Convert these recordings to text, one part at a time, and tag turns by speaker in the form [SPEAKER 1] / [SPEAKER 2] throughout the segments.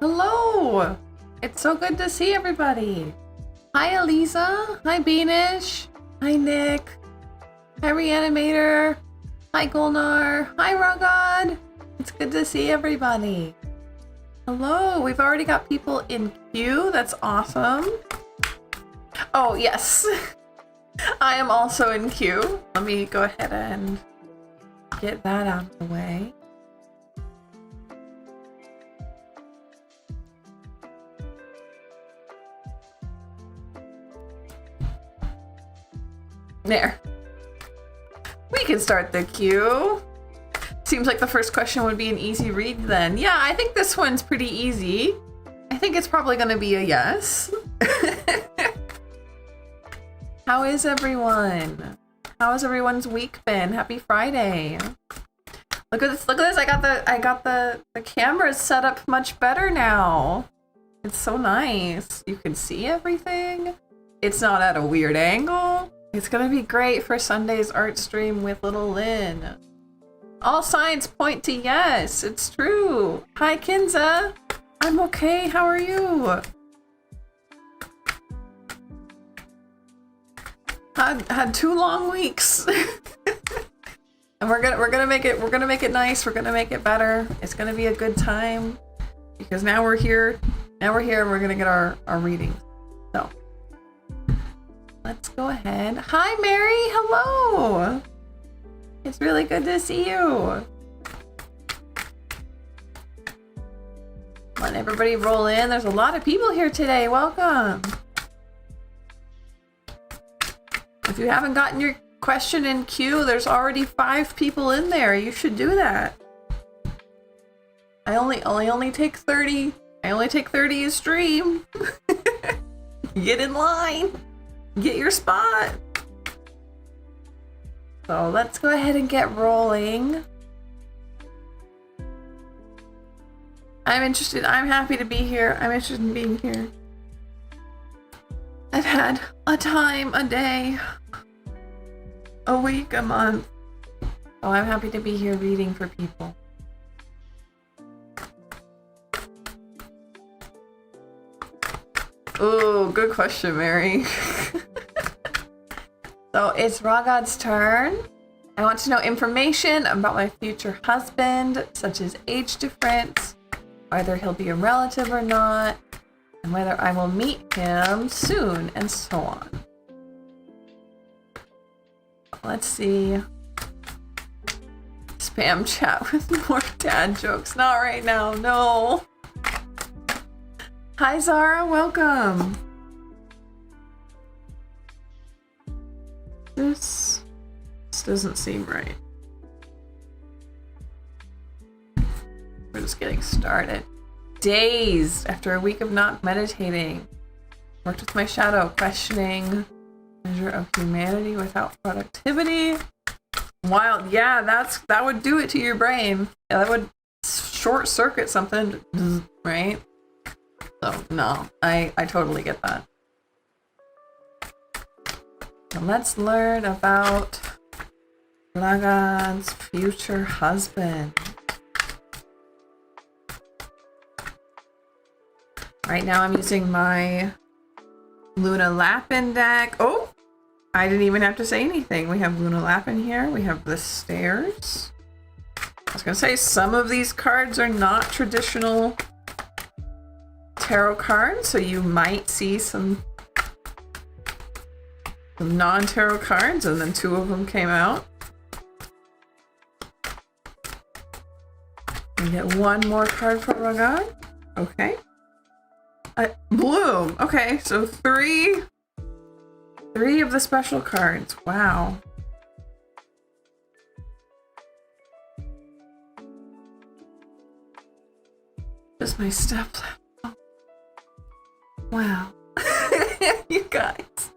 [SPEAKER 1] Hello! It's so good to see everybody. Hi, Eliza. Hi, Beanish. Hi, Nick. Hi, Reanimator. Hi, Golnar. Hi, Ragad. It's good to see everybody. Hello. We've already got people in queue. That's awesome. Oh, yes. I am also in queue. Let me go ahead and get that out of the way. There. We can start the queue. Seems like the first question would be an easy read then. Yeah, I think this one's pretty easy. I think it's probably going to be a yes. How is everyone? How has everyone's week been? Happy Friday. Look at this. Look at this. I got the cameras set up much better now. It's so nice. You can see everything. It's not at a weird angle. It's gonna be great for Sunday's art stream with little Lynn. All signs point to yes, it's true. Hi, Kinza. I'm okay, how are you? Had 2 long weeks. And we're gonna make it nice, we're gonna make it better. It's gonna be a good time. Because now we're here and we're gonna get our readings. So let's go ahead. Hi, Mary. Hello. It's really good to see you. Let everybody roll in. There's a lot of people here today. Welcome. If you haven't gotten your question in queue, there's already 5 people in there. You should do that. I only take 30. I only take 30 a stream. Get in line. Get your spot. So let's go ahead and get rolling. I'm interested. I'm happy to be here. I'm interested in being here. I've had a time, a day, a week, a month. So I'm happy to be here reading for people. Oh, good question, Mary. So it's Ragad's turn. I want to know information about my future husband, such as age difference, whether he'll be a relative or not, and whether I will meet him soon, and so on. Let's see. Spam chat with more dad jokes. Not right now, no. Hi Zara, welcome. This doesn't seem right. We're just getting started. Dazed after a week of not meditating. Worked with my shadow, questioning measure of humanity without productivity. Wild, yeah, that would do it to your brain. Yeah, that would short circuit something, right? So no, I totally get that. So let's learn about Ragad's future husband. Right now I'm using my Luna Lapin deck. Oh, I didn't even have to say anything. We have Luna Lapin here. We have the stairs. I was gonna say some of these cards are not traditional tarot cards, so you might see some non-tarot cards, and then 2 of them came out. We get 1 more card for Ragad. Okay. Bloom. Okay, so 3 of the special cards. Wow. Just my step. Wow. You guys.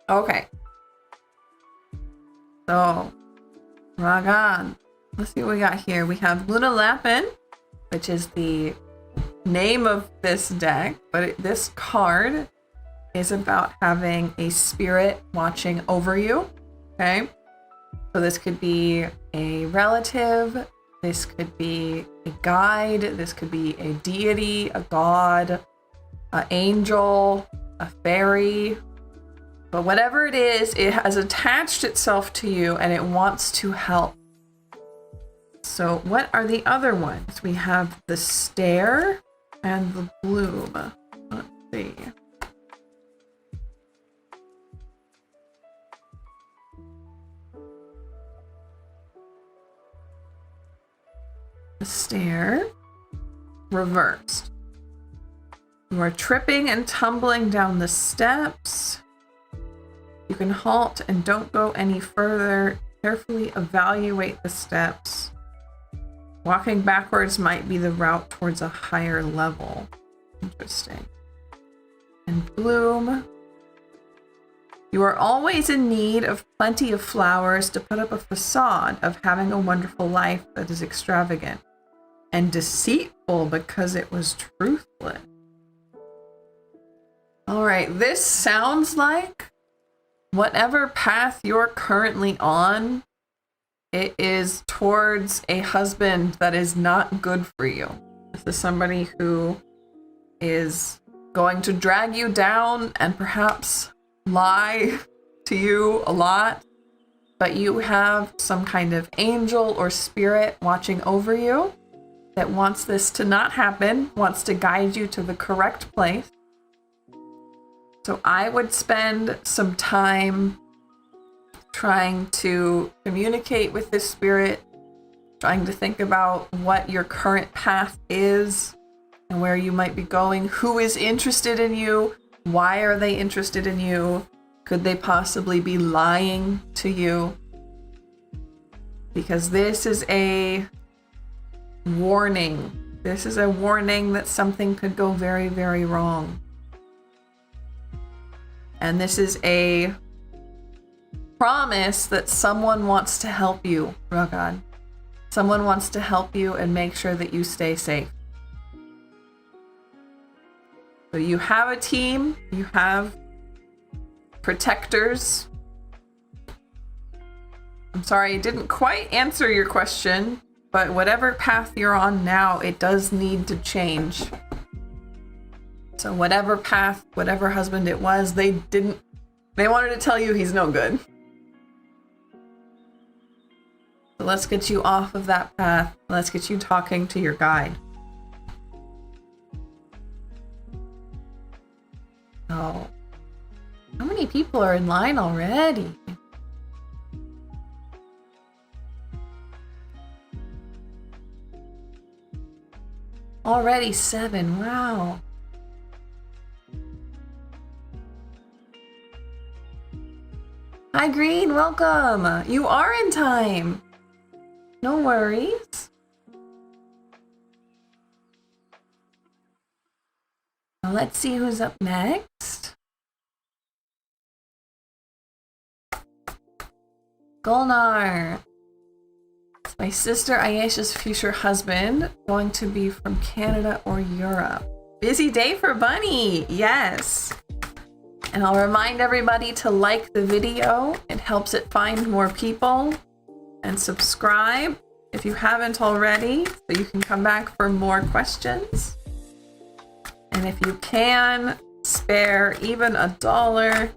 [SPEAKER 1] Okay. So, Ragad. Let's see what we got here. We have Luna Lapin, which is the name of this deck, but this card is about having a spirit watching over you. Okay. So this could be a relative, This could be a guide. This could be a deity, a god, an angel, a fairy. But whatever it is, it has attached itself to you and it wants to help. So what are the other ones? We have the stare and the bloom. Let's see. The stare, reversed. You are tripping and tumbling down the steps. You can halt and don't go any further. Carefully evaluate the steps. Walking backwards might be the route towards a higher level. Interesting. And bloom. You are always in need of plenty of flowers to put up a facade of having a wonderful life that is extravagant and deceitful because it was truthless. All right, this sounds like whatever path you're currently on, it is towards a husband that is not good for you. This is somebody who is going to drag you down and perhaps lie to you a lot, but you have some kind of angel or spirit watching over you that wants this to not happen, wants to guide you to the correct place. So I would spend some time trying to communicate with this spirit, trying to think about what your current path is and where you might be going, who is interested in you, why are they interested in you, could they possibly be lying to you? Because this is a warning. This is a warning that something could go very, very wrong. And this is a promise that someone wants to help you, oh God. Someone wants to help you and make sure that you stay safe. So you have a team, you have protectors. I'm sorry, I didn't quite answer your question, but whatever path you're on now, it does need to change. So whatever path, whatever husband it was, they wanted to tell you he's no good. So let's get you off of that path. Let's get you talking to your guide. Oh, how many people are in line already? Already 7, wow. Hi Green, welcome. You are in time. No worries. Now let's see who's up next. Gulnar. It's my sister Ayesha's future husband, going to be from Canada or Europe. Busy day for Bunny, yes. And I'll remind everybody to like the video. It helps it find more people. And subscribe if you haven't already, so you can come back for more questions. And if you can spare even $1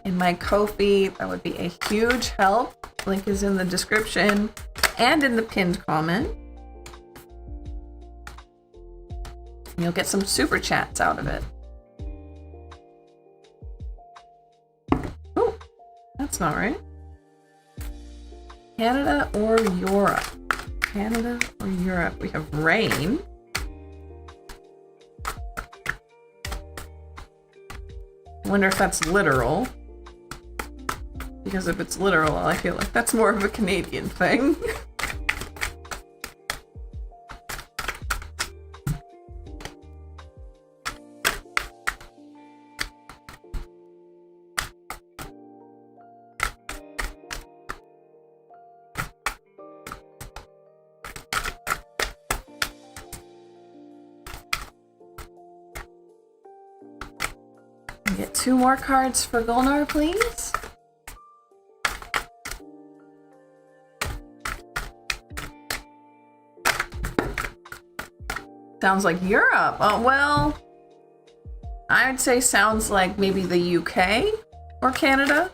[SPEAKER 1] in my Ko-fi, that would be a huge help. Link is in the description and in the pinned comment. And you'll get some super chats out of it. Oh, that's not right. Canada or Europe? Canada or Europe? We have rain. I wonder if that's literal. Because if it's literal, I feel like that's more of a Canadian thing. Get 2 more cards for Gulnar, please. Sounds like Europe. Oh, well, I would say sounds like maybe the UK or Canada.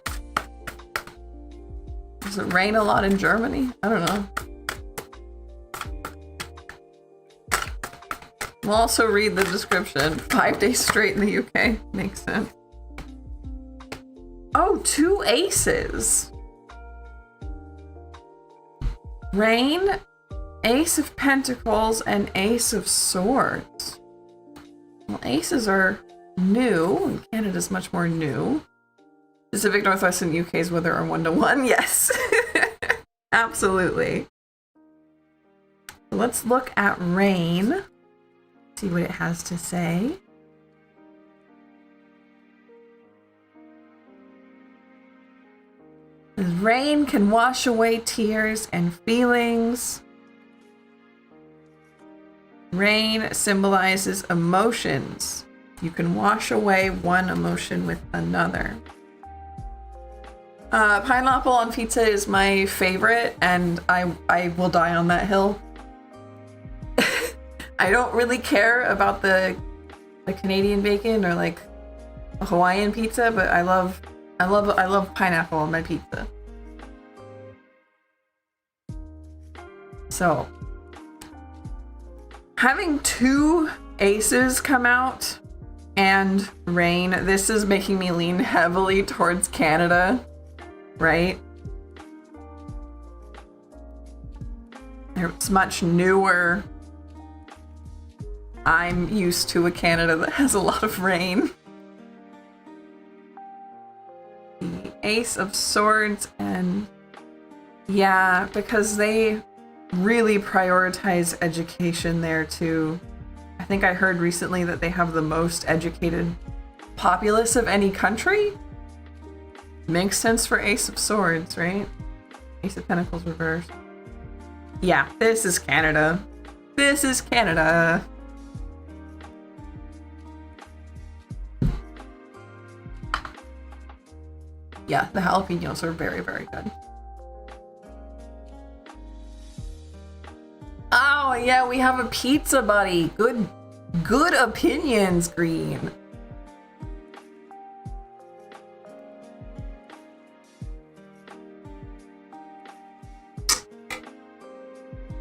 [SPEAKER 1] Does it rain a lot in Germany? I don't know. We'll also read the description. 5 days straight in the UK. Makes sense. Oh, 2 aces. Rain, Ace of Pentacles, and Ace of Swords. Well, aces are new, and Canada's much more new. Pacific Northwest and UK's weather are 1-to-1. Yes. Absolutely. Let's look at rain. See what it has to say. Rain can wash away tears and feelings. Rain symbolizes emotions. You can wash away one emotion with another. Pineapple on pizza is my favorite, and I will die on that hill. I don't really care about the Canadian bacon or like a Hawaiian pizza, but I love pineapple on my pizza. So, having 2 aces come out and rain, this is making me lean heavily towards Canada, right? It's much newer. I'm used to a Canada that has a lot of rain. The Ace of Swords, and yeah, because they really prioritize education there too. I think I heard recently that they have the most educated populace of any country. Makes sense for Ace of Swords, right? Ace of Pentacles reversed. Yeah, this is Canada. This is Canada. Yeah, the jalapenos are very, very good. Oh, yeah, we have a pizza buddy. Good opinions, Green.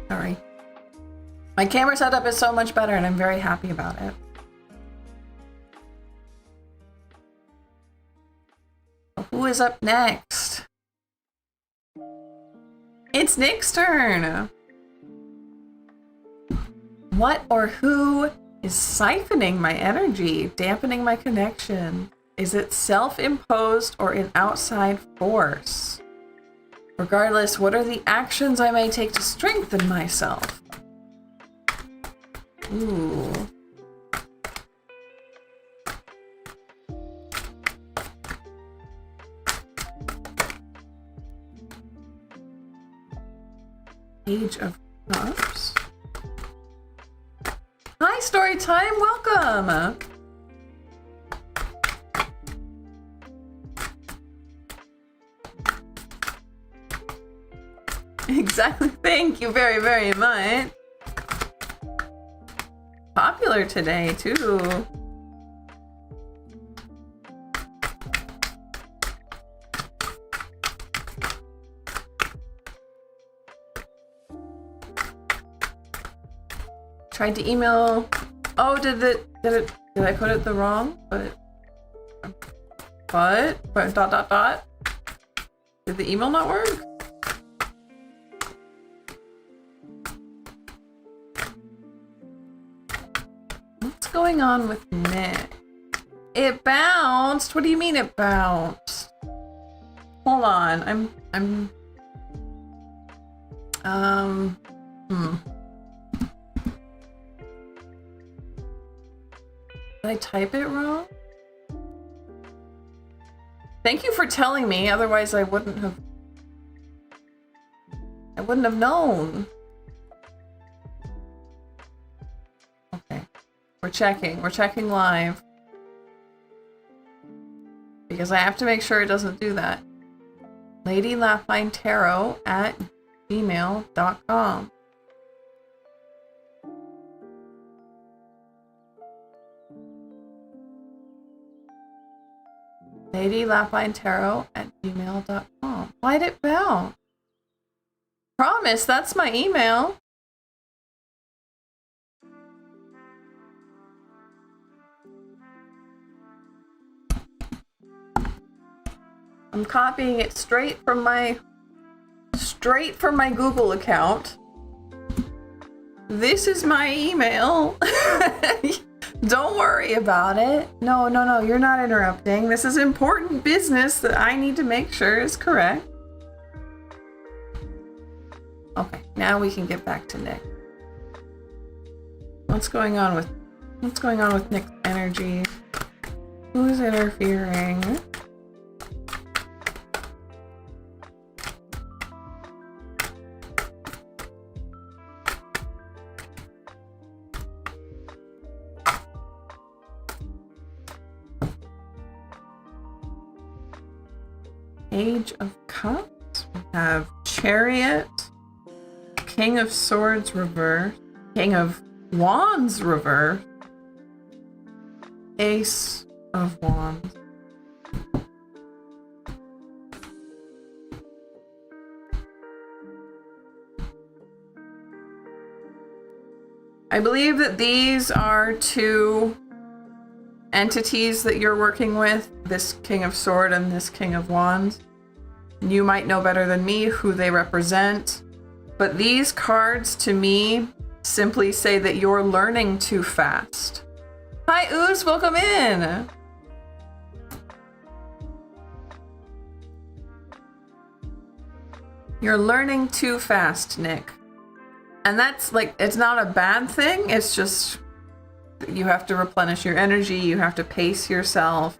[SPEAKER 1] Sorry. My camera setup is so much better and I'm very happy about it. Who is up next? It's Nick's turn. What or who is siphoning my energy, dampening my connection? Is it self-imposed or an outside force? Regardless, what are the actions I may take to strengthen myself? Ooh. Page of Cups. Hi, Storytime, welcome! Exactly, thank you very, very much. Popular today, too. Tried to email. Oh, did I put it the wrong? But dot. Did the email not work? What's going on with Nick? It bounced. What do you mean it bounced? Hold on. Did I type it wrong? Thank you for telling me, otherwise I wouldn't have known. Okay. We're checking live. Because I have to make sure it doesn't do that. LadyLaughlineTarot@gmail.com. LadyLapineTarot@gmail.com. Why'd it bounce? Promise, that's my email. I'm copying it straight from my Google account. This is my email. Don't worry about it. No, you're not interrupting. This is important business that I need to make sure is correct. Okay, now we can get back to Nick. What's going on with Nick's energy? Who's interfering? Page of Cups. We have Chariot, King of Swords reverse, King of Wands reverse, Ace of Wands. I believe that these are two entities that you're working with, this King of Sword and this King of Wands. You might know better than me who they represent, but these cards to me simply say that you're learning too fast. Hi Ooze, welcome in. You're learning too fast, Nick. And that's like, it's not a bad thing, it's just you have to replenish your energy, you have to pace yourself.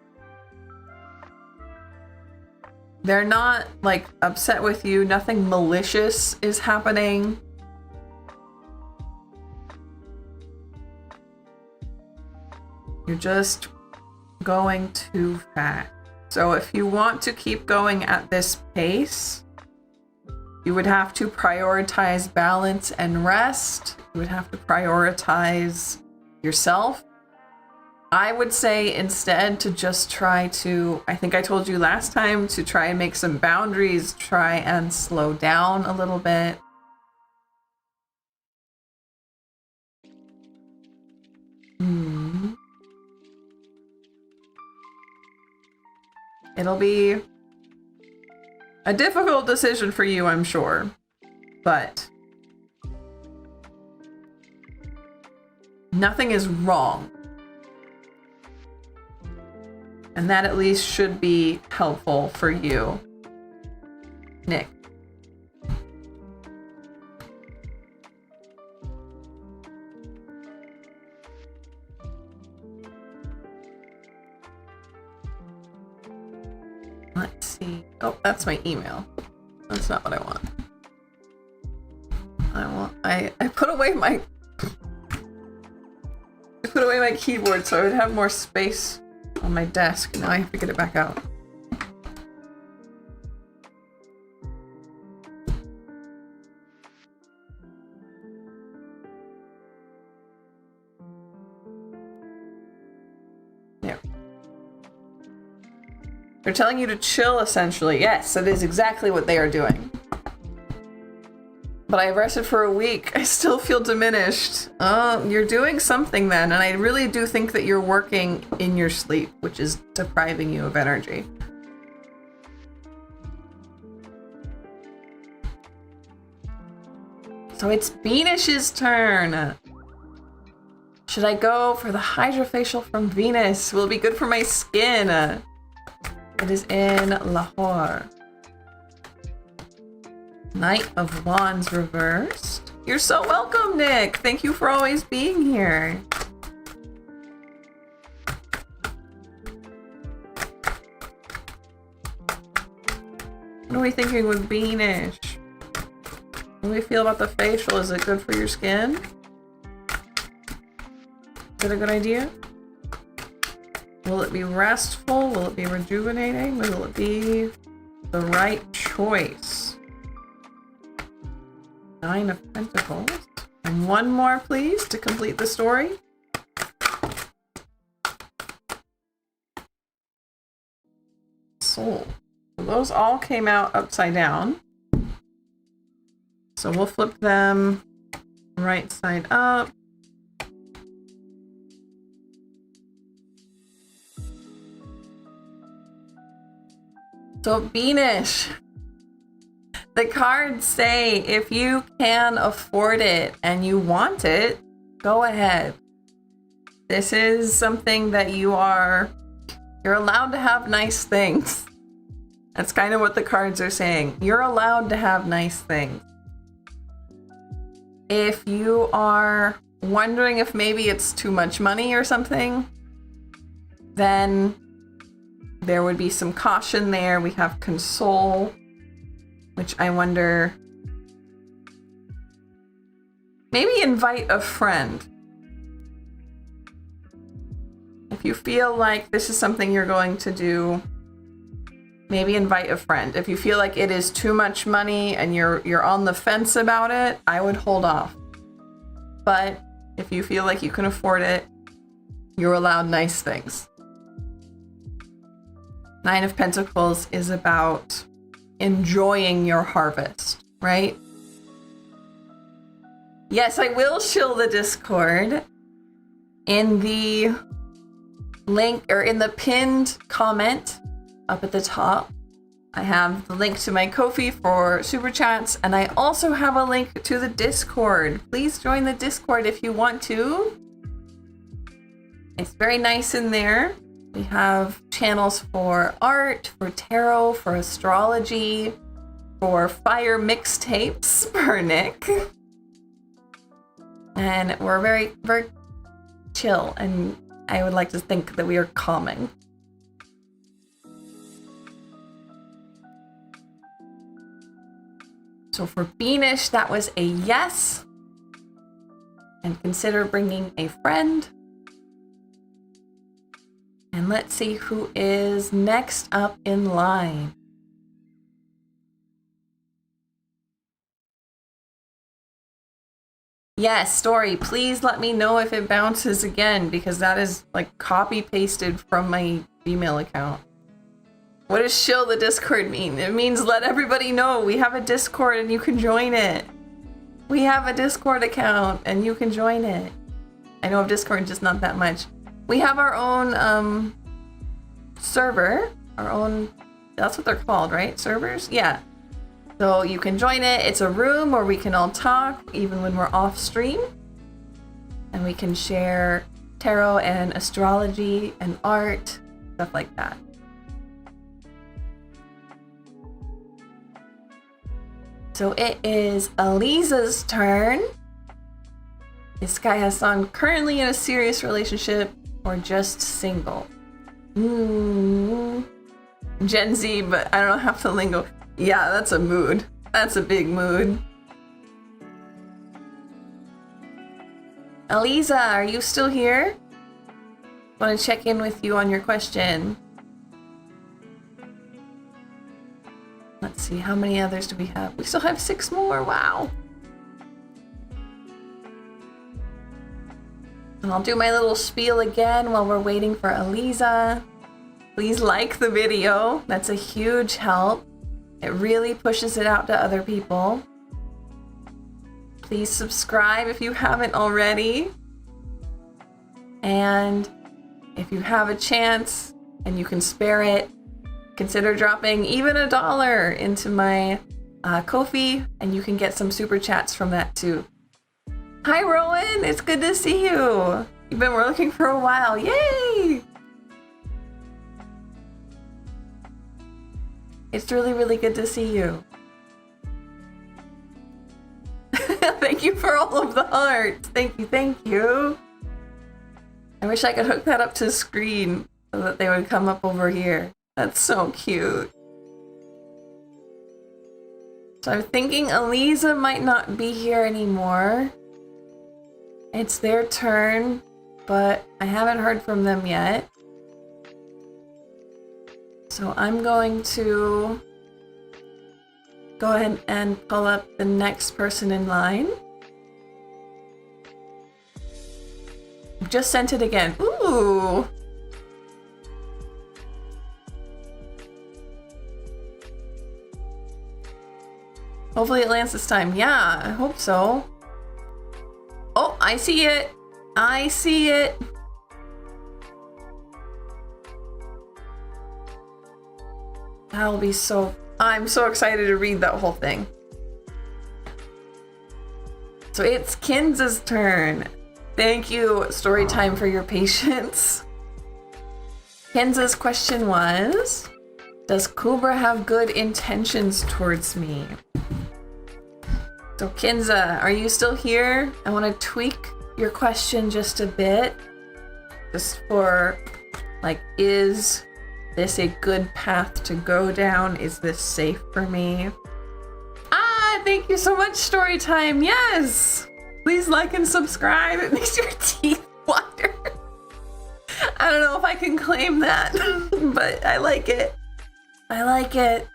[SPEAKER 1] They're not like upset with you, nothing malicious is happening. You're just going too fast. So if you want to keep going at this pace, you would have to prioritize balance and rest. You would have to prioritize yourself. I would say instead to just try to, I think I told you last time, to try and make some boundaries, try and slow down a little bit. It'll be a difficult decision for you, I'm sure, but nothing is wrong. And that at least should be helpful for you, Nick. Let's see. Oh, that's my email. That's not what I want. I put away my keyboard so I would have more space on my desk. Now I have to get it back out. There. They're telling you to chill, essentially. Yes, that is exactly what they are doing. But I've rested for a week. I still feel diminished. You're doing something then, and I really do think that you're working in your sleep, which is depriving you of energy. So it's Venus's turn. Should I go for the hydrofacial from Venus? Will it be good for my skin? It is in Lahore. Knight of Wands reversed. You're so welcome, Nick. Thank you for always being here. What are we thinking with Venus? What do we feel about the facial? Is it good for your skin? Is it a good idea? Will it be restful? Will it be rejuvenating? Will it be the right choice? 9 of Pentacles. And one more, please, to complete the story. console. So those all came out upside down. So we'll flip them right side up. So Beanish, the cards say if you can afford it and you want it, go ahead. This is something that you're allowed to have nice things. That's kind of what the cards are saying. You're allowed to have nice things. If you are wondering if maybe it's too much money or something, then there would be some caution there. We have console, which I wonder, maybe invite a friend. If you feel like this is something you're going to do, maybe invite a friend. If you feel like it is too much money and you're on the fence about it, I would hold off. But if you feel like you can afford it, you're allowed nice things. Nine of Pentacles is about enjoying your harvest, right? Yes, I will shill the Discord. In the link, or in the pinned comment up at the top, I have the link to my Ko-fi for super chats, and I also have a link to the Discord. Please join the Discord if you want to. It's very nice in there. We have channels for art, for tarot, for astrology, for fire mixtapes for Nick. And we're very, very chill, and I would like to think that we are calming. So for Beanish, that was a yes. And consider bringing a friend. And let's see who is next up in line. Yes, Story, please let me know if it bounces again, because that is like copy pasted from my Gmail account. What does shill the Discord mean? It means let everybody know we have a Discord and you can join it. We have a Discord account and you can join it. I know of Discord, just not that much. We have our own server, our own, that's what they're called, right? Servers? Yeah. So you can join it. It's a room where we can all talk, even when we're off stream. And we can share tarot and astrology and art, stuff like that. So it is Aliza's turn. Is Sky Hassan currently in a serious relationship or just single? Gen Z, but I don't have the lingo. Yeah, that's a mood. That's a big mood. Aliza, are you still here? Want to check in with you on your question. Let's see, how many others do we have? We still have 6 more, wow. And I'll do my little spiel again while we're waiting for Aliza. Please like the video, that's a huge help. It really pushes it out to other people. Please subscribe if you haven't already. And if you have a chance and you can spare it, consider dropping even $1 into my Ko-fi, and you can get some super chats from that too. Hi Rowan, it's good to see you. You've been looking for a while, yay! It's really, really good to see you. Thank you for all of the hearts. Thank you, thank you. I wish I could hook that up to the screen so that they would come up over here. That's so cute. So I'm thinking Aliza might not be here anymore. It's their turn, but I haven't heard from them yet. So I'm going to go ahead and pull up the next person in line. Just sent it again. Ooh! Hopefully it lands this time. Yeah, I hope so. Oh, I see it. I see it. That'll be so... I'm so excited to read that whole thing. So it's Kinza's turn. Thank you, Storytime, for your patience. Kinza's question was, does Kubra have good intentions towards me? So Kinza, are you still here? I want to tweak your question just a bit. Just for, like, is this a good path to go down? Is this safe for me? Ah, thank you so much, Storytime. Yes! Please like and subscribe. It makes your teeth water. I don't know if I can claim that, but I like it. I like it.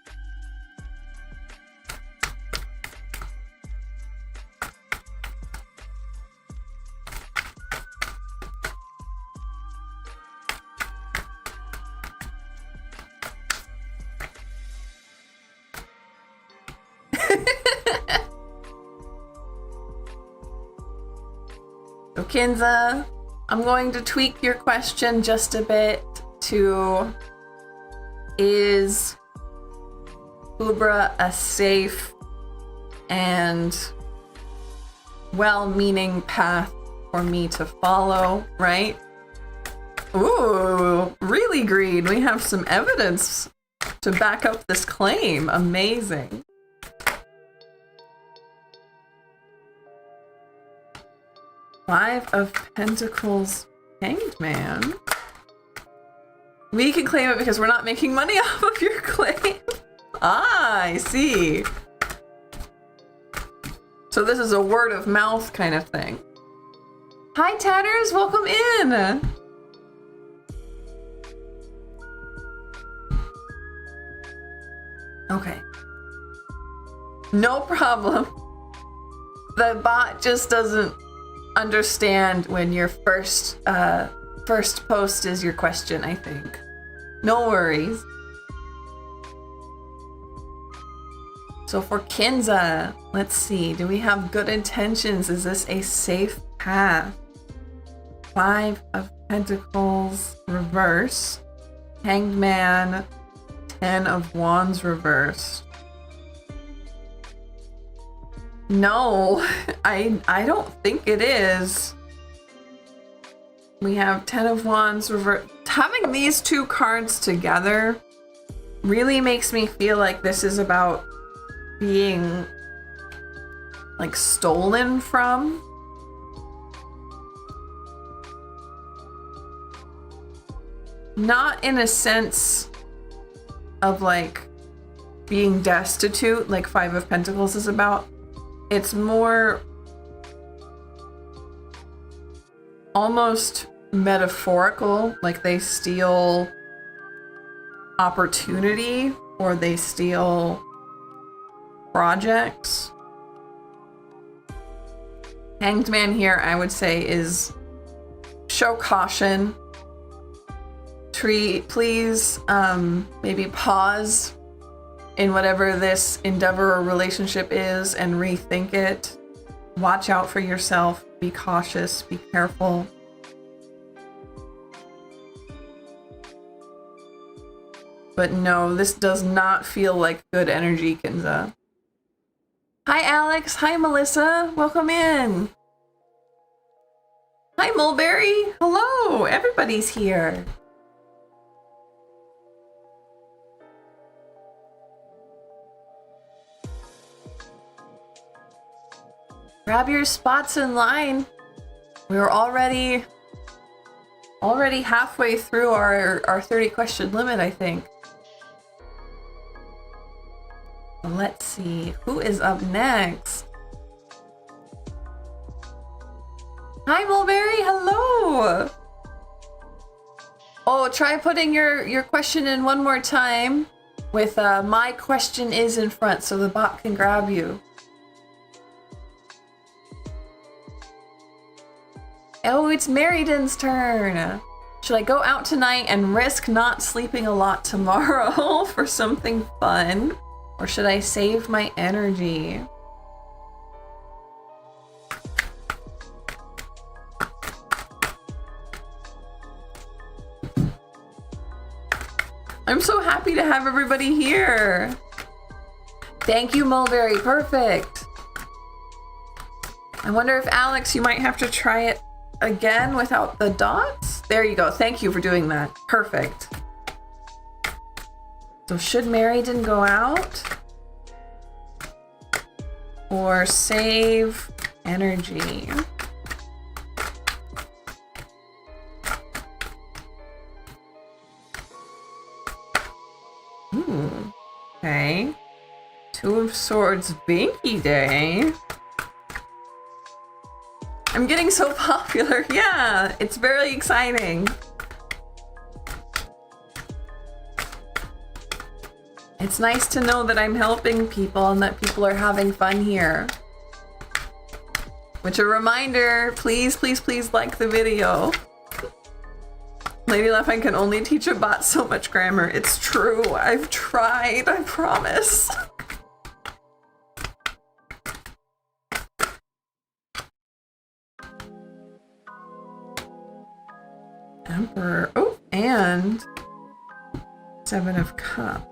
[SPEAKER 1] So Kinza, I'm going to tweak your question just a bit to, is Kubra a safe and well-meaning path for me to follow, right? Ooh, really, Green. We have some evidence to back up this claim. Amazing. Five of Pentacles, Hanged Man. We can claim it because we're not making money off of your claim. Ah, I see. So this is a word of mouth kind of thing. Hi, Tatters, welcome in. Okay. No problem. The bot just doesn't understand when your first post is your question, I think. No worries. So for Kinza, let's see. Do we have good intentions? Is this a safe path? Five of Pentacles reverse. Hanged Man. 10 of Wands reversed. No, I don't think it is. We have 10 of Wands reverse. Having these two cards together really makes me feel like this is about being, like, stolen from. Not in a sense of, like, being destitute, like Five of Pentacles is about. It's more almost metaphorical, like they steal opportunity or they steal projects. Hanged Man here, I would say, is show caution. Please maybe pause in whatever this endeavor or relationship is and rethink it. Watch out for yourself. Be cautious. Be careful. But no, this does not feel like good energy, Kinza. Hi, Alex. Hi, Melissa. Welcome in. Hi, Mulberry. Hello. Everybody's here. Grab your spots in line. We're already halfway through our 30 question limit, I think. Let's see, who is up next? Hi, Mulberry, hello! Oh, try putting your question in one more time with my question is in front so the bot can grab you. Oh, it's Meriden turn. Should I go out tonight and risk not sleeping a lot tomorrow for something fun? Or should I save my energy? I'm so happy to have everybody here. Thank you, Mulberry. Perfect. I wonder if Alex, you might have to try it again without the dots. There you go. Thank you for doing that. Perfect. So should Mary didn't go out? Or save energy? Okay. Two of Swords Binky Day. I'm getting so popular. Yeah, it's very exciting. It's nice to know that I'm helping people and that people are having fun here. Which a reminder, please, please, please like the video. Lady Laughing can only teach a bot so much grammar. It's true. I've tried, I promise. Emperor. Oh, and Seven of Cups.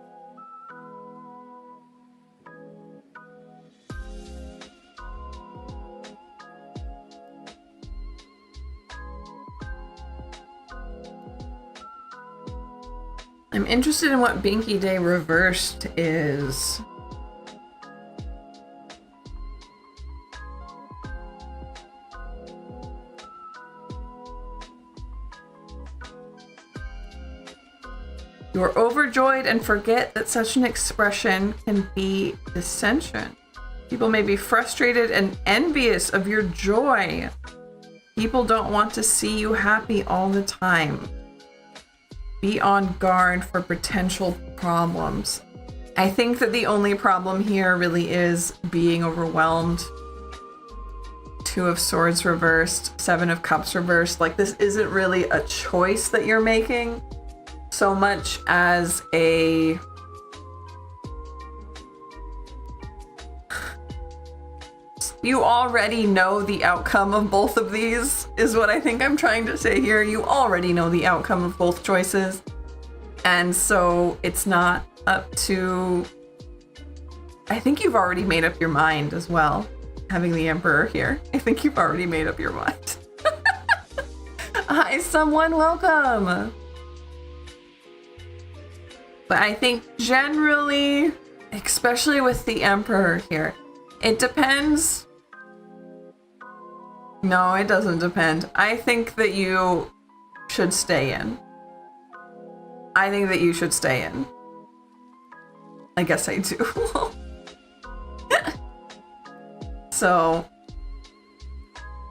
[SPEAKER 1] I'm interested in what Binky Day reversed is. You're overjoyed and forget that such an expression can be dissension. People may be frustrated and envious of your joy. People don't want to see you happy all the time. Be on guard for potential problems. I think that the only problem here really is being overwhelmed. Two of Swords reversed, Seven of Cups reversed. Like, this isn't really a choice that you're making so much as a you already know the outcome of both of these, is what I think I'm trying to say here. You already know the outcome of both choices. And so it's not up to... I think you've already made up your mind as well, having the Emperor here. I think you've already made up your mind. Hi, someone, welcome. But I think generally, especially with the Emperor here, it depends. No, it doesn't depend. I think that you should stay in. I think that you should stay in. I guess I do. So,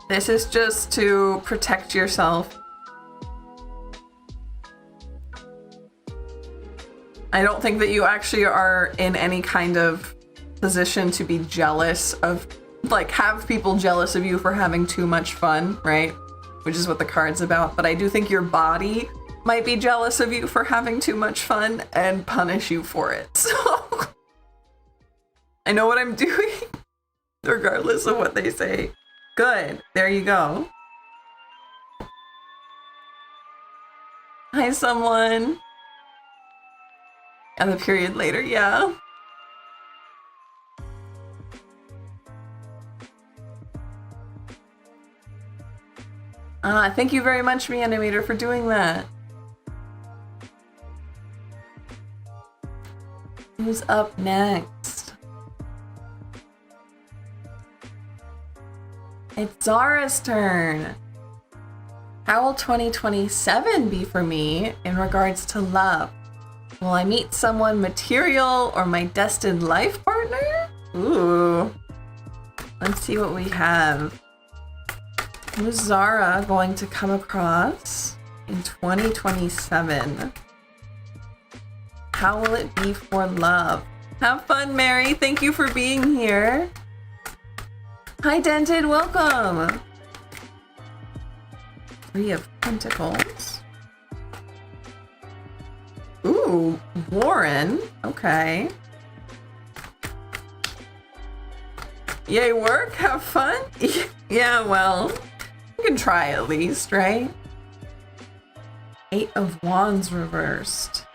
[SPEAKER 1] this is just to protect yourself. I don't think that you actually are in any kind of position to be jealous of, like, have people jealous of you for having too much fun, right? Which is what the card's about. But I do think your body might be jealous of you for having too much fun and punish you for it. So I know what I'm doing, regardless of what they say. Good. There you go. Hi, someone. And the period later, yeah. Thank you very much, Reanimator, for doing that. Who's up next? It's Zara's turn. How will 2027 be for me in regards to love? Will I meet someone material or my destined life partner? Ooh. Let's see what we have. Who's Zara going to come across in 2027? How will it be for love? Have fun, Mary. Thank you for being here. Hi, Dented. Welcome. Three of Pentacles. Ooh, Warren. Okay. Yay, work, have fun? Yeah, well, you can try at least, right? 8 of Wands reversed.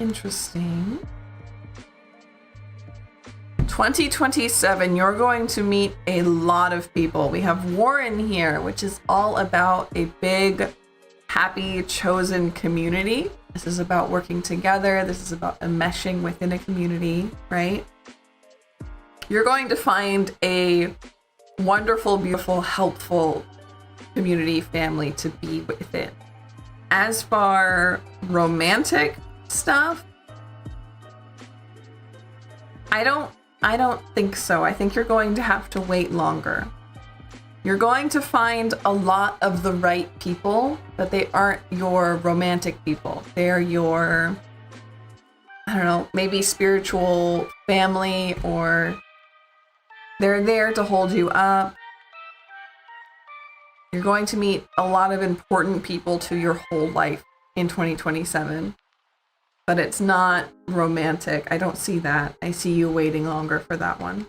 [SPEAKER 1] Interesting. 2027, you're going to meet a lot of people. We have Warren here, which is all about a big, happy, chosen community. This is about working together. This is about enmeshing within a community, right? You're going to find a wonderful, beautiful, helpful community family to be within. As for romantic stuff, I don't think so. I think you're going to have to wait longer. You're going to find a lot of the right people, but they aren't your romantic people. They're your, I don't know, maybe spiritual family, or they're there to hold you up. You're going to meet a lot of important people to your whole life in 2027, but it's not romantic. I don't see that. I see you waiting longer for that one.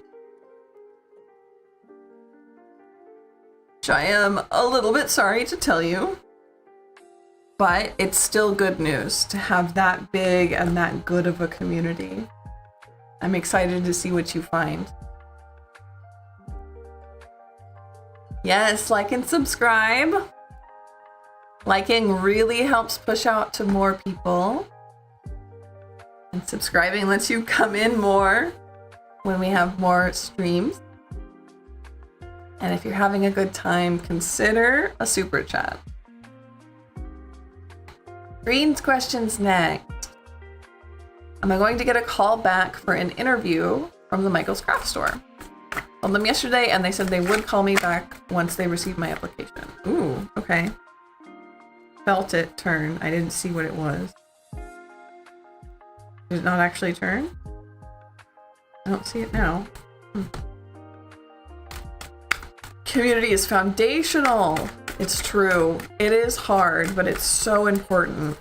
[SPEAKER 1] Which I am a little bit sorry to tell you, but it's still good news to have that big and that good of a community. I'm excited to see what you find. Yes, like and subscribe. Liking really helps push out to more people. And subscribing lets you come in more when we have more streams. And if you're having a good time, consider a super chat. Green's questions next. Am I going to get a call back for an interview from the Michael's Craft Store? I called them yesterday and they said they would call me back once they received my application. Ooh, okay. Felt it turn. I didn't see what it was. Did it not actually turn? I don't see it now. Community is foundational. It's true. It is hard, but it's so important.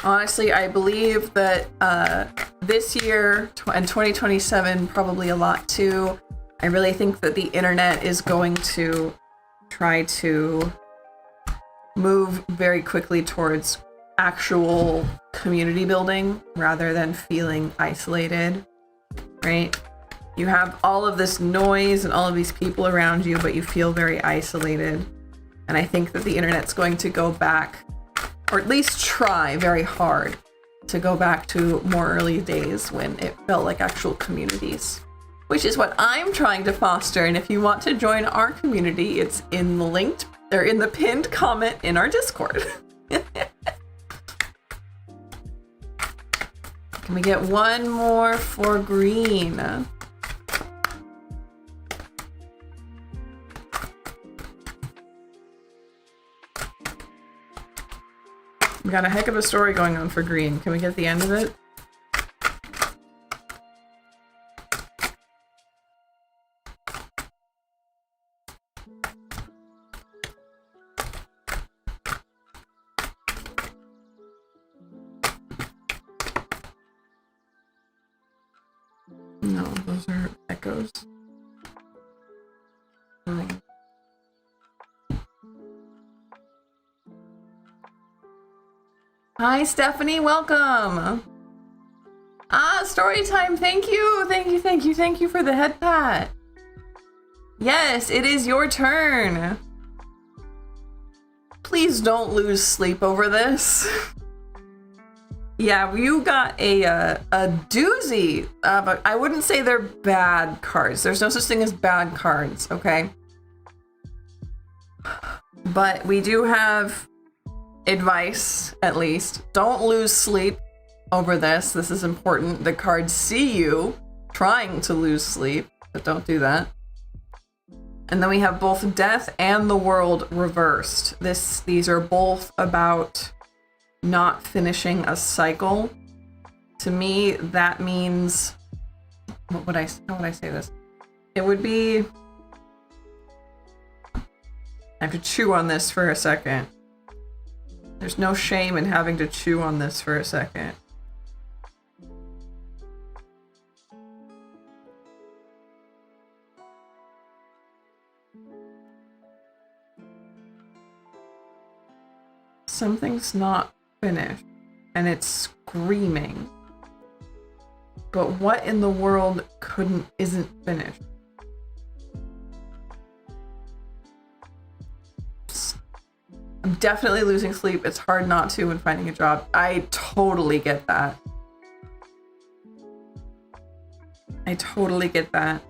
[SPEAKER 1] Honestly, I believe that this year and 2027 probably a lot too. I really think that the internet is going to try to move very quickly towards actual community building rather than feeling isolated, right? You have all of this noise and all of these people around you, but you feel very isolated. And I think that the internet's going to go back, or at least try very hard to go back to more early days when it felt like actual communities, which is what I'm trying to foster. And if you want to join our community, it's in the linked, or in the pinned comment in our Discord. Can we get one more for green? We got a heck of a story going on for green. Can we get the end of it? No, those are echoes. Hi, Stephanie, welcome. Story time. Thank you. Thank you. Thank you. Thank you for the head pat. Yes, it is your turn. Please don't lose sleep over this. Yeah, you got a doozy. But I wouldn't say they're bad cards. There's no such thing as bad cards, okay? But we do have advice, at least. Don't lose sleep over this. This is important. The cards see you trying to lose sleep, but don't do that. And then we have both death and the world reversed. These are both about not finishing a cycle. To me, that means, how would I say this? It would be, I have to chew on this for a second. There's no shame in having to chew on this for a second. something's not finished and it's screaming. But what in the world isn't finished? I'm definitely losing sleep. It's hard not to when finding a job. I totally get that. I totally get that.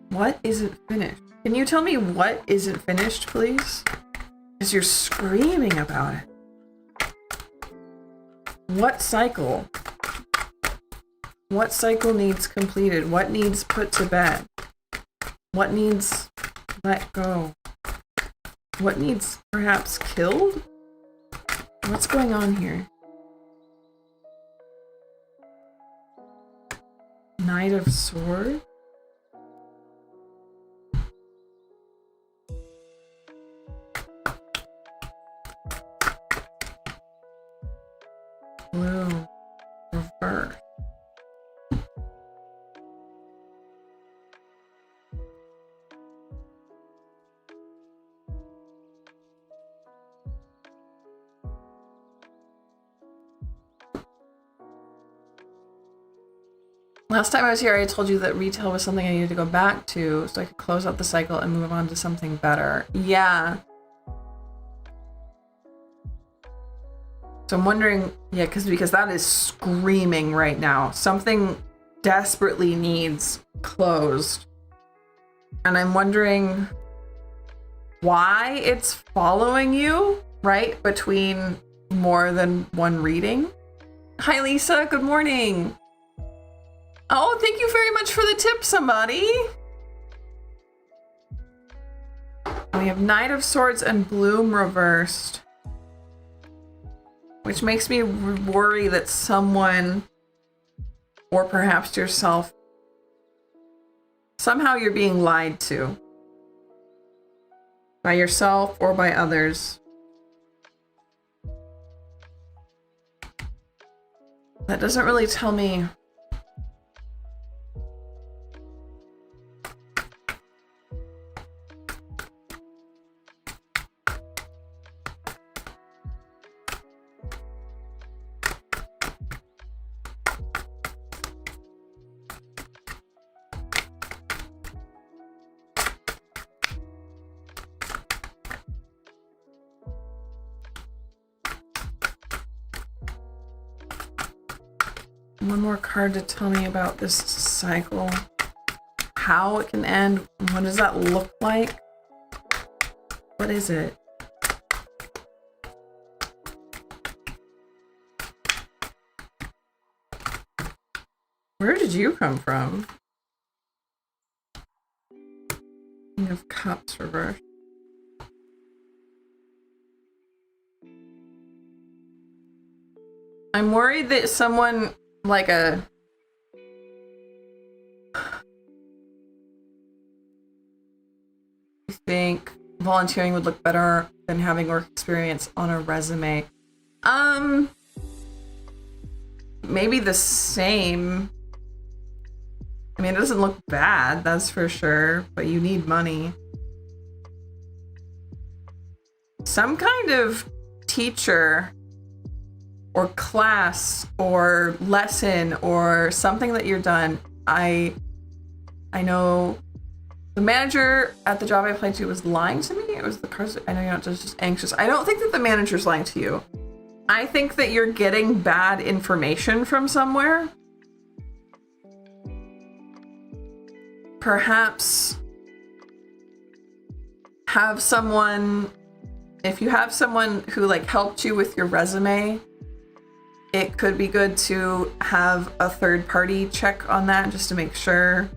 [SPEAKER 1] What isn't finished? Can you tell me what isn't finished, please? Because you're screaming about it. What cycle? What cycle needs completed? What needs put to bed? What needs let go? What needs perhaps killed? What's going on here? Knight of Swords? Blue. Reverse. Last time I was here, I told you that retail was something I needed to go back to so I could close out the cycle and move on to something better. Yeah. So I'm wondering, yeah, because that is screaming right now. Something desperately needs closed. And I'm wondering why it's following you, right? Between more than one reading. Hi, Lisa. Good morning. Oh, thank you very much for the tip, somebody. We have Knight of Swords and Bloom reversed. Which makes me worry that someone, or perhaps yourself, somehow you're being lied to. By yourself or by others. That doesn't really tell me. One more card to tell me about this cycle. How it can end. What does that look like? What is it? Where did you come from? King of Cups reversed. I'm worried that someone like a I think volunteering would look better than having work experience on a resume. Maybe the same. I mean, it doesn't look bad, that's for sure, but you need money. Some kind of teacher or class or lesson or something that you're done. I know the manager at the job I applied to was lying to me. It was the person. I know you're not just anxious. I don't think that the manager's lying to you. I think that you're getting bad information from somewhere. Perhaps have someone, if you have someone who like helped you with your resume, it could be good to have a third party check on that just to make sure.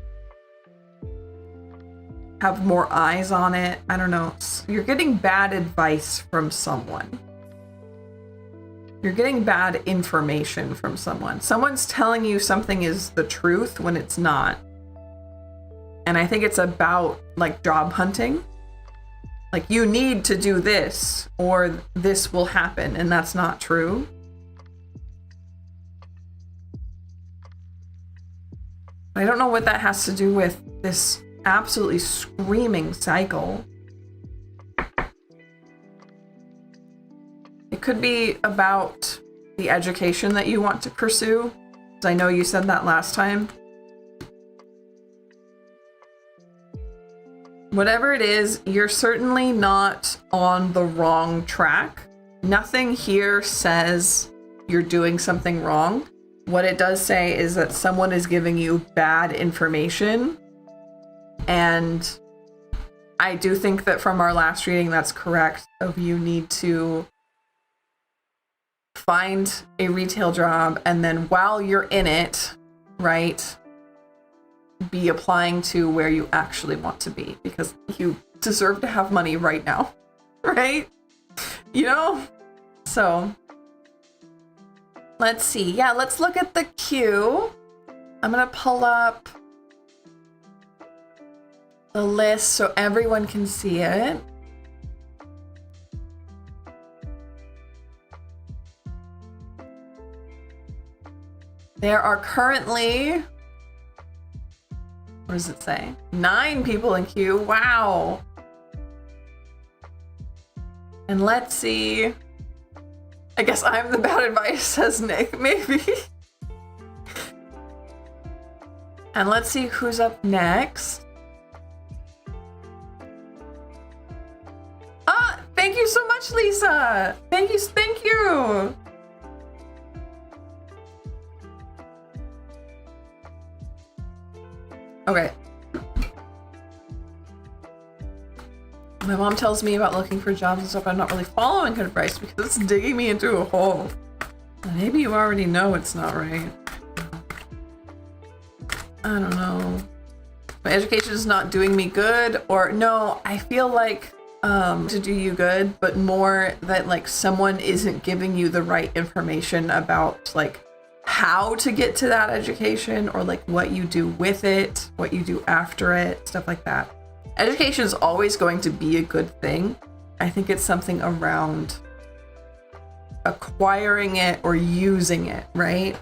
[SPEAKER 1] Have more eyes on it. I don't know. You're getting bad advice from someone. You're getting bad information from someone. Someone's telling you something is the truth when it's not. And I think it's about like job hunting. Like you need to do this or this will happen, and that's not true. I don't know what that has to do with this absolutely screaming cycle. could be about the education that you want to pursue. Because I know you said that last time. Whatever it is, you're certainly not on the wrong track. Nothing here says you're doing something wrong. What it does say is that someone is giving you bad information. And I do think that from our last reading, that's correct. Of you need to find a retail job, and then while you're in it, right, be applying to where you actually want to be, because you deserve to have money right now, right? You know? So let's see. Yeah, let's look at the queue. I'm gonna pull up the list so everyone can see it. There are currently, what does it say? 9 people in queue. Wow. And let's see. I guess I'm the bad advice, says Nick, maybe. And let's see who's up next. Ah, thank you so much, Lisa. Thank you, thank you. Okay. My mom tells me about looking for jobs and stuff. I'm not really following her advice because it's digging me into a hole. Maybe you already know it's not right. I don't know. My education is not doing me good, or no, I feel like to do you good, but more that like someone isn't giving you the right information about like how to get to that education, or like what you do with it, what you do after it, stuff like that. Education is always going to be a good thing. I think it's something around acquiring it or using it, right?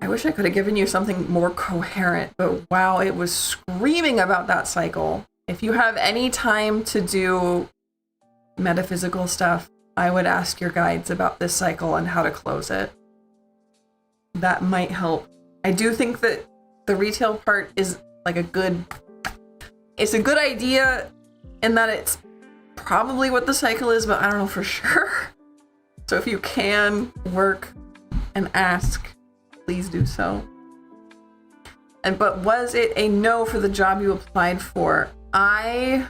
[SPEAKER 1] I wish I could have given you something more coherent, but wow, it was screaming about that cycle. If you have any time to do metaphysical stuff, I would ask your guides about this cycle and how to close it. That might help. I do think that the retail part is like it's a good idea in that it's probably what the cycle is, but I don't know for sure. So if you can work and ask, please do so. But was it a no for the job you applied for? I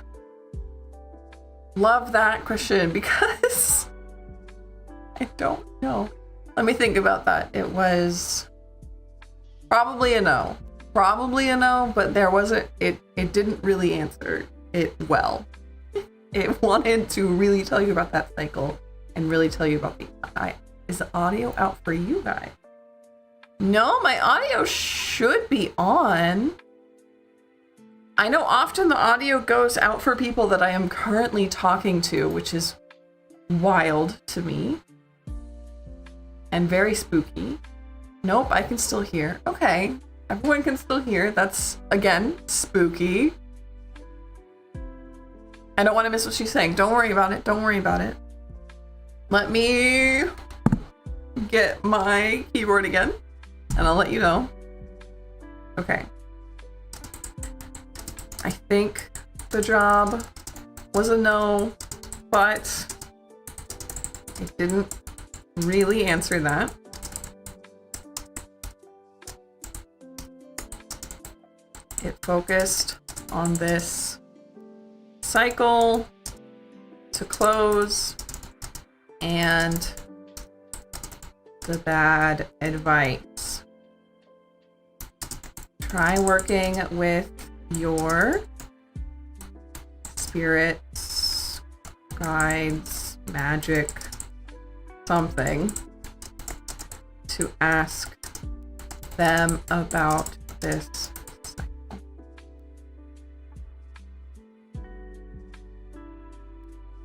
[SPEAKER 1] love that question because I don't know. Let me think about that. It was probably a no. Probably a no, but there wasn't, it didn't really answer it well. It wanted to really tell you about that cycle and really tell you about is the audio out for you guys? No, my audio should be on. I know often the audio goes out for people that I am currently talking to, which is wild to me and very spooky. Nope, I can still hear. Okay, everyone can still hear. That's, again, spooky. I don't want to miss what she's saying. Don't worry about it. Don't worry about it. Let me get my keyboard again, and I'll let you know. Okay. I think the job was a no, but it didn't really answer that. It focused on this cycle to close and the bad advice. Try working with your spirits, guides, magic, something to ask them about this cycle.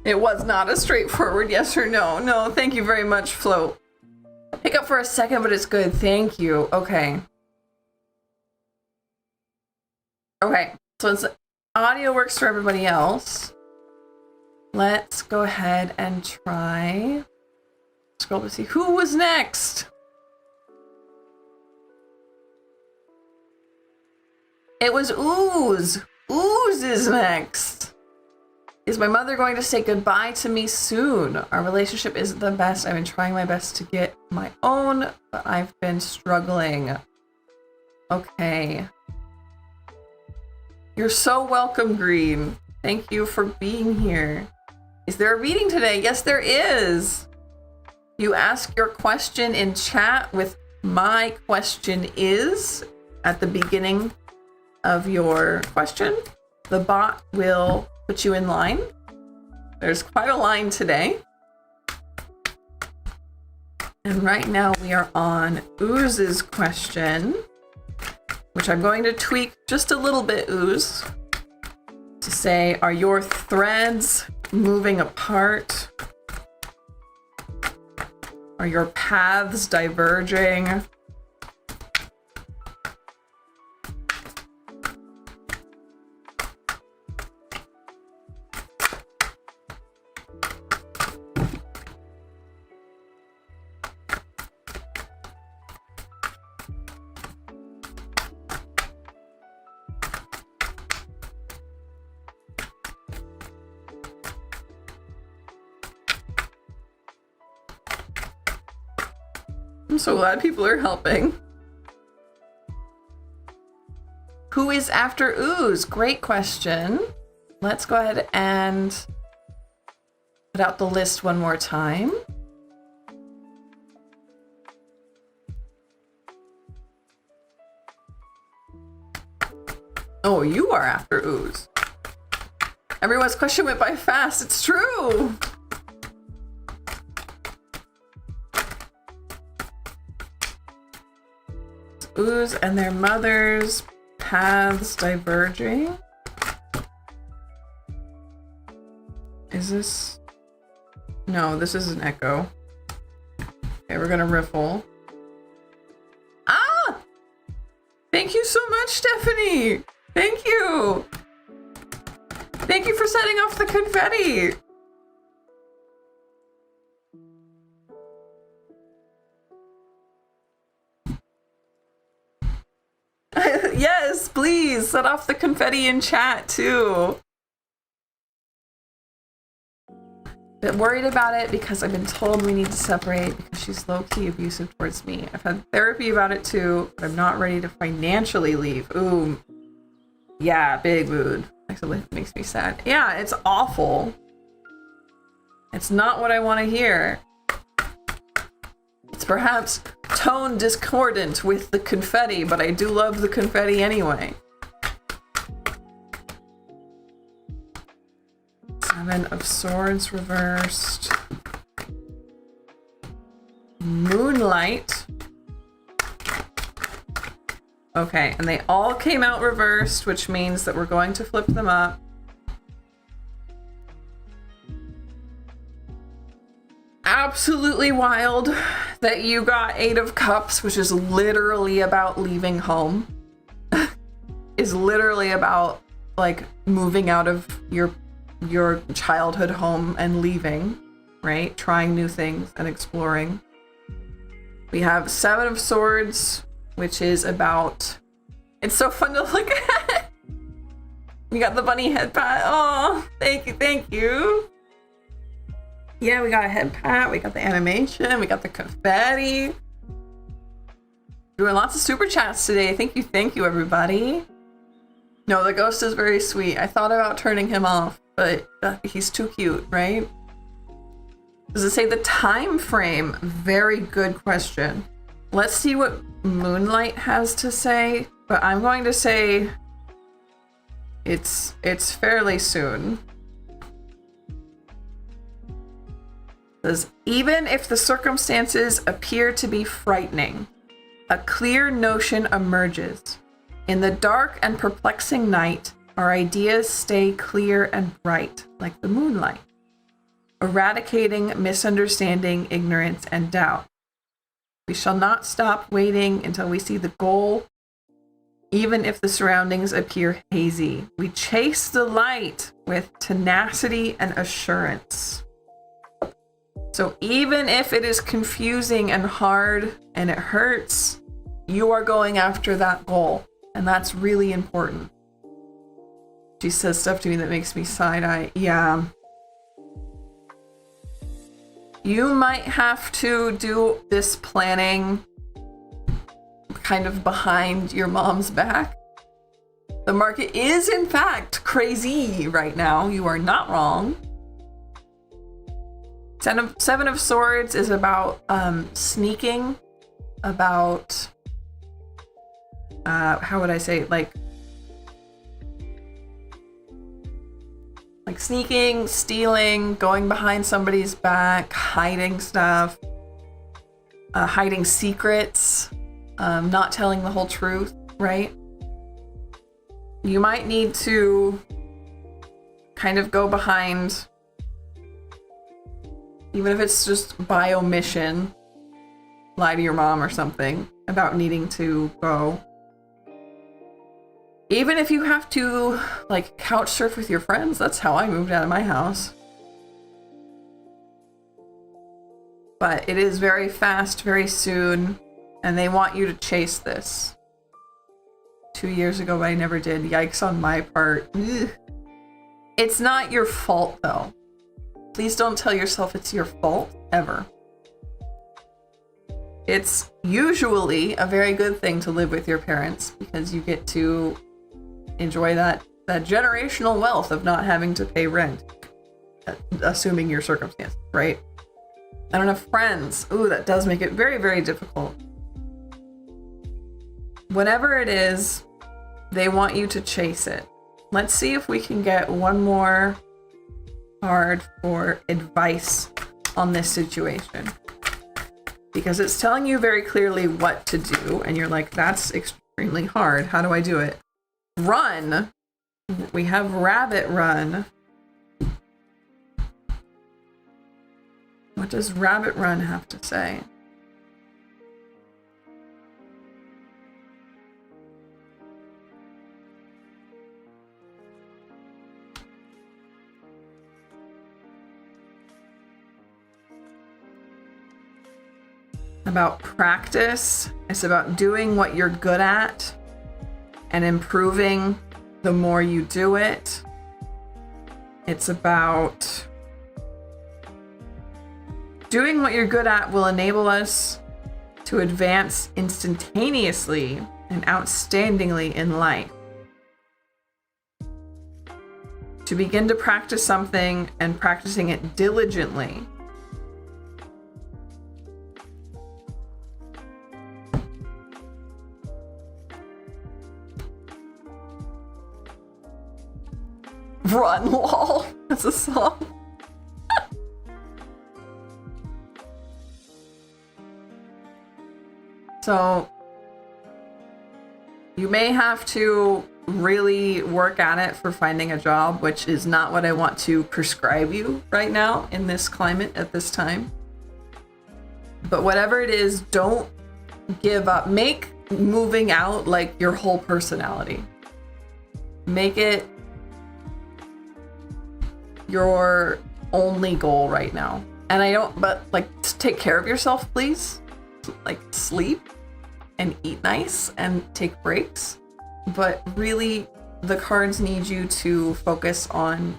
[SPEAKER 1] It was not a straightforward yes or no. No, thank you very much, Float. Pick up for a second, but it's good. Thank you. Okay. Okay, so it's audio works for everybody else. Let's go ahead and try. Scroll to see who was next. It was Ooze. Ooze is next. Is my mother going to say goodbye to me soon? Our relationship isn't the best. I've been trying my best to get my own, but I've been struggling. Okay. You're so welcome, Green. Thank you for being here. Is there a reading today? Yes, there is. You ask your question in chat with "my question is" at the beginning of your question. The bot will put you in line. There's quite a line today. And right now we are on Ooze's question, which I'm going to tweak just a little bit, Ooze, to say, are your threads moving apart? Are your paths diverging? I'm so glad people are helping. Who is after Ooze? Great question. Let's go ahead and put out the list one more time. Oh, you are after Ooze. Everyone's question went by fast. It's true. Ooze and their mothers' paths diverging. Is this? No, this is an echo. Okay, we're gonna riffle. Ah! Thank you so much, Stephanie! Thank you! Thank you for setting off the confetti! Yes, please set off the confetti in chat too. Bit worried about it because I've been told we need to separate because she's low-key abusive towards me. I've had therapy about it too, but I'm not ready to financially leave. Ooh, yeah, big mood. Actually, it makes me sad. Yeah, it's awful. It's not what I want to hear. It's perhaps tone discordant with the confetti, but I do love the confetti anyway. Seven of Swords reversed. Moonlight. Okay, and they all came out reversed, which means that we're going to flip them up. Absolutely wild that you got Eight of Cups, which is literally about leaving home. Is literally about like moving out of your childhood home and leaving, right? Trying new things and exploring. We have Seven of Swords, which is about, it's so fun to look at. We got the bunny head pat. Oh, thank you, thank you. Yeah, we got a head pat, we got the animation, we got the confetti. Doing lots of super chats today. Thank you, everybody. No, the ghost is very sweet. I thought about turning him off, but he's too cute, right? Does it say the time frame? Very good question. Let's see what Moonlight has to say, but I'm going to say it's fairly soon. It says, even if the circumstances appear to be frightening, a clear notion emerges. In the dark and perplexing night, our ideas stay clear and bright, like the moonlight, eradicating misunderstanding, ignorance, and doubt. We shall not stop waiting until we see the goal, even if the surroundings appear hazy. We chase the light with tenacity and assurance. So even if it is confusing and hard and it hurts, you are going after that goal. And that's really important. She says stuff to me that makes me side-eye. Yeah. You might have to do this planning kind of behind your mom's back. The market is, in fact, crazy right now. You are not wrong. Seven of Swords is about sneaking, about, how would I say, like sneaking, stealing, going behind somebody's back, hiding stuff, hiding secrets, not telling the whole truth, right? You might need to kind of go behind, even if it's just by omission, lie to your mom or something about needing to go. Even if you have to, like, couch surf with your friends, that's how I moved out of my house. But it is very fast, very soon, and they want you to chase this. 2 years ago, but I never did. Yikes on my part. Ugh. It's not your fault, though. Please don't tell yourself it's your fault, ever. It's usually a very good thing to live with your parents because you get to enjoy that generational wealth of not having to pay rent, assuming your circumstances, right? I don't have friends. Ooh, that does make it very, very difficult. Whatever it is, they want you to chase it. Let's see if we can get one more card for advice on this situation. Because it's telling you very clearly what to do, and you're like, that's extremely hard. How do I do it? Run. We have rabbit run. What does rabbit run have to say? About practice. It's about doing what you're good at and improving the more you do it. It's about doing what you're good at will enable us to advance instantaneously and outstandingly in life. To begin to practice something and practicing it diligently. Run, lol. That's a song. So, you may have to really work at it for finding a job, which is not what I want to prescribe you right now in this climate at this time. But whatever it is, don't give up. Make moving out like your whole personality. Make it your only goal right now. And but like, take care of yourself, please. Like, sleep and eat nice and take breaks. But really, the cards need you to focus on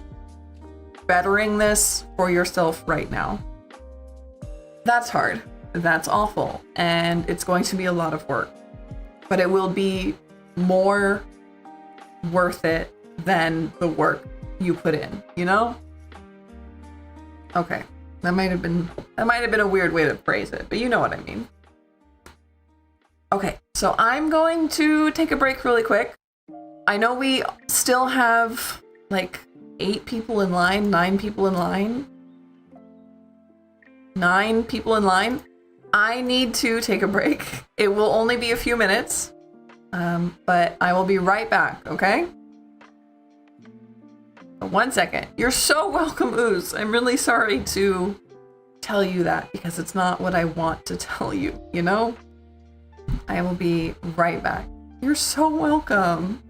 [SPEAKER 1] bettering this for yourself right now. That's hard. That's awful. And it's going to be a lot of work. But it will be more worth it than the work you put in, you know? Okay. That might have been a weird way to phrase it, but you know what I mean. Okay, so I'm going to take a break really quick. I know we still have like 8 people in line, 9 people in line. 9 people in line. I need to take a break. It will only be a few minutes, but I will be right back, okay? 1 second. You're so welcome, Ooze. I'm really sorry to tell you that because it's not what I want to tell you, you know? I will be right back. You're so welcome.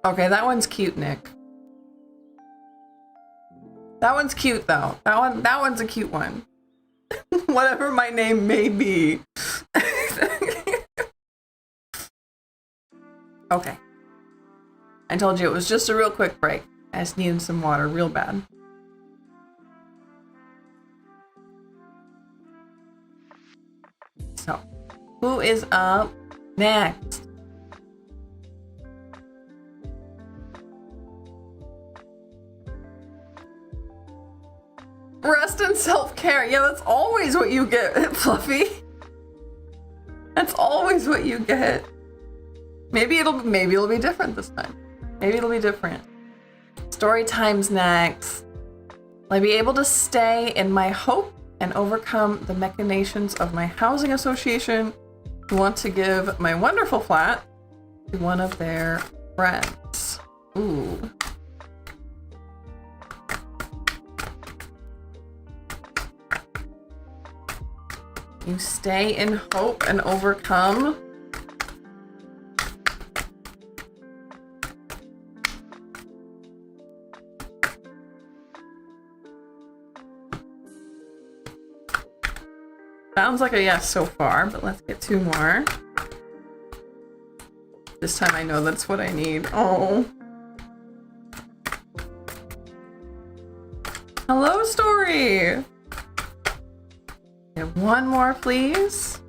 [SPEAKER 1] Okay, that one's cute, Nick. That one's cute though. That one's a cute one. Whatever my name may be. Okay. I told you it was just a real quick break. I just needed some water real bad. So, who is up next? Rest and self-care. Yeah, that's always what you get, Fluffy. That's always what you get. Maybe it'll be different this time. Maybe it'll be different. Story time's next. Will I be able to stay in my hope and overcome the machinations of my housing association who want to give my wonderful flat to one of their friends? Ooh. You stay in hope and overcome. Sounds like a yes so far, but let's get two more. This time I know that's what I need. Oh. Hello, Story! Okay, one more, please.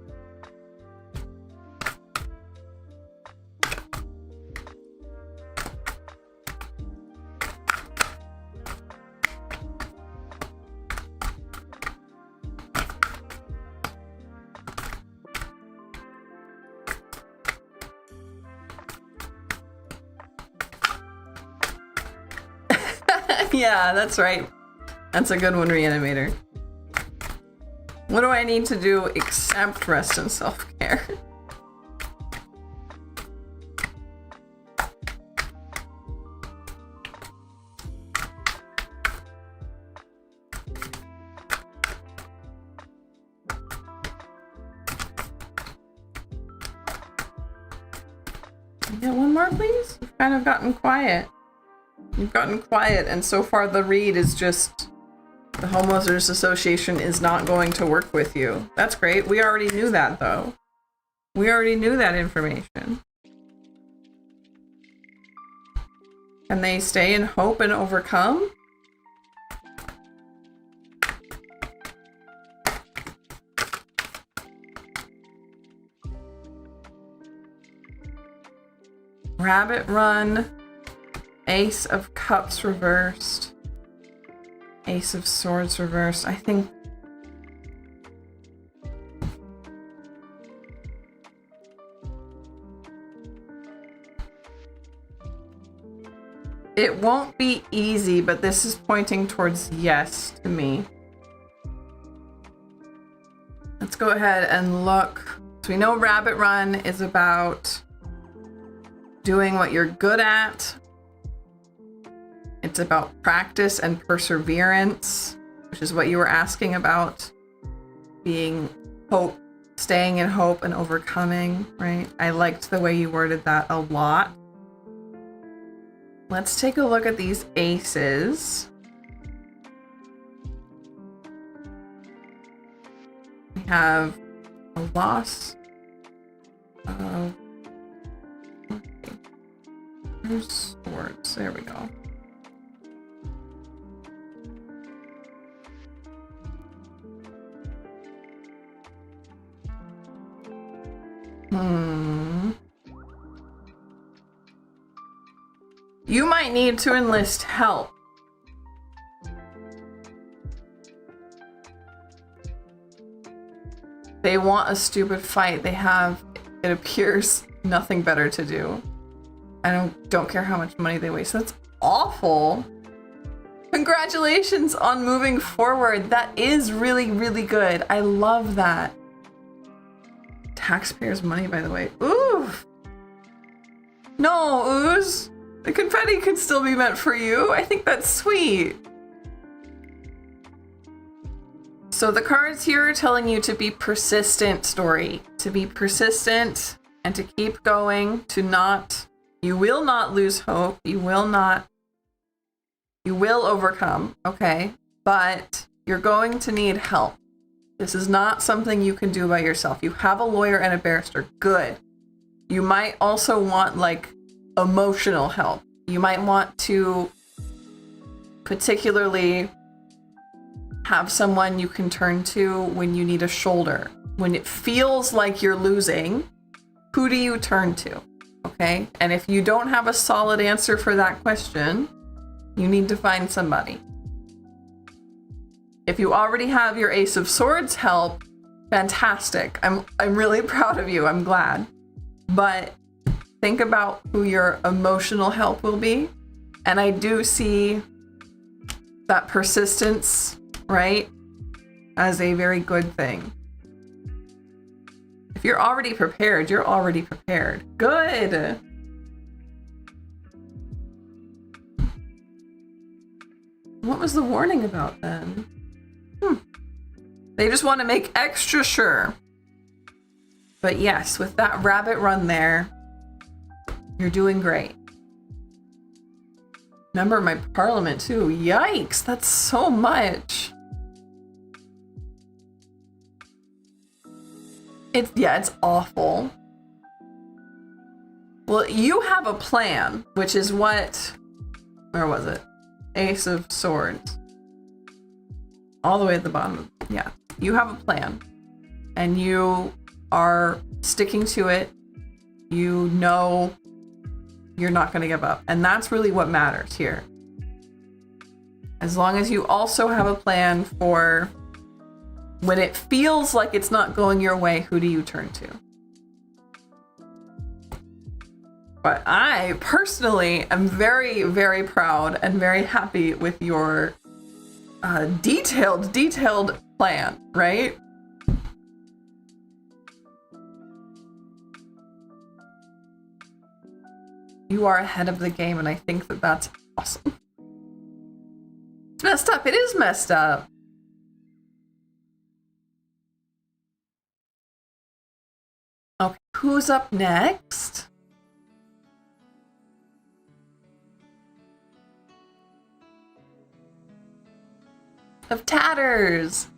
[SPEAKER 1] Yeah, that's right. That's a good one, Reanimator. What do I need to do except rest and self-care? Yeah, one more, please? You've kind of gotten quiet. You've gotten quiet, and so far the read is just the Homeowners Association is not going to work with you. That's great. We already knew that, though. We already knew that information. Can they stay in hope and overcome? Rabbit run. Ace of Cups reversed. Ace of Swords reversed. I think... it won't be easy, but this is pointing towards yes to me. Let's go ahead and look. So we know Rabbit Run is about doing what you're good at. It's about practice and perseverance, which is what you were asking about. Being hope, staying in hope and overcoming, right? I liked the way you worded that a lot. Let's take a look at these aces. We have a loss of... There's swords. There we go. You might need to enlist help. They want a stupid fight. They have, it appears, nothing better to do. I don't care how much money they waste. That's awful. Congratulations on moving forward. That is really, really good. I love that. Taxpayers' money, by the way. Ooh. No, Ooze. The confetti could still be meant for you. I think that's sweet. So the cards here are telling you to be persistent, Story. To be persistent and to keep going, to not, you will not lose hope. You will overcome, okay? But you're going to need help. This is not something you can do by yourself. You have a lawyer and a barrister. Good. You might also want like emotional help. You might want to particularly have someone you can turn to when you need a shoulder. When it feels like you're losing, who do you turn to? Okay? And if you don't have a solid answer for that question, you need to find somebody. If you already have your Ace of Swords help, fantastic. I'm really proud of you. I'm glad. But think about who your emotional help will be. And I do see that persistence, right, as a very good thing. If you're already prepared, you're already prepared. Good. What was the warning about then? They just want to make extra sure. But yes, with that rabbit run there, you're doing great. Member of my parliament too. Yikes, that's so much. It's awful. Well, you have a plan, which is what, where was it? Ace of Swords. All the way at the bottom. Yeah, you have a plan and you are sticking to it. You know you're not going to give up. And that's really what matters here. As long as you also have a plan for when it feels like it's not going your way, who do you turn to? But I personally am very, very proud and very happy with your detailed plan, right? You are ahead of the game, and I think that that's awesome. It's messed up. It is messed up. Okay, who's up next? Of Tatters.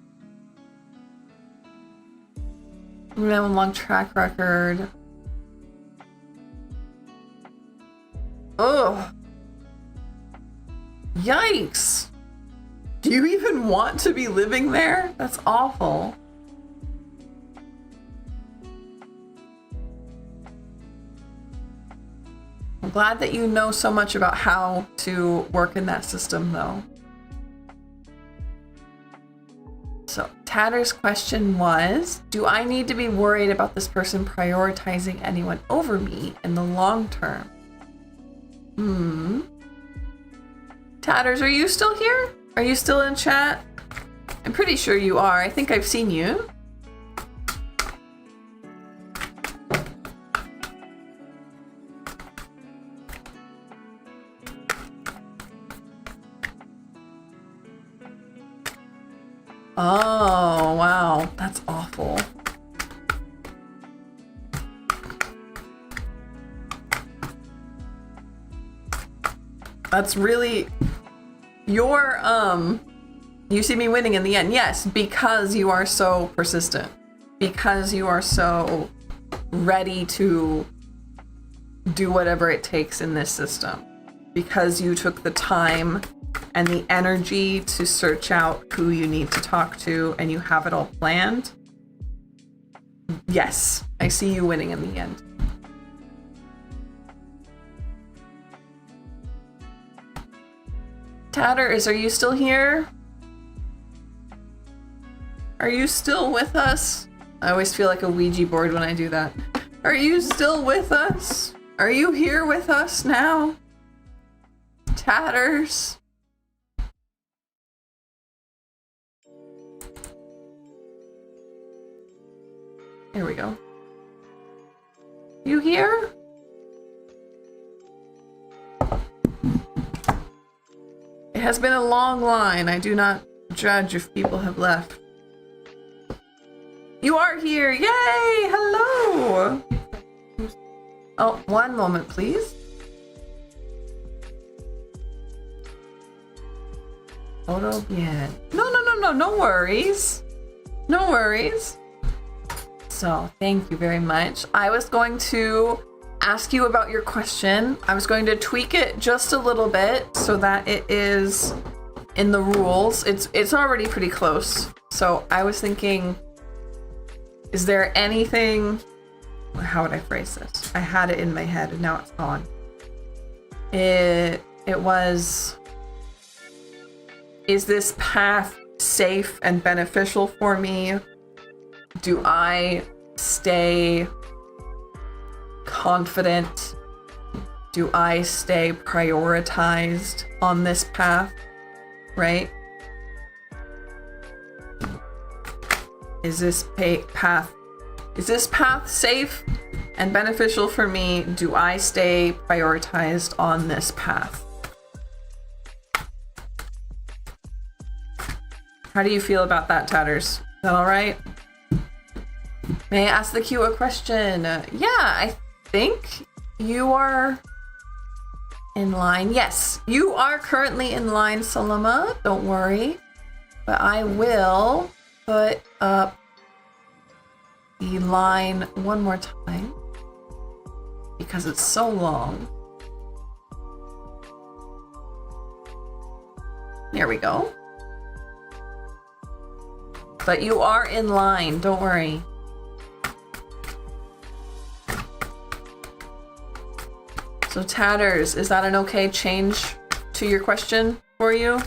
[SPEAKER 1] We have a long track record. Ugh. Yikes. Do you even want to be living there? That's awful. I'm glad that you know so much about how to work in that system, though. So, Tatter's question was, do I need to be worried about this person prioritizing anyone over me in the long term? Tatters, are you still here? Are you still in chat? I'm pretty sure you are. I think I've seen you. Oh, wow. That's awful. That's really your you see me winning in the end. Yes, because you are so persistent. Because you are so ready to do whatever it takes in this system. Because you took the time and the energy to search out who you need to talk to and you have it all planned. Yes, I see you winning in the end. Tatters, are you still here? Are you still with us? I always feel like a Ouija board when I do that. Are you still with us? Are you here with us now? Tatters? Here we go. You here? It has been a long line. I do not judge if people have left. You are here! Yay! Hello! Oh, one moment, please. Photo bien. No worries. No worries. So, thank you very much. I was going to ask you about your question. I was going to tweak it just a little bit so that it is in the rules. It's already pretty close. So, I was thinking, is there anything... How would I phrase this? I had it in my head and now it's gone. It was... Is this path safe and beneficial for me? Do I stay confident? Do I stay prioritized on this path? Right? Is this path safe and beneficial for me? Do I stay prioritized on this path? How do you feel about that, Tatters? Is that all right? May I ask the queue a question? Yeah, I think you are in line. Yes, you are currently in line, Salama. Don't worry. But I will put up the line one more time because it's so long. There we go. But you are in line, don't worry. So Tatters, is that an okay change to your question for you?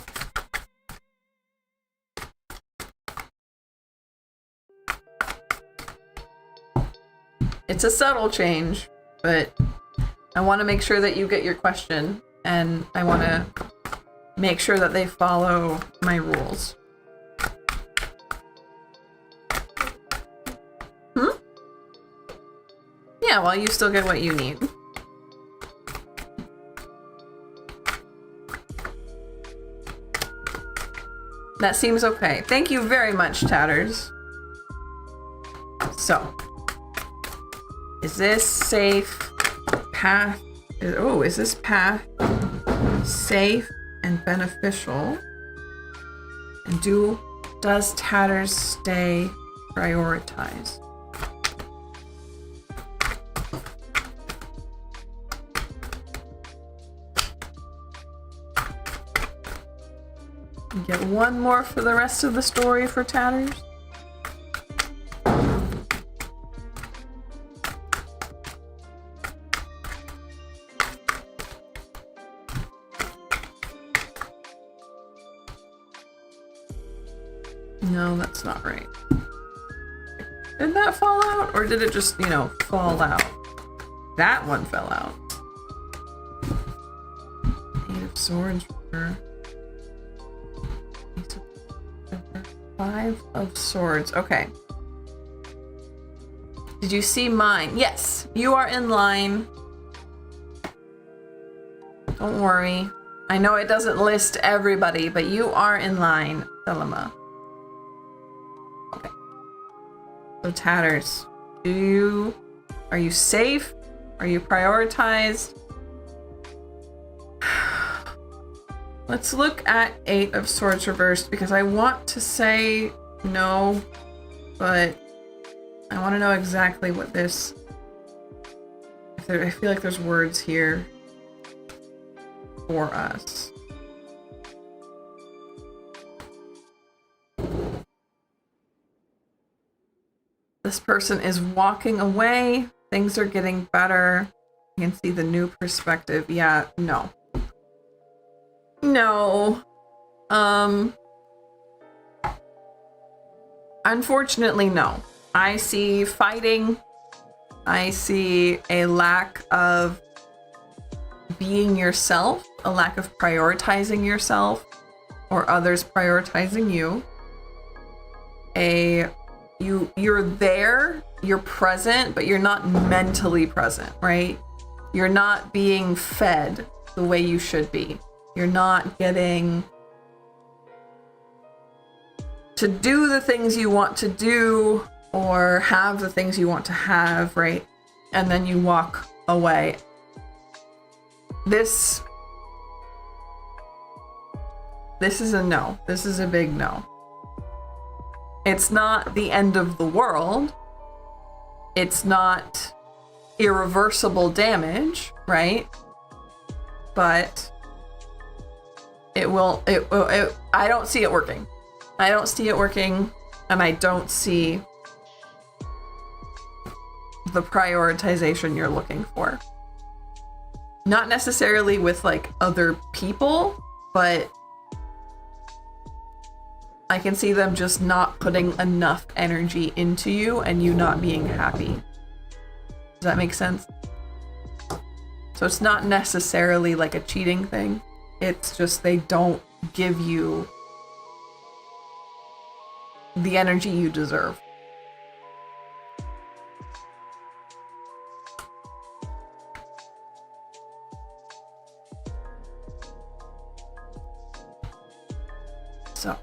[SPEAKER 1] It's a subtle change, but I want to make sure that you get your question, and I want to make sure that they follow my rules. Yeah, well, you still get what you need. That seems okay. Thank you very much, Tatters. So, is this safe path? Is this path safe and beneficial? And does Tatters stay prioritized? Get one more for the rest of the story for Tatters. No, that's not right. Did that fall out? Or did it just, fall out? That one fell out. Eight of Swords. Five of Swords. Okay. Did you see mine? Yes, you are in line. Don't worry. I know it doesn't list everybody, but you are in line, Thelema. Okay. So Tatters, are you safe? Are you prioritized? Let's look at Eight of Swords reversed because I want to say no, but I want to know exactly what this... I feel like there's words here for us. This person is walking away. Things are getting better. You can see the new perspective. Yeah, no. No. Unfortunately, no. I see fighting. I see a lack of being yourself, a lack of prioritizing yourself or others prioritizing you. You're there, you're present, but you're not mentally present, right? You're not being fed the way you should be. You're not getting to do the things you want to do or have the things you want to have, right? And then you walk away. This is a no. This is a big no. It's not the end of the world. It's not irreversible damage, right? But I don't see it working. I don't see it working, and I don't see the prioritization you're looking for. Not necessarily with like other people, but I can see them just not putting enough energy into you and you not being happy. Does that make sense? So it's not necessarily like a cheating thing. It's just they don't give you the energy you deserve. So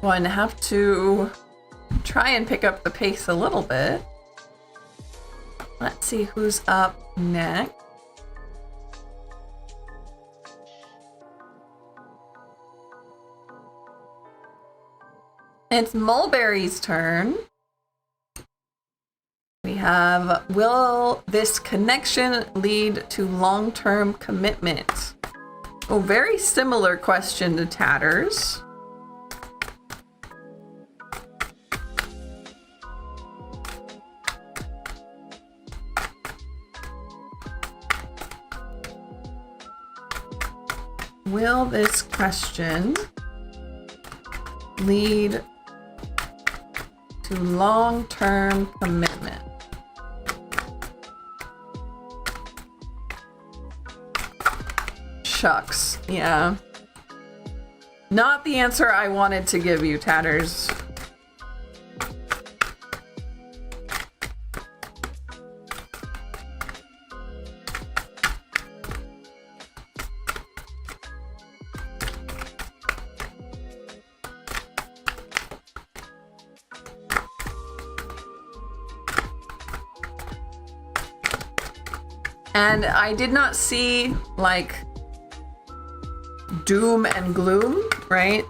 [SPEAKER 1] going to have to try and pick up the pace a little bit. Let's see who's up next. It's Mulberry's turn. We have, will this connection lead to long-term commitment? Oh, very similar question to Tatters. Will this question lead to long-term commitment? Shucks, yeah. Not the answer I wanted to give you, Tatters. And I did not see like doom and gloom, right?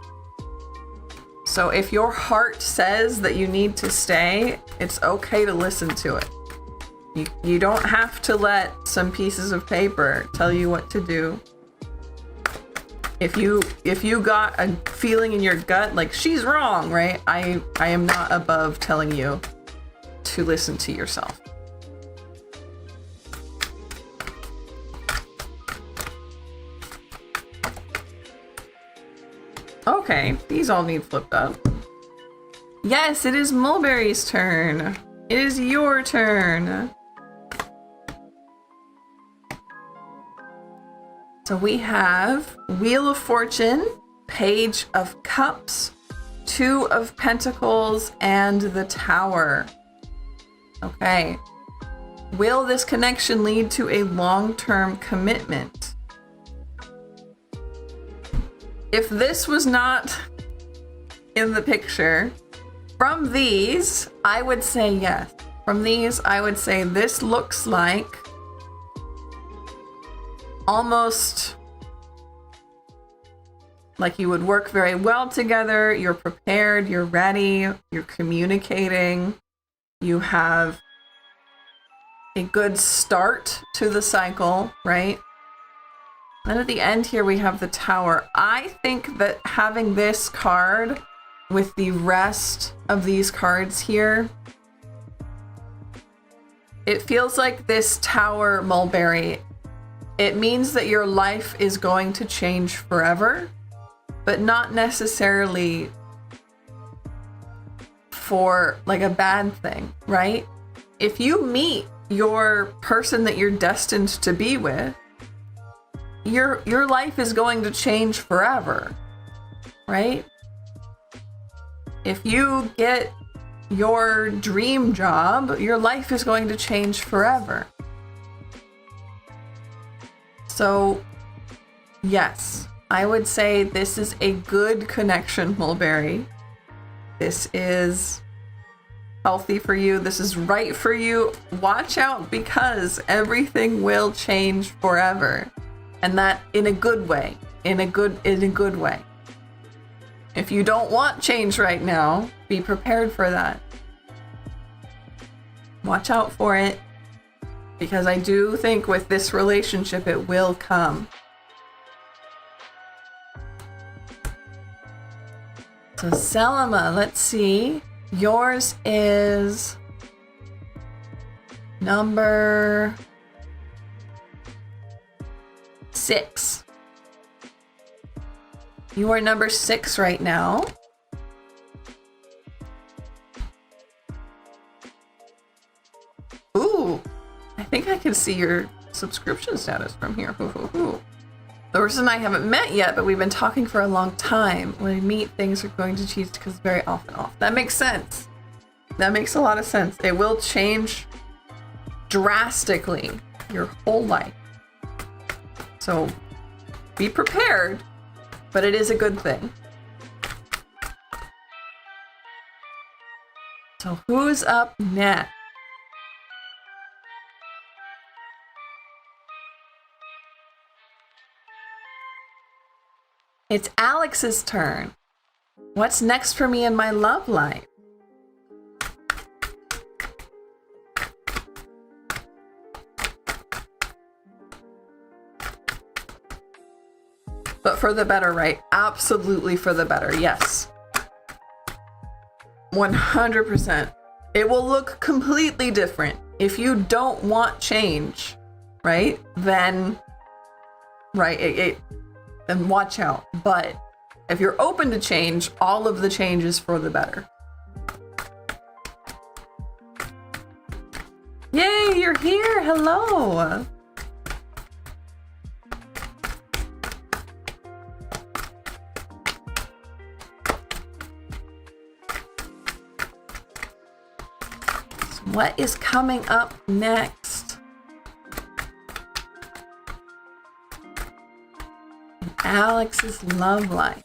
[SPEAKER 1] So if your heart says that you need to stay, it's okay to listen to it. You don't have to let some pieces of paper tell you what to do. If you got a feeling in your gut like she's wrong, right? I am not above telling you to listen to yourself. Okay, these all need flipped up. Yes, it is Mulberry's turn. It is your turn. So we have Wheel of Fortune, Page of Cups, Two of Pentacles, and the Tower. Okay. Will this connection lead to a long-term commitment? If this was not in the picture, from these, I would say yes. From these, I would say this looks like almost like you would work very well together. You're prepared, you're ready, you're communicating, you have a good start to the cycle, right? Then at the end here, we have the Tower. I think that having this card with the rest of these cards here, it feels like this Tower Mulberry, it means that your life is going to change forever, but not necessarily for like a bad thing, right? If you meet your person that you're destined to be with, your life is going to change forever, right? If you get your dream job, your life is going to change forever. So, yes, I would say this is a good connection, Mulberry. This is healthy for you. This is right for you. Watch out, because everything will change forever. And that in a good way. In a good way. If you don't want change right now, be prepared for that. Watch out for it, because I do think with this relationship, it will come. So Selma, let's see. Yours is number 6. You are number 6 right now. Ooh, I think I can see your subscription status from here. The person I haven't met yet, but we've been talking for a long time. When we meet, things are going to change because very often off. That makes sense. That makes a lot of sense. It will change drastically your whole life. So be prepared, but it is a good thing. So who's up next? It's Alex's turn. What's next for me in my love life? But for the better, right? Absolutely for the better, yes. 100%. It will look completely different. If you don't want change, right? Then, right, then watch out. But if you're open to change, all of the change is for the better. Yay, you're here. Hello. So what is coming up next? Alex's love life.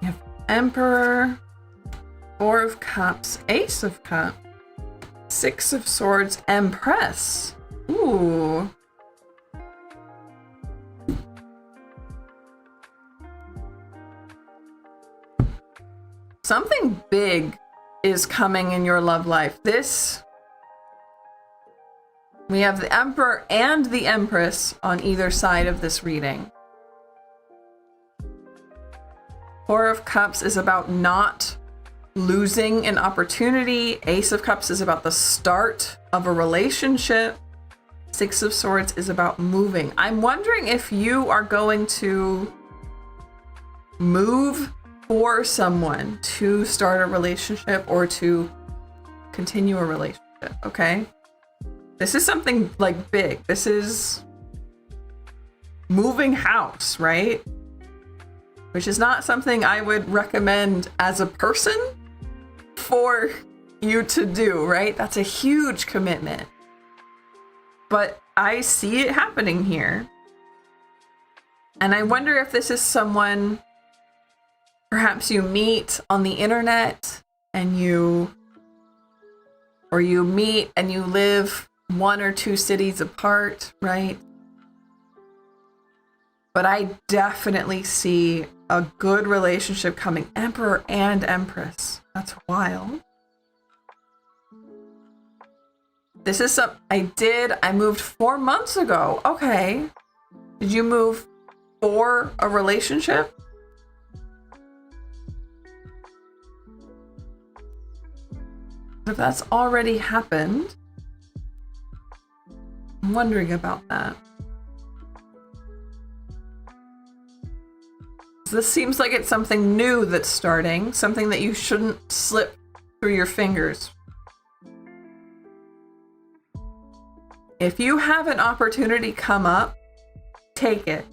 [SPEAKER 1] You have Emperor, 4 of Cups, Ace of Cups, 6 of Swords, Empress. Ooh. Something big is coming in your love life. We have the Emperor and the Empress on either side of this reading. 4 of Cups is about not losing an opportunity. Ace of Cups is about the start of a relationship. 6 of Swords is about moving. I'm wondering if you are going to move for someone to start a relationship or to continue a relationship, okay? This is something like big. This is moving house, right? Which is not something I would recommend as a person for you to do, right? That's a huge commitment. But I see it happening here. And I wonder if this is someone perhaps you meet on the internet and you meet and you live 1 or 2 cities apart, right? But I definitely see a good relationship coming. Emperor and Empress. That's wild. This is I moved 4 months ago. Okay. Did you move for a relationship? If that's already happened, I'm wondering about that. This seems like it's something new that's starting, something that you shouldn't slip through your fingers. If you have an opportunity come up, take it.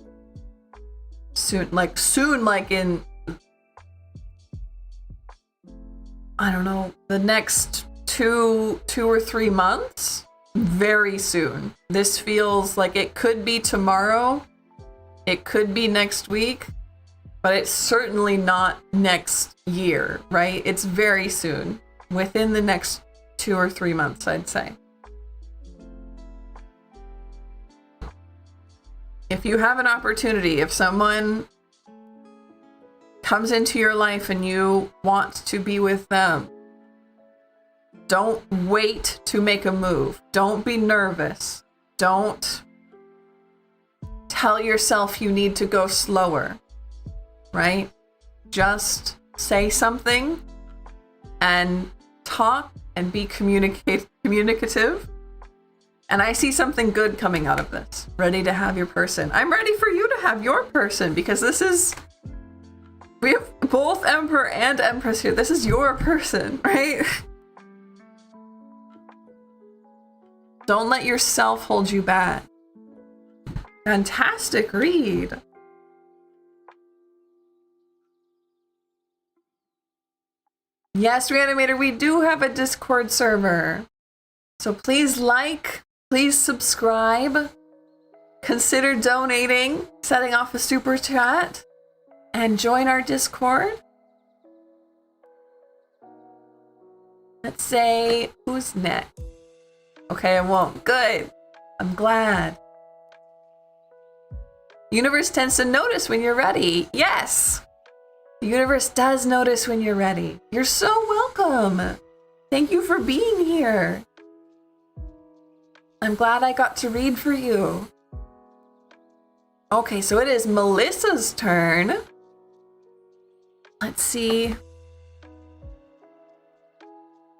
[SPEAKER 1] Soon, like in, I don't know, the next two or 3 months, very soon. This feels like it could be tomorrow, it could be next week, but it's certainly not next year, right? It's very soon, within the next 2 or 3 months, I'd say. If you have an opportunity, if someone comes into your life and you want to be with them, don't wait to make a move. Don't be nervous. Don't tell yourself you need to go slower. Right? Just say something and talk and be communicative. And I see something good coming out of this. Ready to have your person. I'm ready for you to have your person because we have both Emperor and Empress here. This is your person, right? Don't let yourself hold you back. Fantastic read. Yes, Reanimator, we do have a Discord server. So please please subscribe, consider donating, setting off a super chat, and join our Discord. Let's say, who's next? Okay, I won't. Good. I'm glad. Universe tends to notice when you're ready. Yes. The universe does notice when you're ready. You're so welcome. Thank you for being here. I'm glad I got to read for you. Okay, so it is Melissa's turn. Let's see.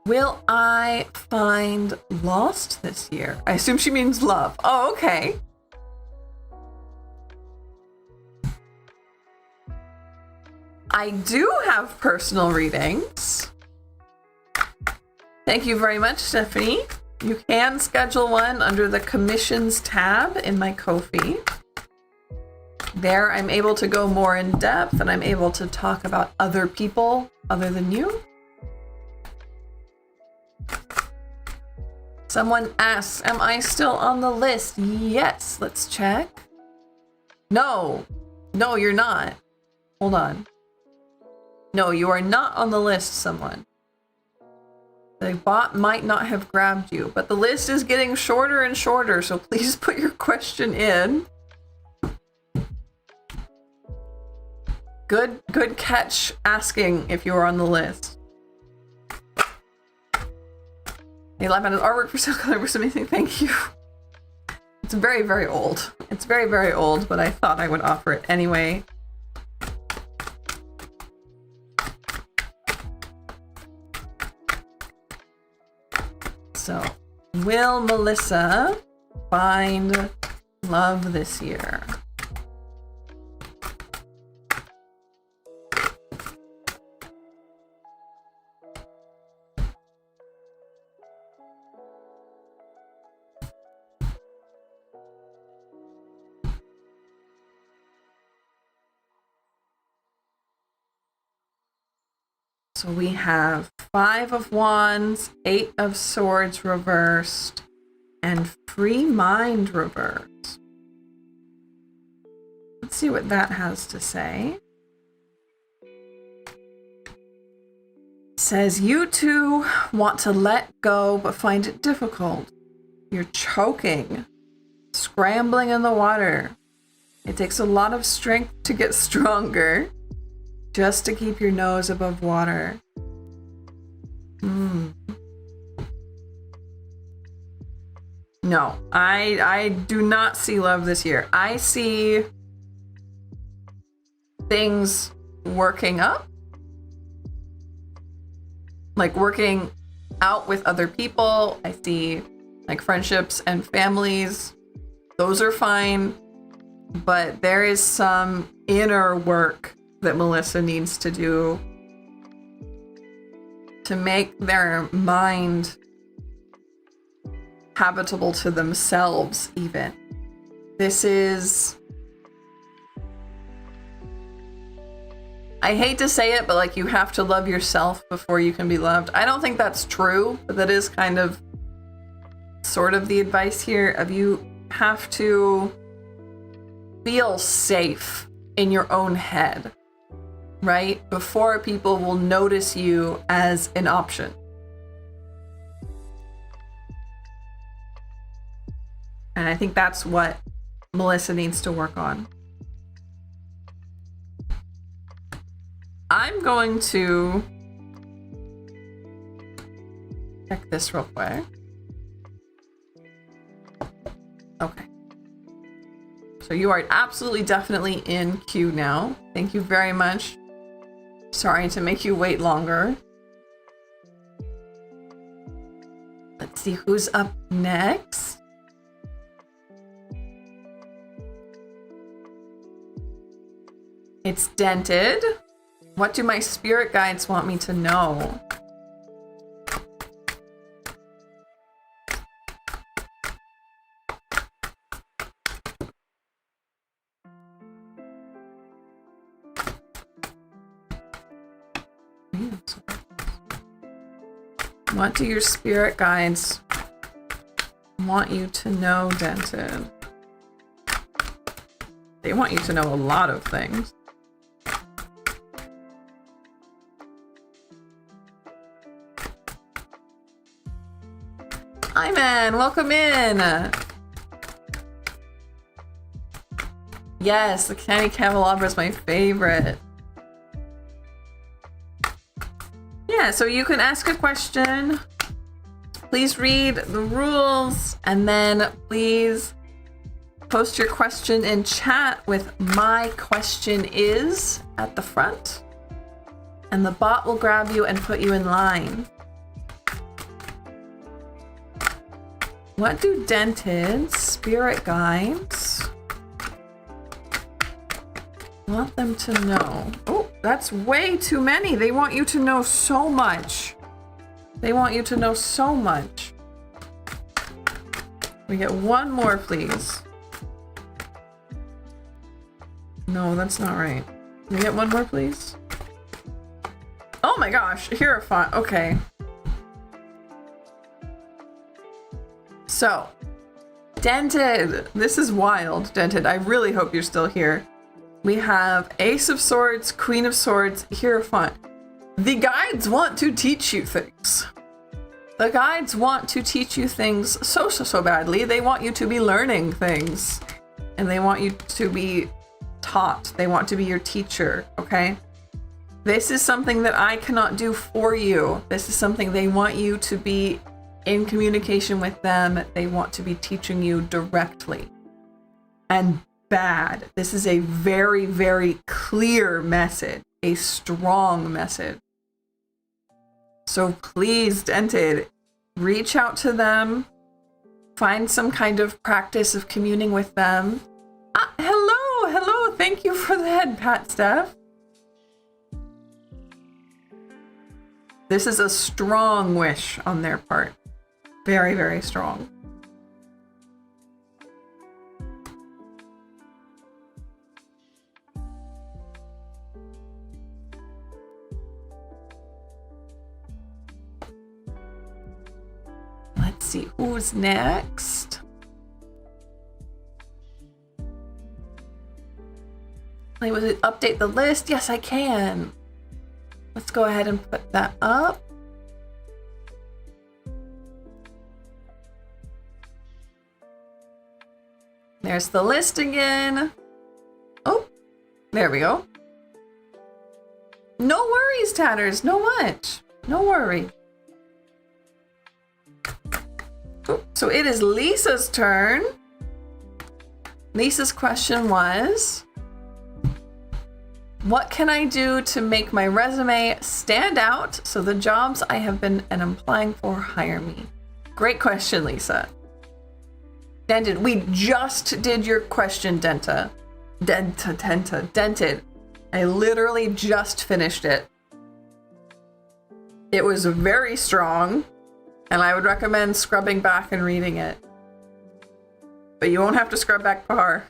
[SPEAKER 1] Will I find lost this year? I assume she means love. Oh, okay. I do have personal readings. Thank you very much, Stephanie. You can schedule one under the commissions tab in my Ko-fi. There, I'm able to go more in depth and I'm able to talk about other people other than you. Someone asks, am I still on the list? Yes, let's check. No, you're not. Hold on. No, you are not on the list, someone. The bot might not have grabbed you, but the list is getting shorter and shorter, so please put your question in. Good catch asking if you are on the list. The 11 artwork for sale color was amazing, thank you. It's very, very old. It's very, very old, but I thought I would offer it anyway. So, will Melissa find love this year? So we have 5 of Wands, 8 of Swords reversed, and Free Mind reversed. Let's see what that has to say. It says, you two want to let go but find it difficult. You're choking, scrambling in the water. It takes a lot of strength to get stronger. Just to keep your nose above water. No, I do not see love this year. I see things working up, like working out with other people. I see like friendships and families. Those are fine, but there is some inner work that Melissa needs to do to make their mind habitable to themselves even. This is, I hate to say it, but like you have to love yourself before you can be loved. I don't think that's true, but that is kind of sort of the advice here of you have to feel safe in your own head, right? Before people will notice you as an option. And I think that's what Melissa needs to work on. I'm going to check this real quick. Okay. So you are absolutely definitely in queue now. Thank you very much. Sorry to make you wait longer. Let's see who's up next. It's Dented. What do my spirit guides want me to know? What do your spirit guides want you to know, Dented? They want you to know a lot of things. Hi, man. Welcome in. Yes, the candy candelabra is my favorite. Yeah, so you can ask a question. Please read the rules and then please post your question in chat with "my question is" at the front, and the bot will grab you and put you in line. What do Dented spirit guides want them to know? Oh, that's way too many. They want you to know so much. They want you to know so much. We get one more, please. No, that's not right. Can we get one more, please? Oh my gosh, Hierophant. Okay. So, Dented. This is wild, Dented. I really hope you're still here. We have Ace of Swords, Queen of Swords, Hierophant. The guides want to teach you things. The guides want to teach you things so badly. They want you to be learning things. And they want you to be taught. They want to be your teacher, okay? This is something that I cannot do for you. This is something they want you to be in communication with them. They want to be teaching you directly. And bad. This is a very, very clear message, a strong message. So please, Dented, reach out to them, find some kind of practice of communing with them. Hello, thank you for the headpat, Steph. This is a strong wish on their part. Very, very strong. Let's see who's next. Like, was it update the list? Yes, I can. Let's go ahead and put that up. There's the list again. Oh, there we go. No worries, Tatters. No worry. So it is Lisa's turn. Lisa's question was, what can I do to make my resume stand out so the jobs I have been and applying for hire me? Great question, Lisa. Dented. We just did your question, Dented. I literally just finished it. It was very strong, and I would recommend scrubbing back and reading it. But you won't have to scrub back far.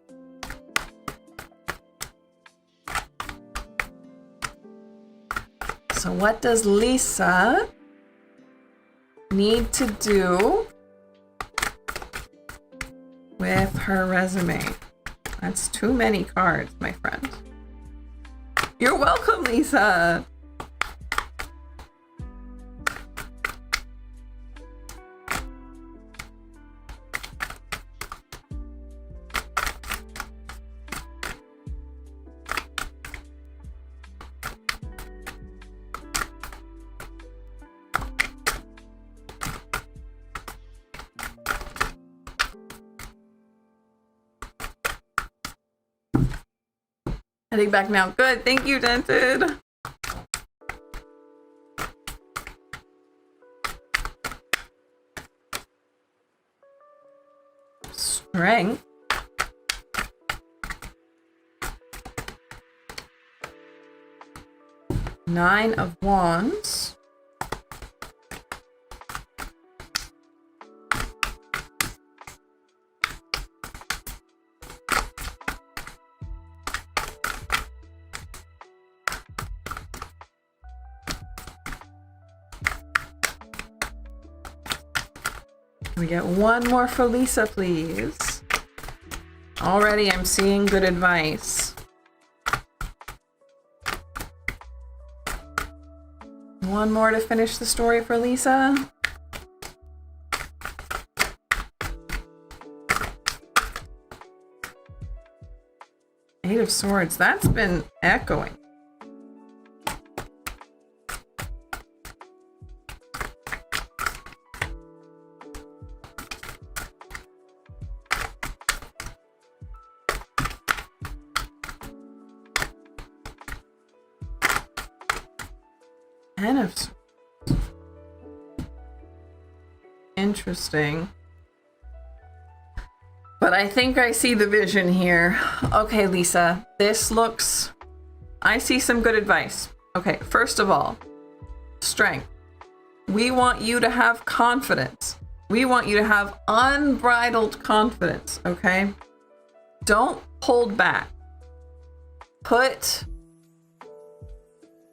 [SPEAKER 1] So what does Lisa need to do with her resume? That's too many cards, my friend. You're welcome, Lisa. Heading back now. Good. Thank you, Dented. Strength. Nine of Wands. We get one more for Lisa, please. Already I'm seeing good advice. One more to finish the story for Lisa. Eight of Swords. That's been echoing. Ten of Swords. Interesting. But I think I see the vision here. Okay, Lisa, this looks... I see some good advice. Okay, first of all, strength. We want you to have confidence. We want you to have unbridled confidence, okay? Don't hold back. Put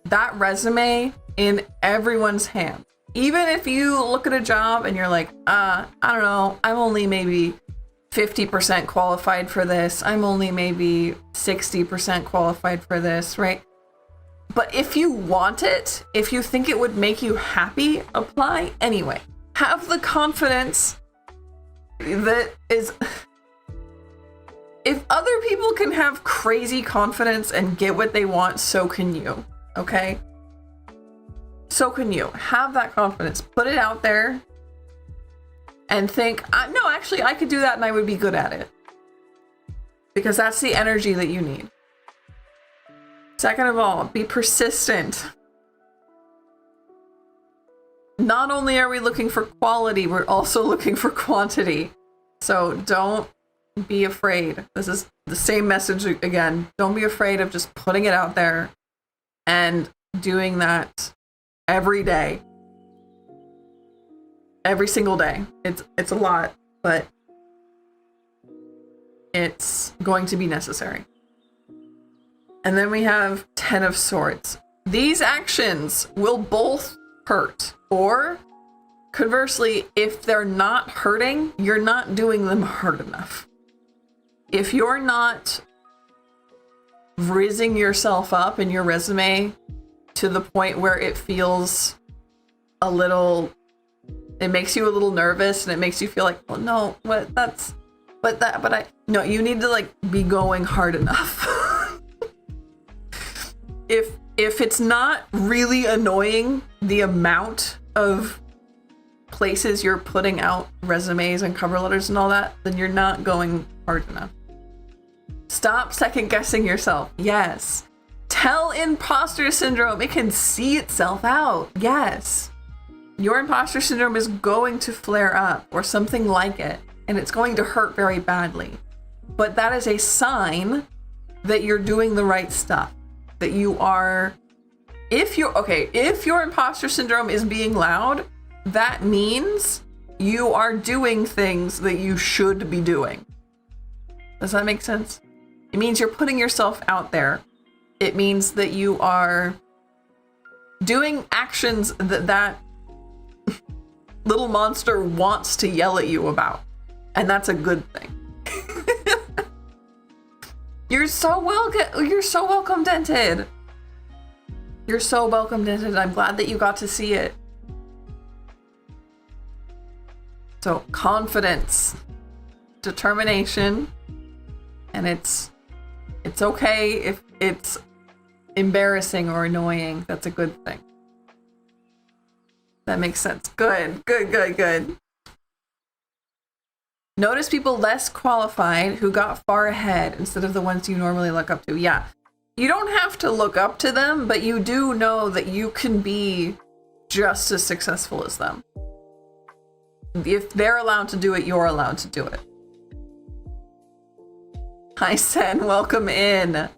[SPEAKER 1] that resume in everyone's hand. Even if you look at a job and you're like, I don't know, I'm only maybe 50% qualified for this. I'm only maybe 60% qualified for this, right? But if you want it, if you think it would make you happy, apply anyway. Have the confidence that is... If other people can have crazy confidence and get what they want, so can you, okay? So can you. Have that confidence. Put it out there and think, no, actually, I could do that and I would be good at it. Because that's the energy that you need. Second of all, be persistent. Not only are we looking for quality, we're also looking for quantity. So don't be afraid. This is the same message again. Don't be afraid of just putting it out there and doing that every day. Every single day. It's a lot, but it's going to be necessary. And then we have 10 of Swords. These actions will both hurt, or conversely, if they're not hurting, you're not doing them hard enough. If you're not rizzing yourself up in your resume to the point where it feels a little, it makes you a little nervous and it makes you feel like, well, no, no, you need to like be going hard enough. If it's not really annoying, the amount of places you're putting out resumes and cover letters and all that, then you're not going hard enough. Stop second guessing yourself. Yes. Tell imposter syndrome. It can see itself out. Yes. Your imposter syndrome is going to flare up or something like it, and it's going to hurt very badly. But that is a sign that you're doing the right stuff. That you are, if your imposter syndrome is being loud, that means you are doing things that you should be doing. Does that make sense? It means you're putting yourself out there. It means that you are doing actions that little monster wants to yell at you about. And that's a good thing. You're so welcome, Dented. You're so welcome, Dented. I'm glad that you got to see it. So, confidence, determination, and it's okay if it's embarrassing or annoying. That's a good thing. That makes sense. Good. Notice people less qualified who got far ahead instead of the ones you normally look up to. Yeah. You don't have to look up to them, but you do know that you can be just as successful as them. If they're allowed to do it, you're allowed to do it. Hi, Sen. Welcome in.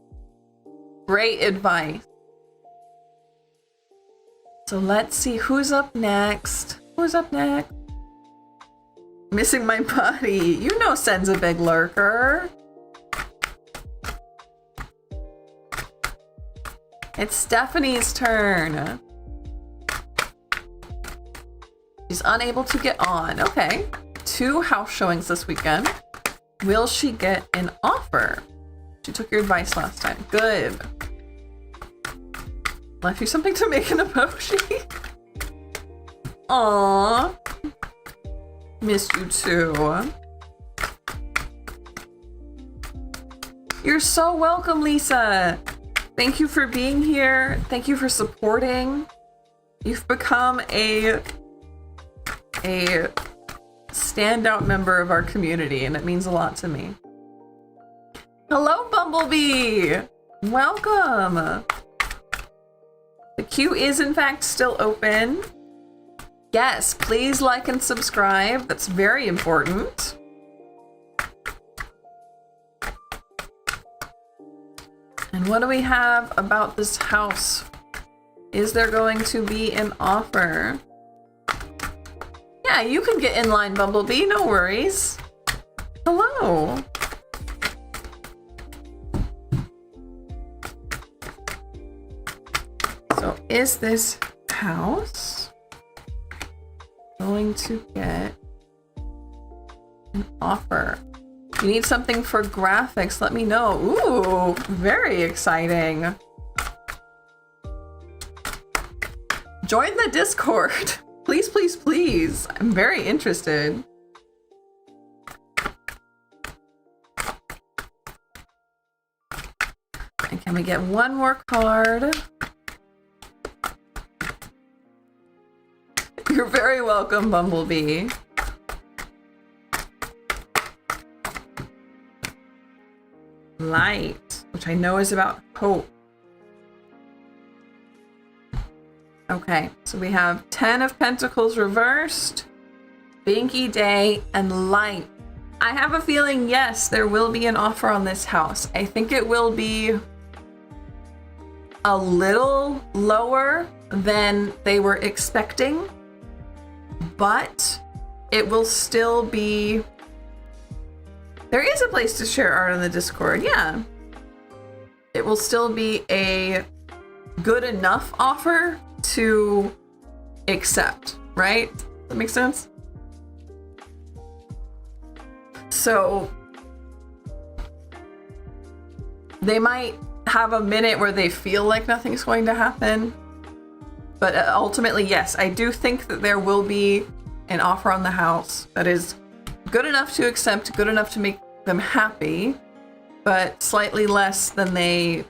[SPEAKER 1] Great advice. So let's see who's up next. Missing my body. You know Sen's a big lurker. It's Stephanie's turn. She's unable to get on. Okay. 2 house showings this weekend. Will she get an offer? She took your advice last time. Good. Left you something to make an emoji? Aww. Missed you too. You're so welcome, Lisa. Thank you for being here. Thank you for supporting. You've become a standout member of our community, and it means a lot to me. Hello, Bumblebee. Welcome. The queue is in fact still open. Yes, please like and subscribe. That's very important. And what do we have about this house? Is there going to be an offer? Yeah, you can get in line, Bumblebee. No worries. Hello. So, is this house going to get an offer? You need something for graphics, let me know. Ooh, very exciting. Join the Discord. Please, please, please. I'm very interested. And can we get one more card? You're very welcome, Bumblebee. Light, which I know is about hope. Okay, so we have 10 of Pentacles reversed, Binky Day, and Light. I have a feeling, yes, there will be an offer on this house. I think it will be a little lower than they were expecting, but it will still be... There is a place to share art on the Discord, yeah. It will still be a good enough offer to accept, right? Does that make sense? So they might have a minute where they feel like nothing's going to happen, but ultimately, yes, I do think that there will be an offer on the house that is good enough to accept, good enough to make them happy, but slightly less than they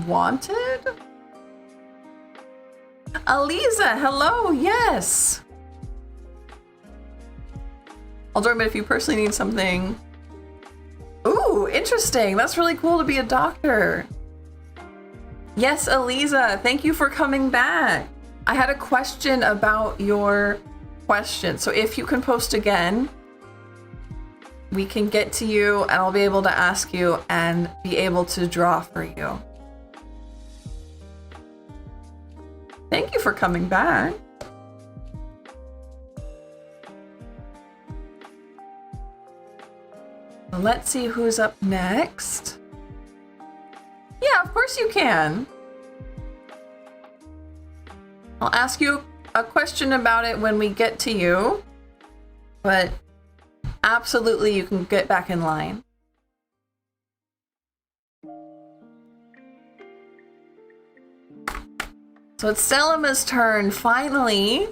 [SPEAKER 1] wanted. Aliza, hello, yes. I'll join, but if you personally need something... Ooh, interesting. That's really cool to be a doctor. Yes, Eliza, thank you for coming back. I had a question about your question. So if you can post again, we can get to you and I'll be able to ask you and be able to draw for you. Thank you for coming back. Let's see who's up next. Yeah, of course you can. I'll ask you a question about it when we get to you, but absolutely you can get back in line. So it's Selma's turn. Finally,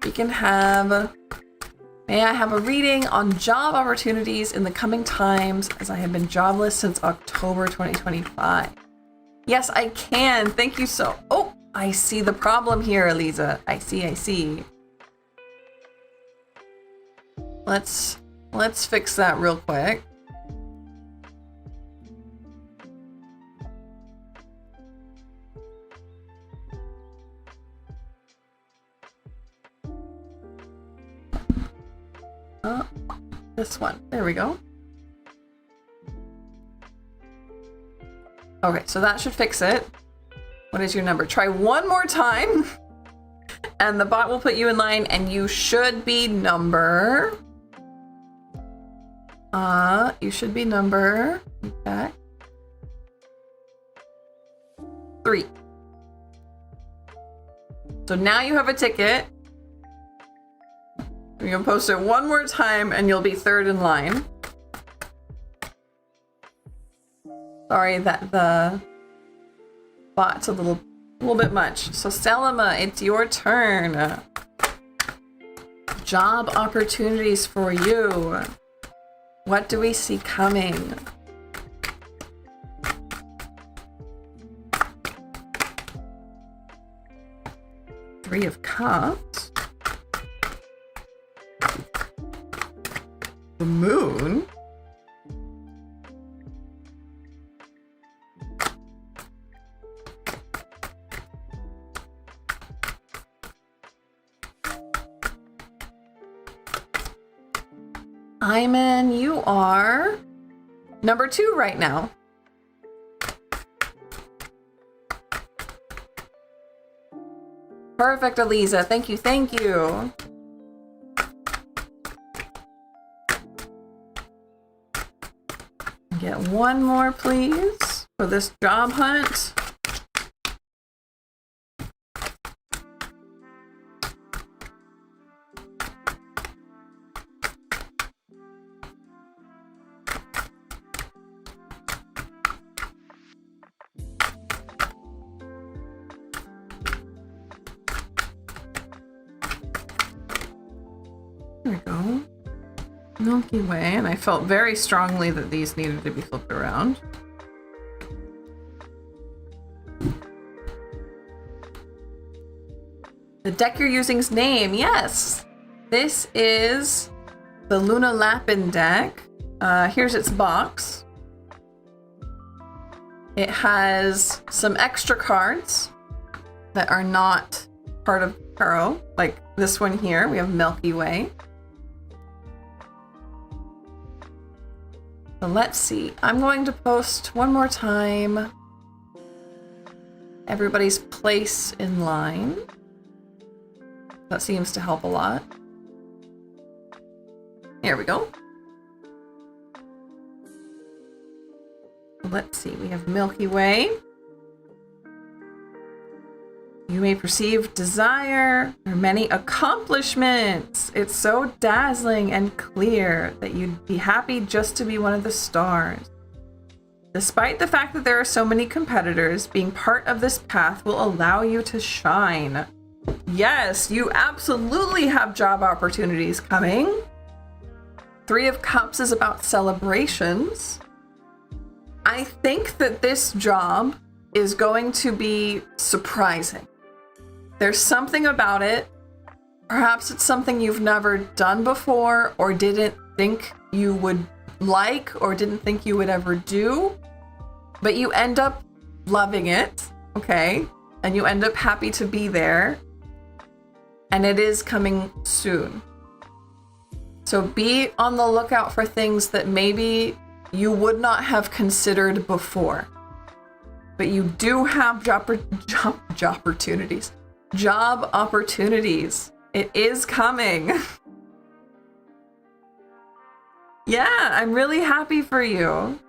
[SPEAKER 1] we can have... May I have a reading on job opportunities in the coming times, as I have been jobless since October 2025. Yes, I can. Thank you so... Oh, I see the problem here, Eliza. I see. Let's fix that real quick. This one. There we go. Okay, so that should fix it. What is your number? Try one more time, and the bot will put you in line, and you should be number... you should be number... Back. 3. So now you have a ticket. You can post it one more time and you'll be 3rd in line. Sorry that the bot's a little bit much. So Selma, it's your turn. Job opportunities for you. What do we see coming? Three of Cups. The Moon. Iman, you are number 2 right now. Perfect, Eliza. Thank you, thank you. Get one more, please, for this job hunt. There we go. Milky Way, and I felt very strongly that these needed to be flipped around. The deck you're using's name, yes! This is the Luna Lapin deck. Here's its box. It has some extra cards that are not part of Tarot, like this one here. We have Milky Way. So let's see. I'm going to post one more time everybody's place in line. That seems to help a lot. Here we go. Let's see. We have Milky Way. You may perceive desire or many accomplishments. It's so dazzling and clear that you'd be happy just to be one of the stars. Despite the fact that there are so many competitors, being part of this path will allow you to shine. Yes, you absolutely have job opportunities coming. 3 of Cups is about celebrations. I think that this job is going to be surprising. There's something about it Perhaps it's something you've never done before or didn't think you would like or didn't think you would ever do, but you end up loving it, okay? And you end up happy to be there, and it is coming soon. So be on the lookout for things that maybe you would not have considered before, but you do have job opportunities. Job opportunities. It is coming. Yeah, I'm really happy for you.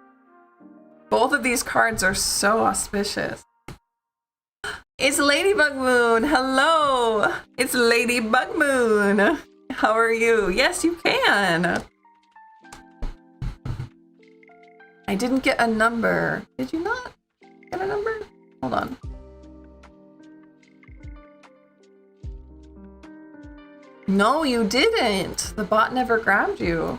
[SPEAKER 1] Both of these cards are so auspicious. It's Ladybug Moon. Hello. It's Ladybug Moon. How are you? Yes, you can. I didn't get a number. Did you not get a number? Hold on. No, you didn't. The bot never grabbed you.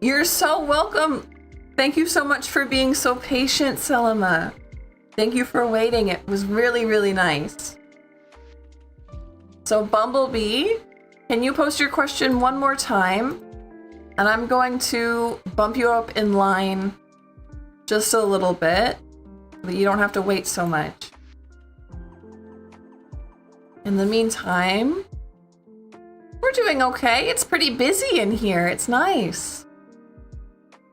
[SPEAKER 1] You're so welcome. Thank you so much for being so patient, Selima. Thank you for waiting. It was really, really nice. So Bumblebee, can you post your question one more time? And I'm going to bump you up in line just a little bit, but you don't have to wait so much. In the meantime, we're doing okay. It's pretty busy in here. It's nice.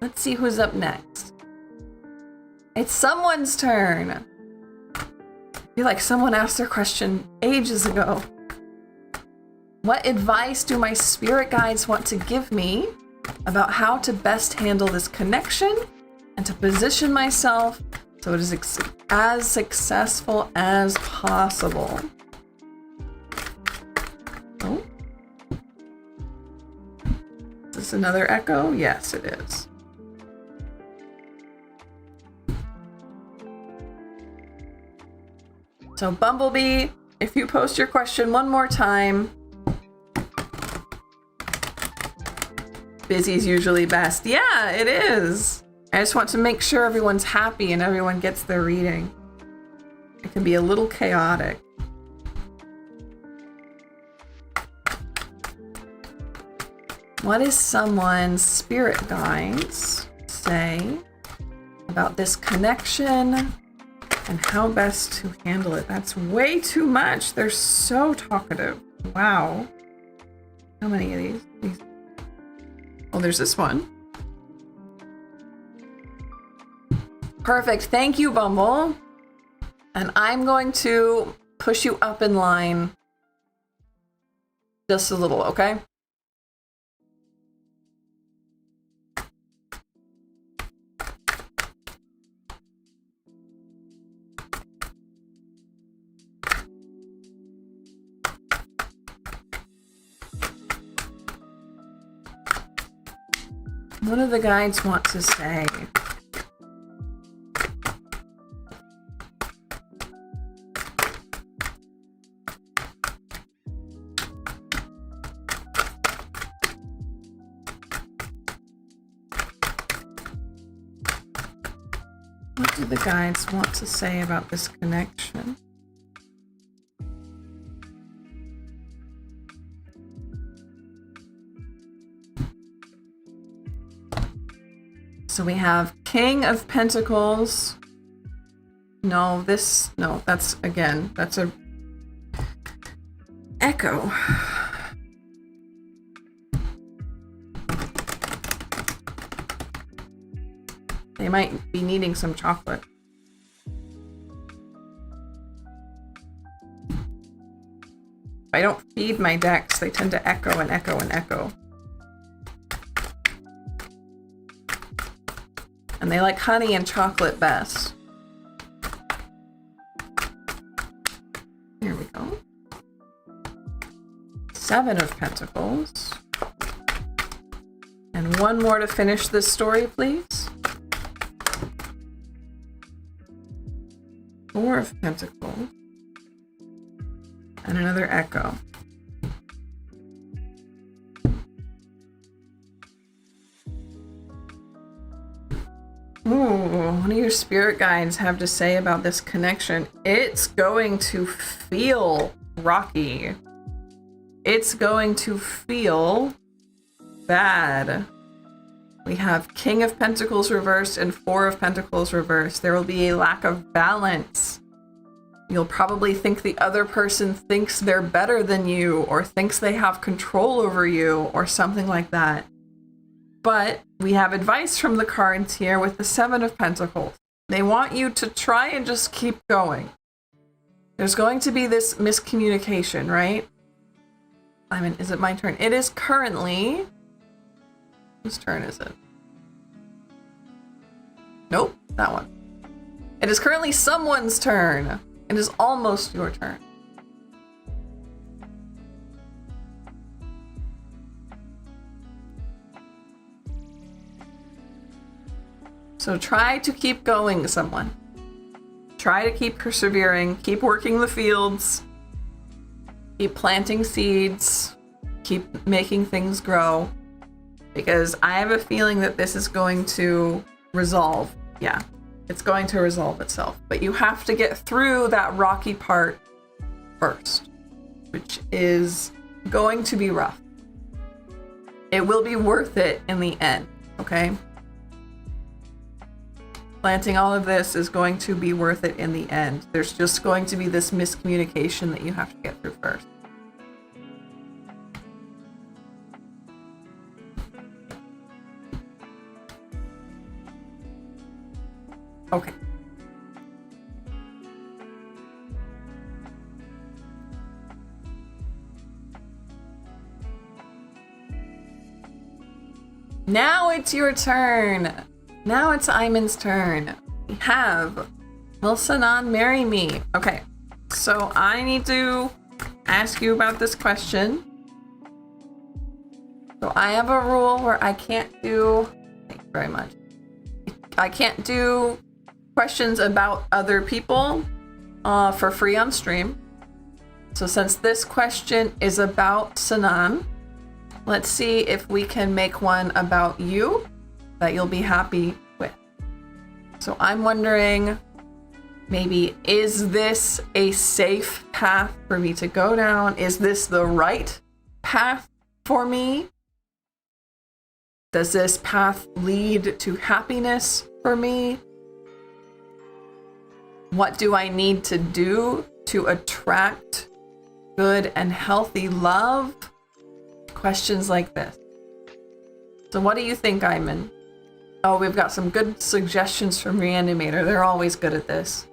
[SPEAKER 1] Let's see who's up next. It's someone's turn. I feel like someone asked their question ages ago. What advice do my spirit guides want to give me about how to best handle this connection and to position myself so it is as successful as possible? Oh. Is this another echo? Yes, it is. So Bumblebee, if you post your question one more time. Busy's usually best. Yeah, it is. I just want to make sure everyone's happy and everyone gets their reading. It can be a little chaotic. What does someone's spirit guides say about this connection and how best to handle it? That's way too much. They're so talkative. Wow. How many of these? Oh, there's this one. Perfect. Thank you, Bumble. And I'm going to push you up in line just a little, okay? What do the guides want to say? What do the guides want to say about this connection? So we have King of Pentacles. No, that's a echo. They might be needing some chocolate. If I don't feed my decks, they tend to echo and echo and echo. And they like honey and chocolate best. Here we go. 7 of Pentacles. And one more to finish this story, please. 4 of Pentacles. And another echo. Ooh, what do your spirit guides have to say about this connection? It's going to feel rocky. It's going to feel bad. We have King of Pentacles reversed and Four of Pentacles reversed. There will be a lack of balance. You'll probably think the other person thinks they're better than you or thinks they have control over you or something like that. But we have advice from the cards here with the Seven of Pentacles. They want you to try and just keep going. There's going to be this miscommunication, right? I mean, is it my turn? It is currently... Whose turn is it? Nope, that one. It is currently someone's turn. It is almost your turn. So try to keep going, someone. Try to keep persevering, keep working the fields, keep planting seeds, keep making things grow. Because I have a feeling that this is going to resolve. Yeah, it's going to resolve itself. But you have to get through that rocky part first, which is going to be rough. It will be worth it in the end, okay? Planting all of this is going to be worth it in the end. There's just going to be this miscommunication that you have to get through first. Okay. Now it's your turn. Now it's Iman's turn. We have Will Sanan marry me? Okay, so I need to ask you about this question. So I have a rule where I can't do, thank you very much. I can't do questions about other people for free on stream. So since this question is about Sanan, let's see if we can make one about you that you'll be happy with. So I'm wondering, maybe, is this a safe path for me to go down? Is this the right path for me? Does this path lead to happiness for me? What do I need to do to attract good and healthy love? Questions like this. So what do you think, Iman? Oh, we've got some good suggestions from Reanimator. They're always good at this.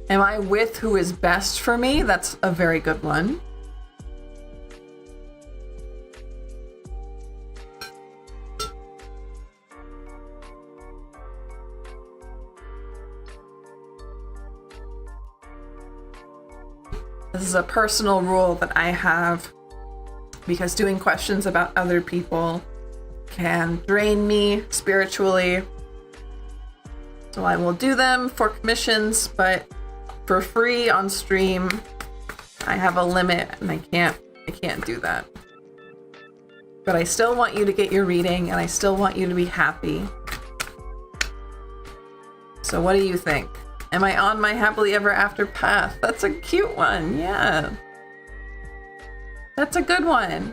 [SPEAKER 1] Am I with who is best for me? That's a very good one. This is a personal rule that I have because doing questions about other people can drain me spiritually. So I will do them for commissions, but for free on stream, I have a limit and I can't do that. But I still want you to get your reading and I still want you to be happy. So what do you think? Am I on my happily ever after path? That's a cute one, yeah. That's a good one.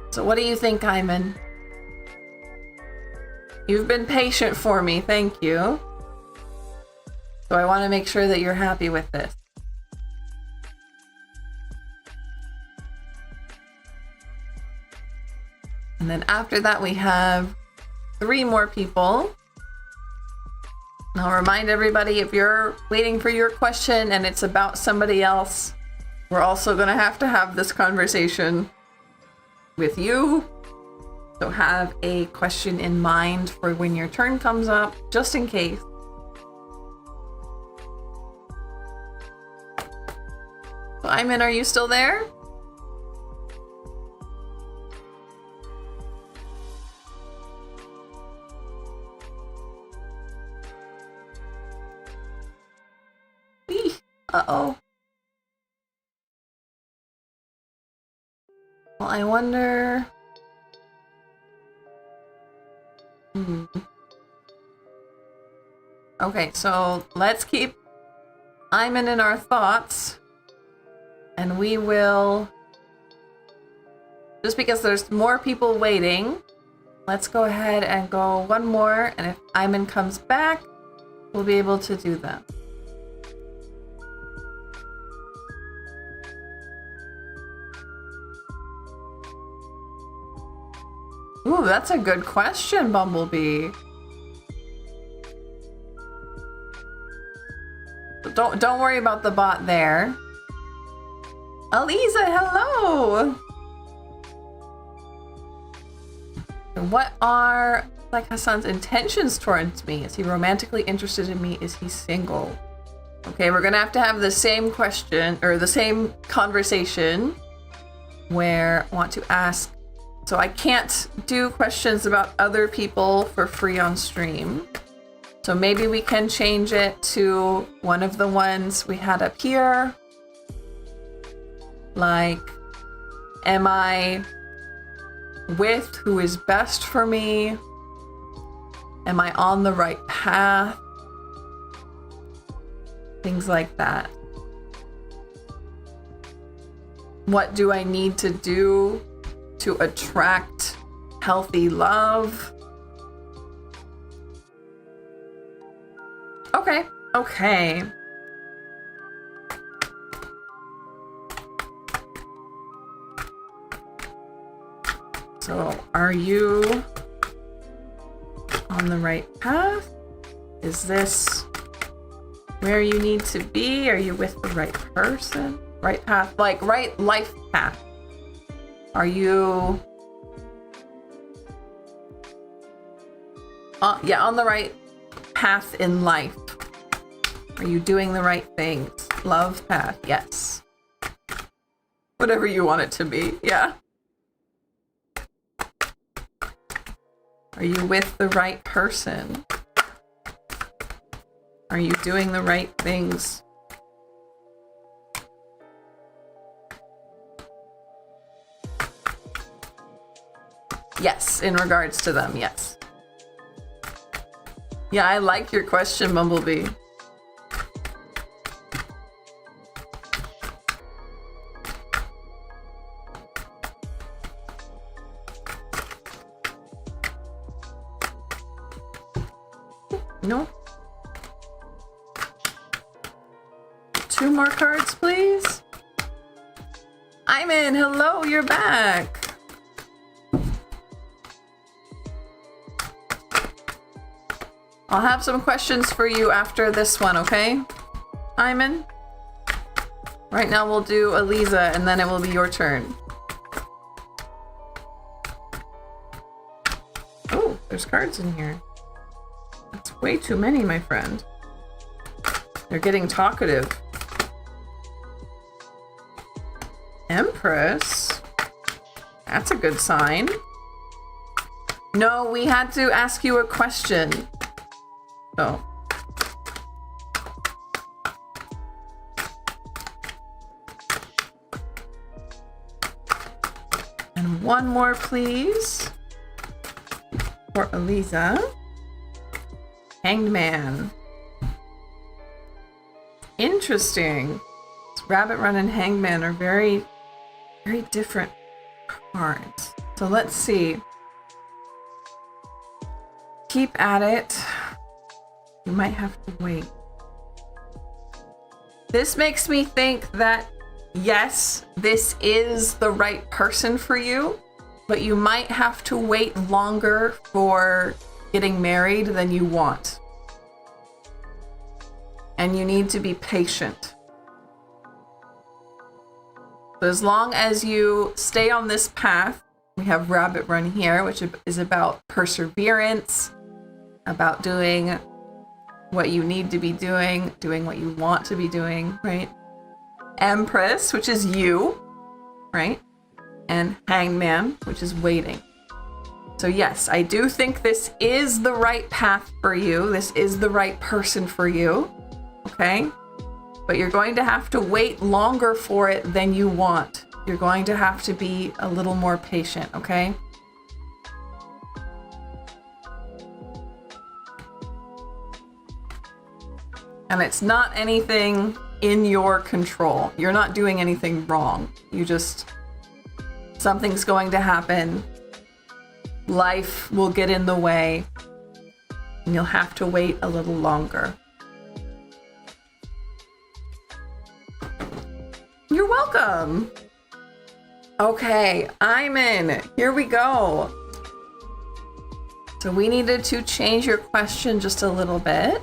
[SPEAKER 1] So what do you think, Iman? You've been patient for me, thank you. So I want to make sure that you're happy with this. And then after that we have 3 more people. I'll remind everybody, if you're waiting for your question and it's about somebody else, we're also going to have this conversation with you. So have a question in mind for when your turn comes up, just in case. So Iman, are you still there? Uh-oh. Well, I wonder... Okay, so let's keep Iman in our thoughts. And we will, just because there's more people waiting, let's go ahead and go one more. And if Iman comes back, we'll be able to do that. Ooh, that's a good question, Bumblebee. Don't worry about the bot there. Aliza, hello! What are like Hassan's intentions towards me? Is he romantically interested in me? Is he single? Okay, we're gonna have to have the same question, or the same conversation, where I want to ask. So I can't do questions about other people for free on stream. So maybe we can change it to one of the ones we had up here. Like, am I with who is best for me? Am I on the right path? Things like that. What do I need to do to attract healthy love? Okay. So, are you on the right path? Is this where you need to be? Are you with the right person? Right path, like right life path. Are you on the right path in life? Are you doing the right things? Love path, yes. Whatever you want it to be, yeah. Are you with the right person? Are you doing the right things? Yes, in regards to them, yes. Yeah, I like your question, Bumblebee. No. 2 more cards, please. Iman, hello, you're back. I'll have some questions for you after this one, okay? Iman? Right now we'll do Aliza and then it will be your turn. Oh, there's cards in here. That's way too many, my friend. They're getting talkative. Empress? That's a good sign. No, we had to ask you a question. So. And one more, please. For Aliza. Hanged Man. Interesting. Rabbit Run and Hanged Man are very, very different cards. So let's see. Keep at it. You might have to wait. This makes me think that, yes, this is the right person for you, but you might have to wait longer for getting married than you want. And you need to be patient. So as long as you stay on this path, we have Rabbit Run here, which is about perseverance, about doing what you need to be doing what you want to be doing, right? Empress, which is you, right? And Hanged Man, which is waiting. So yes, I do think this is the right path for you. This is the right person for you, okay? But you're going to have to wait longer for it than you want. You're going to have to be a little more patient, okay? And it's not anything in your control. You're not doing anything wrong. Something's going to happen. Life will get in the way. And you'll have to wait a little longer. You're welcome. Okay, I'm in. Here we go. So we needed to change your question just a little bit.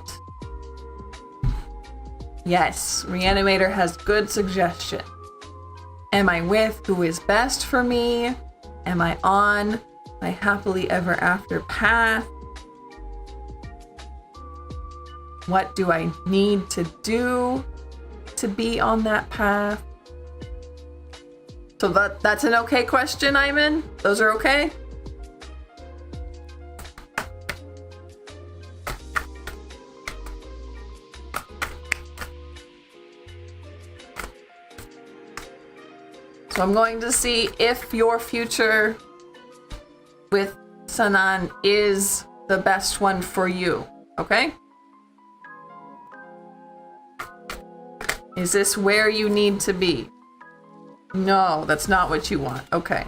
[SPEAKER 1] Yes, Reanimator has good suggestion. Am I with who is best for me? Am I on my happily ever after path? What do I need to do to be on that path? So that's an okay question, Iman? Those are okay? So I'm going to see if your future with Sanan is the best one for you, okay? Is this where you need to be? No, that's not what you want. Okay.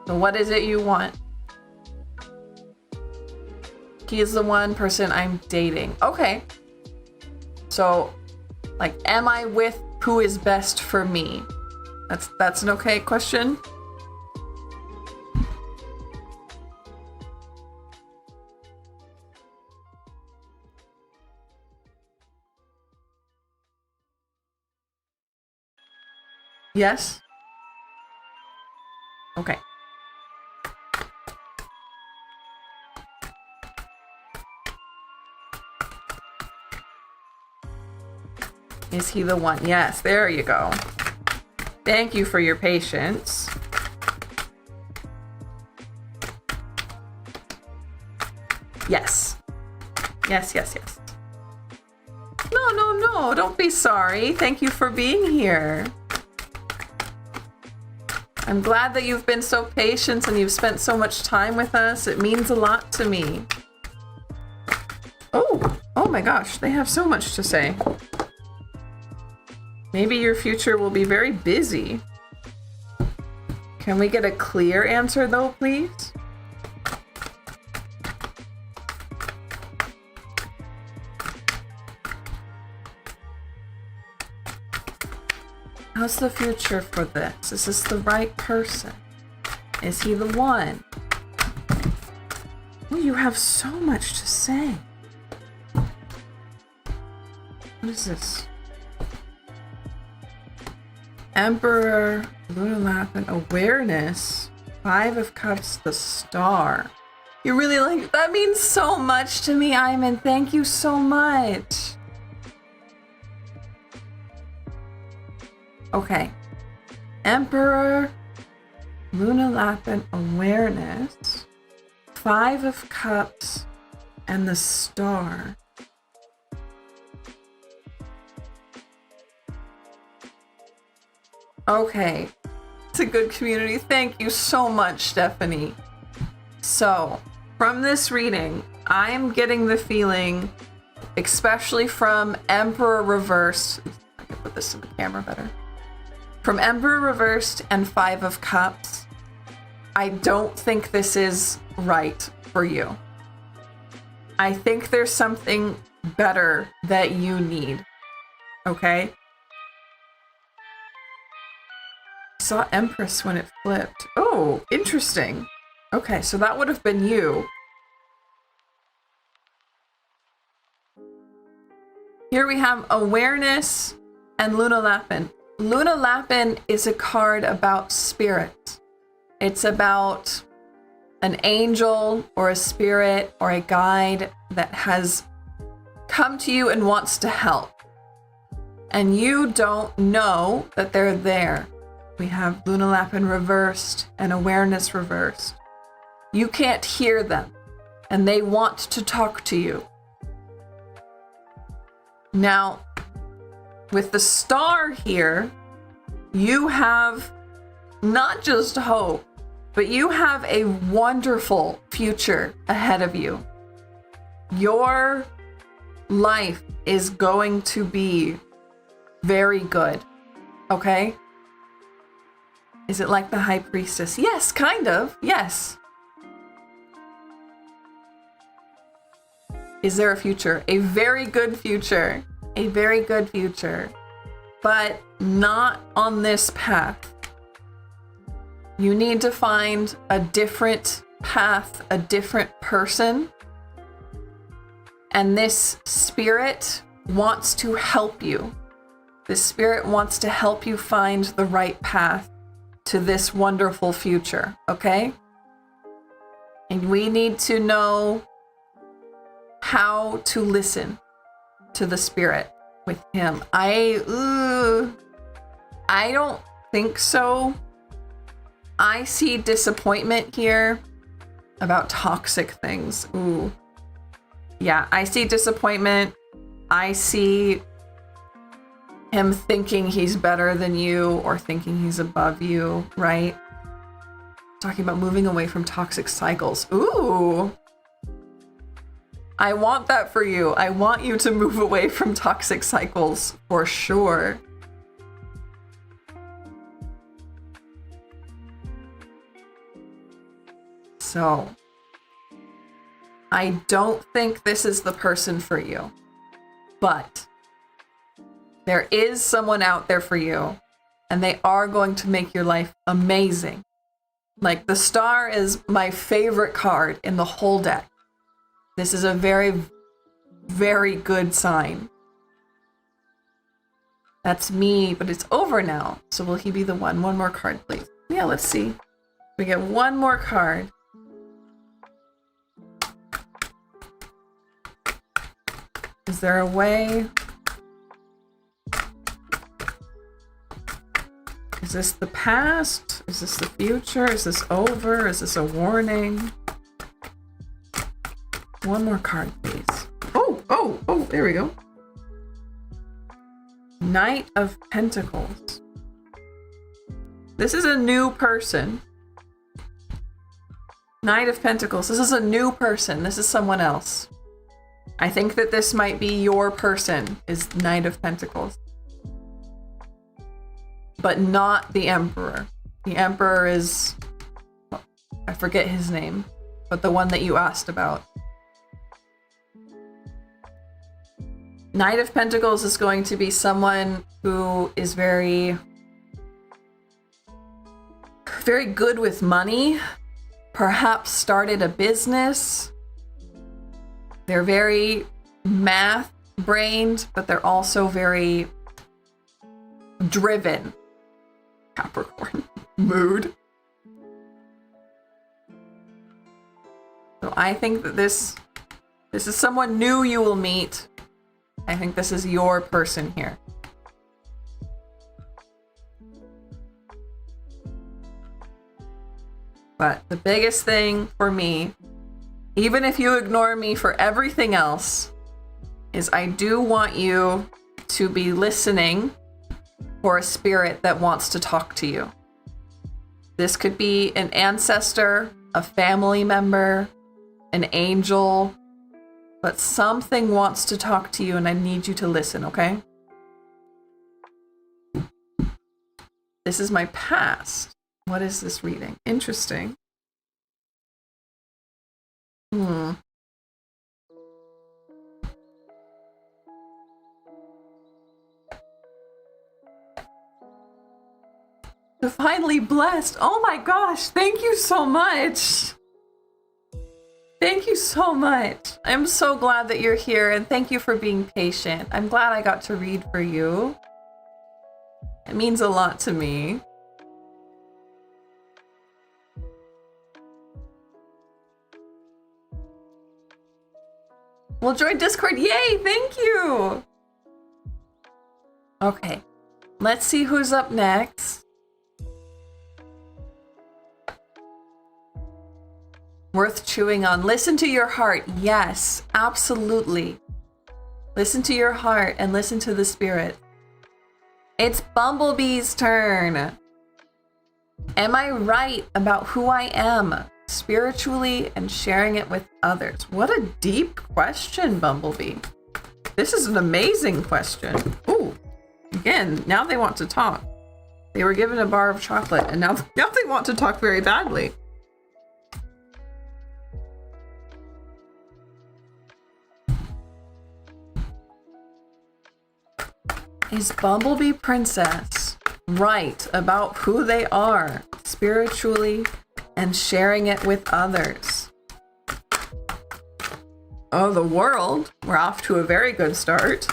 [SPEAKER 1] So what is it you want? He is the one person I'm dating. Okay. So, like, am I with who is best for me? That's an okay question? Yes? Okay. Is he the one? Yes, there you go. Thank you for your patience. Yes. Yes, yes, yes. No, don't be sorry. Thank you for being here. I'm glad that you've been so patient and you've spent so much time with us. It means a lot to me. Oh my gosh, they have so much to say. Maybe your future will be very busy. Can we get a clear answer though, please? How's the future for this? Is this the right person? Is he the one? Oh, you have so much to say. What is this? Emperor, Luna Lapin, Awareness, 5 of Cups, the Star. You really like, that means so much to me, Iman. Thank you so much. Okay. Emperor, Luna Lapin, Awareness, 5 of Cups, and the Star. Okay. It's a good community. Thank you so much, Stephanie. So, from this reading, I'm getting the feeling, especially from Emperor Reversed, I can put this in the camera better. From Emperor Reversed and 5 of Cups, I don't think this is right for you. I think there's something better that you need. Okay? I saw Empress when it flipped. Oh, interesting. Okay, so that would have been you. Here we have Awareness and Luna Lapin. Luna Lapin is a card about spirit. It's about an angel or a spirit or a guide that has come to you and wants to help. And you don't know that they're there. We have Luna Lapin reversed and Awareness reversed. You can't hear them, and they want to talk to you. Now, with the Star here, you have not just hope, But you have a wonderful future ahead of you. Your life is going to be very good. Okay? Is it like the high priestess? Yes, kind of. Yes. Is there a future? A very good future. A very good future. But not on this path. You need to find a different path, a different person. And this spirit wants to help you. This spirit wants to help you find the right path to this wonderful future, okay? And we need to know how to listen to the spirit with him. I don't think so. I see disappointment here about toxic things. Ooh. Yeah, I see disappointment. I see him thinking he's better than you or thinking he's above you, right? Talking about moving away from toxic cycles. Ooh. I want that for you. I want you to move away from toxic cycles for sure. So, I don't think this is the person for you, but there is someone out there for you, and they are going to make your life amazing. Like, the star is my favorite card in the whole deck. This is a very, very good sign. That's me, but it's over now. So will he be the one? One more card, please. Yeah, let's see. We get one more card. Is there a way? Is this the past? Is this the future? Is this over? Is this a warning? One more card, please. Oh, there we go. Knight of Pentacles. This is a new person. Knight of Pentacles. This is a new person. This is someone else. I think that this might be your person, is Knight of Pentacles. But not the Emperor. The Emperor is... I forget his name, but the one that you asked about. Knight of Pentacles is going to be someone who is very good with money, perhaps started a business. They're very math-brained, but they're also very driven. Capricorn. Mood. So I think that this is someone new you will meet. I think this is your person here. But the biggest thing for me, even if you ignore me for everything else, is I do want you to be listening for a spirit that wants to talk to you. This could be an ancestor, a family member, an angel, but something wants to talk to you and I need you to listen, okay? This is my past. What is this reading? Interesting. Divinely blessed. Oh my gosh, thank you so much. Thank you so much. I'm so glad that you're here and thank you for being patient. I'm glad I got to read for you. It means a lot to me. Well, join Discord. Yay, thank you. Okay, let's see who's up next. Worth chewing on. Listen to your heart. Yes, absolutely. Listen to your heart and listen to the spirit. It's Bumblebee's turn. Am I right about who I am spiritually and sharing it with others? What a deep question, Bumblebee. This is an amazing question. Ooh, again, now they want to talk. They were given a bar of chocolate and now they want to talk very badly. Is Bumblebee Princess right about who they are spiritually and sharing it with others? Oh, the world. We're off to a very good start.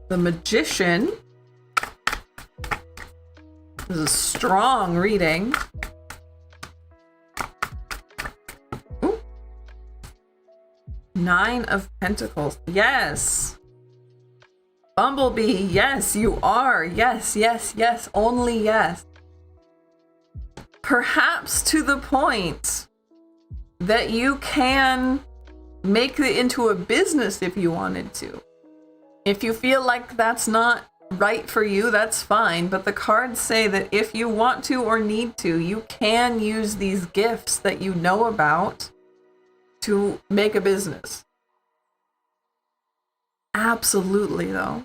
[SPEAKER 1] The Magician. This is a strong reading. Ooh. 9 of Pentacles. Yes. Bumblebee, yes, you are. Yes, yes, yes, only yes. Perhaps to the point that you can make it into a business if you wanted to. If you feel like that's not right for you, that's fine. But the cards say that if you want to or need to, you can use these gifts that you know about to make a business. Absolutely, though.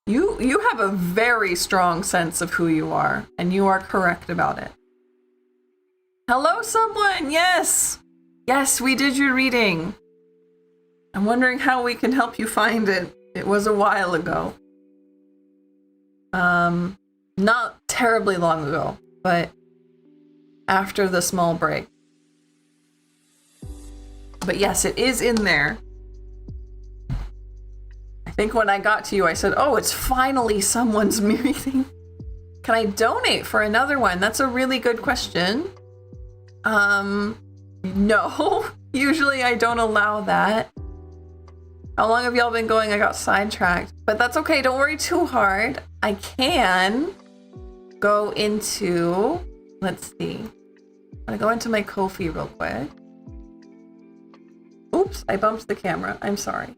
[SPEAKER 1] You have a very strong sense of who you are, and you are correct about it. Hello, someone! Yes! Yes, we did your reading. I'm wondering how we can help you find it. It was a while ago. Not terribly long ago, but after the small break. But yes, it is in there. I think when I got to you, I said, oh, it's finally someone's reading. Can I donate for another one? That's a really good question. No. Usually I don't allow that. How long have y'all been going? I got sidetracked. But that's okay. Don't worry too hard. I can go into... Let's see. I'm going to go into my Ko-fi real quick. Oops, I bumped the camera. I'm sorry.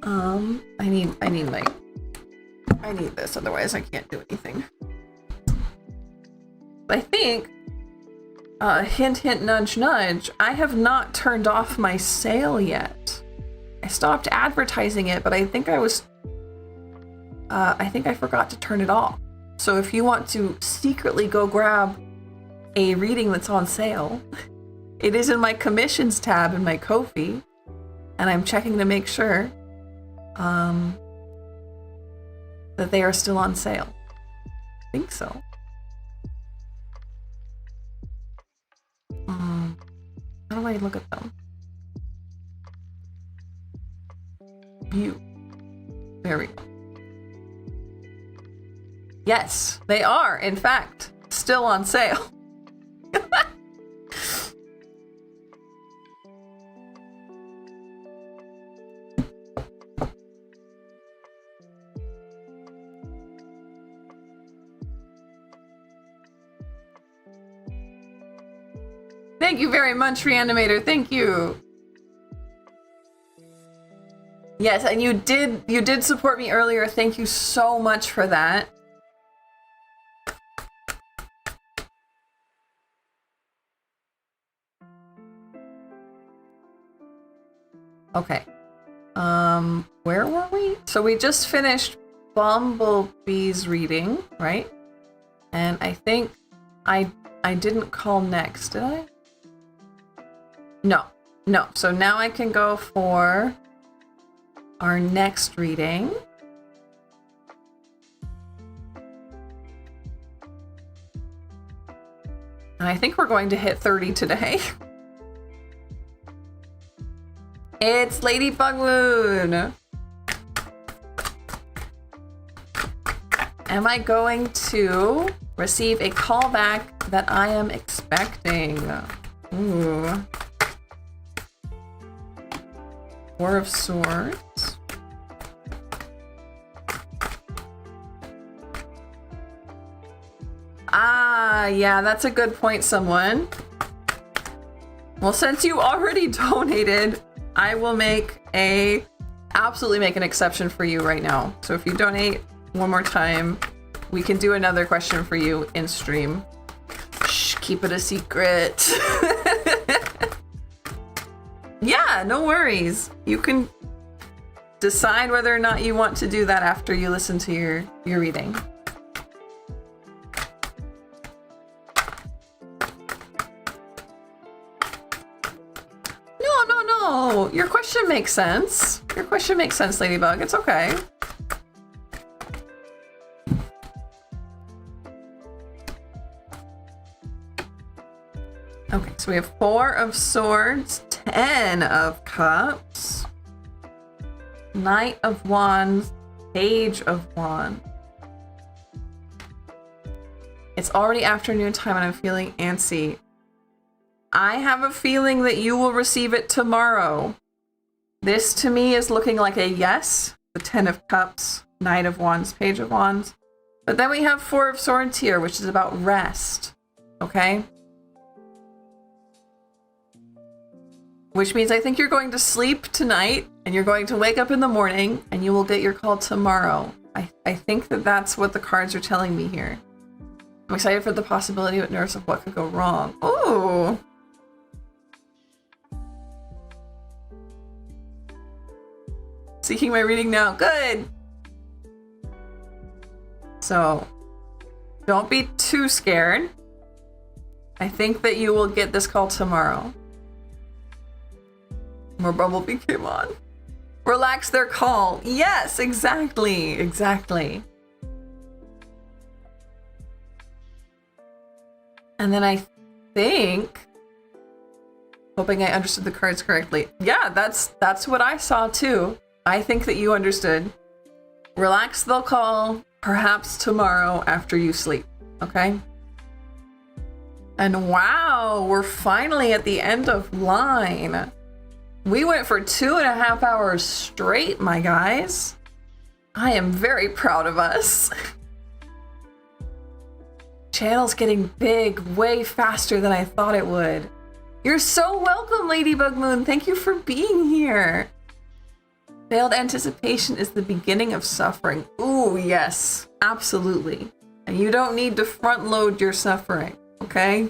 [SPEAKER 1] I need this, otherwise I can't do anything. I think, hint, hint, nudge, nudge, I have not turned off my sale yet. I stopped advertising it, but I think I forgot to turn it off. So if you want to secretly go grab a reading that's on sale, it is in my commissions tab in my Ko-fi, and I'm checking to make sure that they are still on sale. I think so. How do I look at them? View. There we go. Yes, they are, in fact, still on sale. Thank you very much, Reanimator. Thank you. Yes, and you did support me earlier. Thank you so much for that. Okay. Where were we? So we just finished Bumblebee's reading, right? And I think I didn't call next, did I? No. So now I can go for our next reading. And I think we're going to hit 30 today. It's Ladybug Moon. Am I going to receive a callback that I am expecting? Ooh. Four of Swords. Ah, yeah, that's a good point, someone. Well, since you already donated, I will make a absolutely make an exception for you right now. So if you donate one more time, we can do another question for you in stream. Shh, keep it a secret. Yeah, no worries. You can decide whether or not you want to do that after you listen to your reading. No. Your question makes sense. Your question makes sense, Ladybug. It's okay. Okay, so we have 4 of Swords, 10 of Cups, Knight of Wands, Page of Wands. It's already afternoon time and I'm feeling antsy. I have a feeling that you will receive it tomorrow. This to me is looking like a yes. The 10 of Cups, Knight of Wands, Page of Wands. But then we have 4 of Swords here, which is about rest. Okay? Which means I think you're going to sleep tonight and you're going to wake up in the morning and you will get your call tomorrow. I think that that's what the cards are telling me here. I'm excited for the possibility but nervous of what could go wrong. Ooh. Seeking my reading now. Good. So, don't be too scared. I think that you will get this call tomorrow. More Bumblebee came on. Relax their call. Yes, exactly. Exactly. And then I think, hoping I understood the cards correctly. Yeah, that's what I saw too. I think that you understood. Relax, they'll call perhaps tomorrow after you sleep. Okay? And wow, we're finally at the end of line. We went for 2.5 hours straight, my guys. I am very proud of us. Channel's getting big way faster than I thought it would. You're so welcome, Ladybug Moon. Thank you for being here. Failed anticipation is the beginning of suffering. Ooh, yes, absolutely. And you don't need to front load your suffering, okay?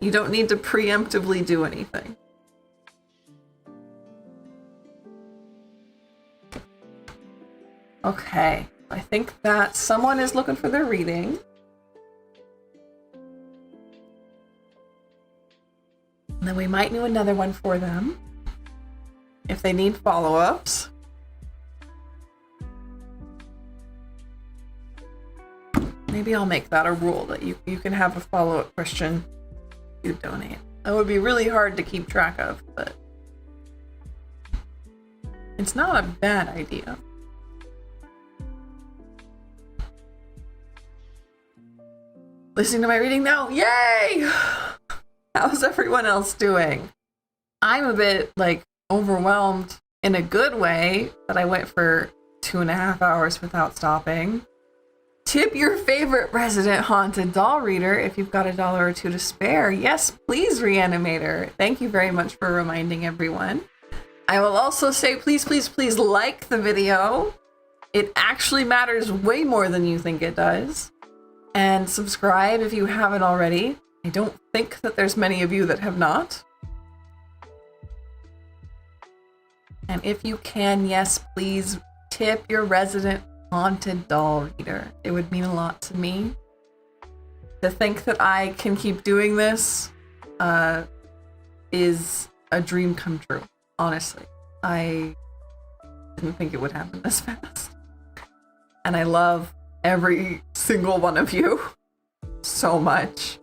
[SPEAKER 1] You don't need to preemptively do anything. Okay, I think that someone is looking for their reading. And then we might do another one for them if they need follow-ups. Maybe I'll make that a rule that you can have a follow-up question you donate. That would be really hard to keep track of, but it's not a bad idea. Listening to my reading now, yay! How's everyone else doing? I'm a bit overwhelmed in a good way that I went for 2.5 hours without stopping. Tip your favorite resident haunted doll reader if you've got $1 or $2 to spare. Yes, please, Reanimator. Thank you very much for reminding everyone. I will also say, please, please, please like the video. It actually matters way more than you think it does. And subscribe if you haven't already. I don't think that there's many of you that have not. And if you can, yes, please tip your resident haunted doll reader. It would mean a lot to me. To think that I can keep doing this is a dream come true, honestly. I didn't think it would happen this fast. And I love every single one of you so much.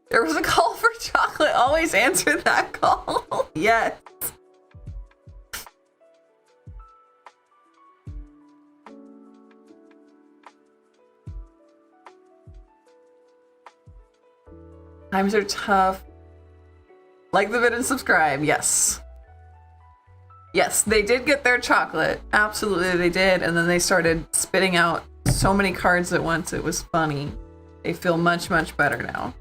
[SPEAKER 1] There was a call for chocolate. Always answer that call. Yes. Times are tough. Like the vid and subscribe. Yes. Yes, they did get their chocolate. Absolutely, they did. And then they started spitting out so many cards at once. It was funny. They feel much, much better now.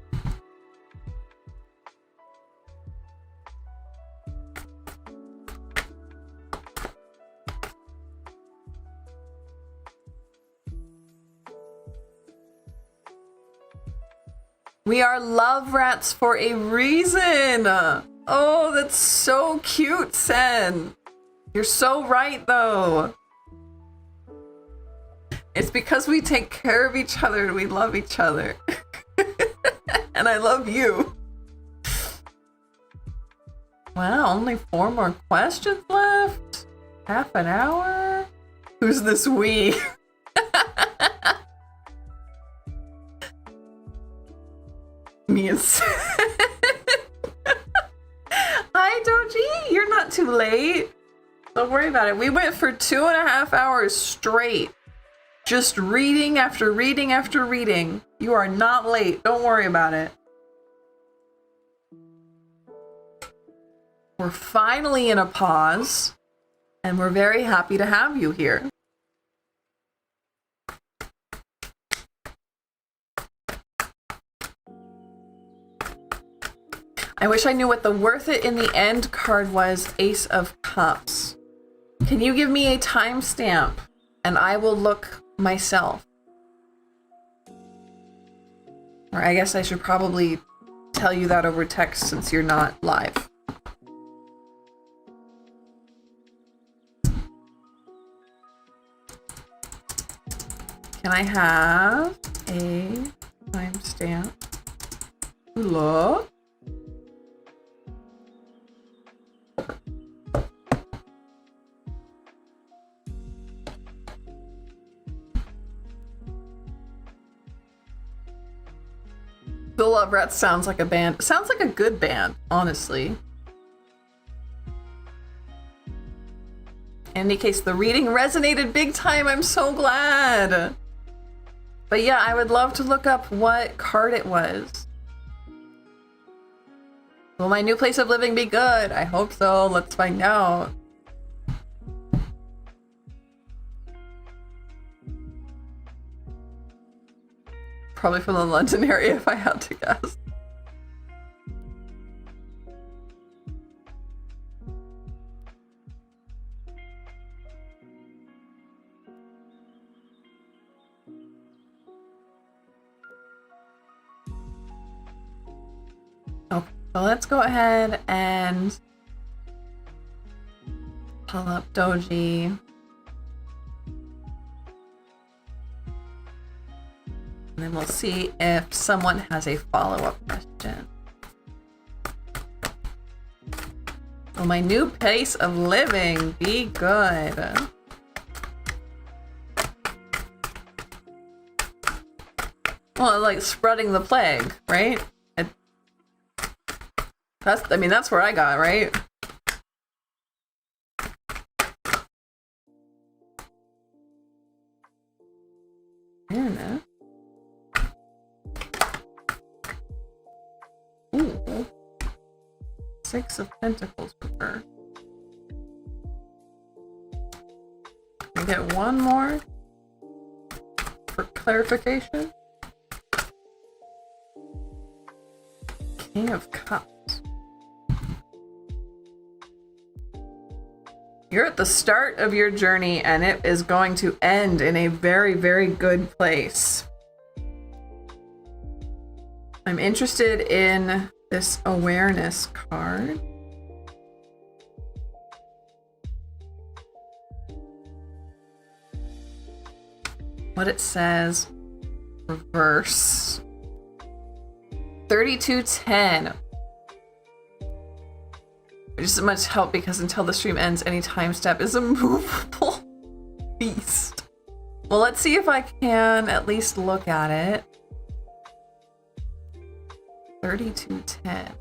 [SPEAKER 1] We are love rats for a reason. Oh, that's so cute, Sen. You're so right, though. It's because we take care of each other and we love each other. And I love you. Wow, only 4 more questions left? Half an hour? Who's this we? Me and Hi, Doji. You're not too late. Don't worry about it. We went for 2.5 hours straight. Just reading after reading after reading. You are not late. Don't worry about it. We're finally in a pause, and we're very happy to have you here. I wish I knew what the worth it in the end card was. Ace of Cups. Can you give me a timestamp and I will look myself? Or I guess I should probably tell you that over text since you're not live. Can I have a timestamp? Look. The Love Rats sounds like a band. Sounds like a good band, honestly. In any case, the reading resonated big time. I'm so glad. But yeah, I would love to look up what card it was. Will my new place of living be good? I hope so. Let's find out. Probably from the London area if I had to guess. Okay, so let's go ahead and pull up Doji. And then we'll see if someone has a follow-up question. Will my new place of living be good? Well, like spreading the plague, right? I mean, that's where I got, right? Fairness. Ooh. 6 of Pentacles for her. Can I get one more for clarification? King of Cups. You're at the start of your journey and it is going to end in a very, very good place. I'm interested in this awareness card. What it says, reverse. 3210. Just as much help because until the stream ends, any time step is a movable beast. Well, let's see if I can at least look at it. 3210.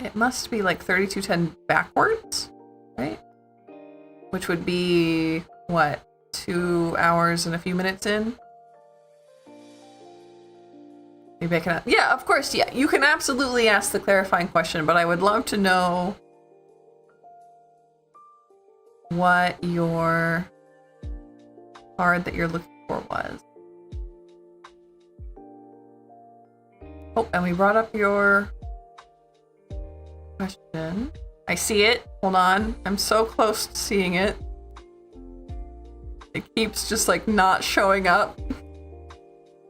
[SPEAKER 1] It must be like 3210 backwards, right? Which would be, what, 2 hours and a few minutes in? Maybe I can, yeah, of course, yeah. You can absolutely ask the clarifying question, but I would love to know what your card that you're looking for was. Oh, and we brought up your question. I see it. Hold on. I'm so close to seeing it. It keeps just like not showing up.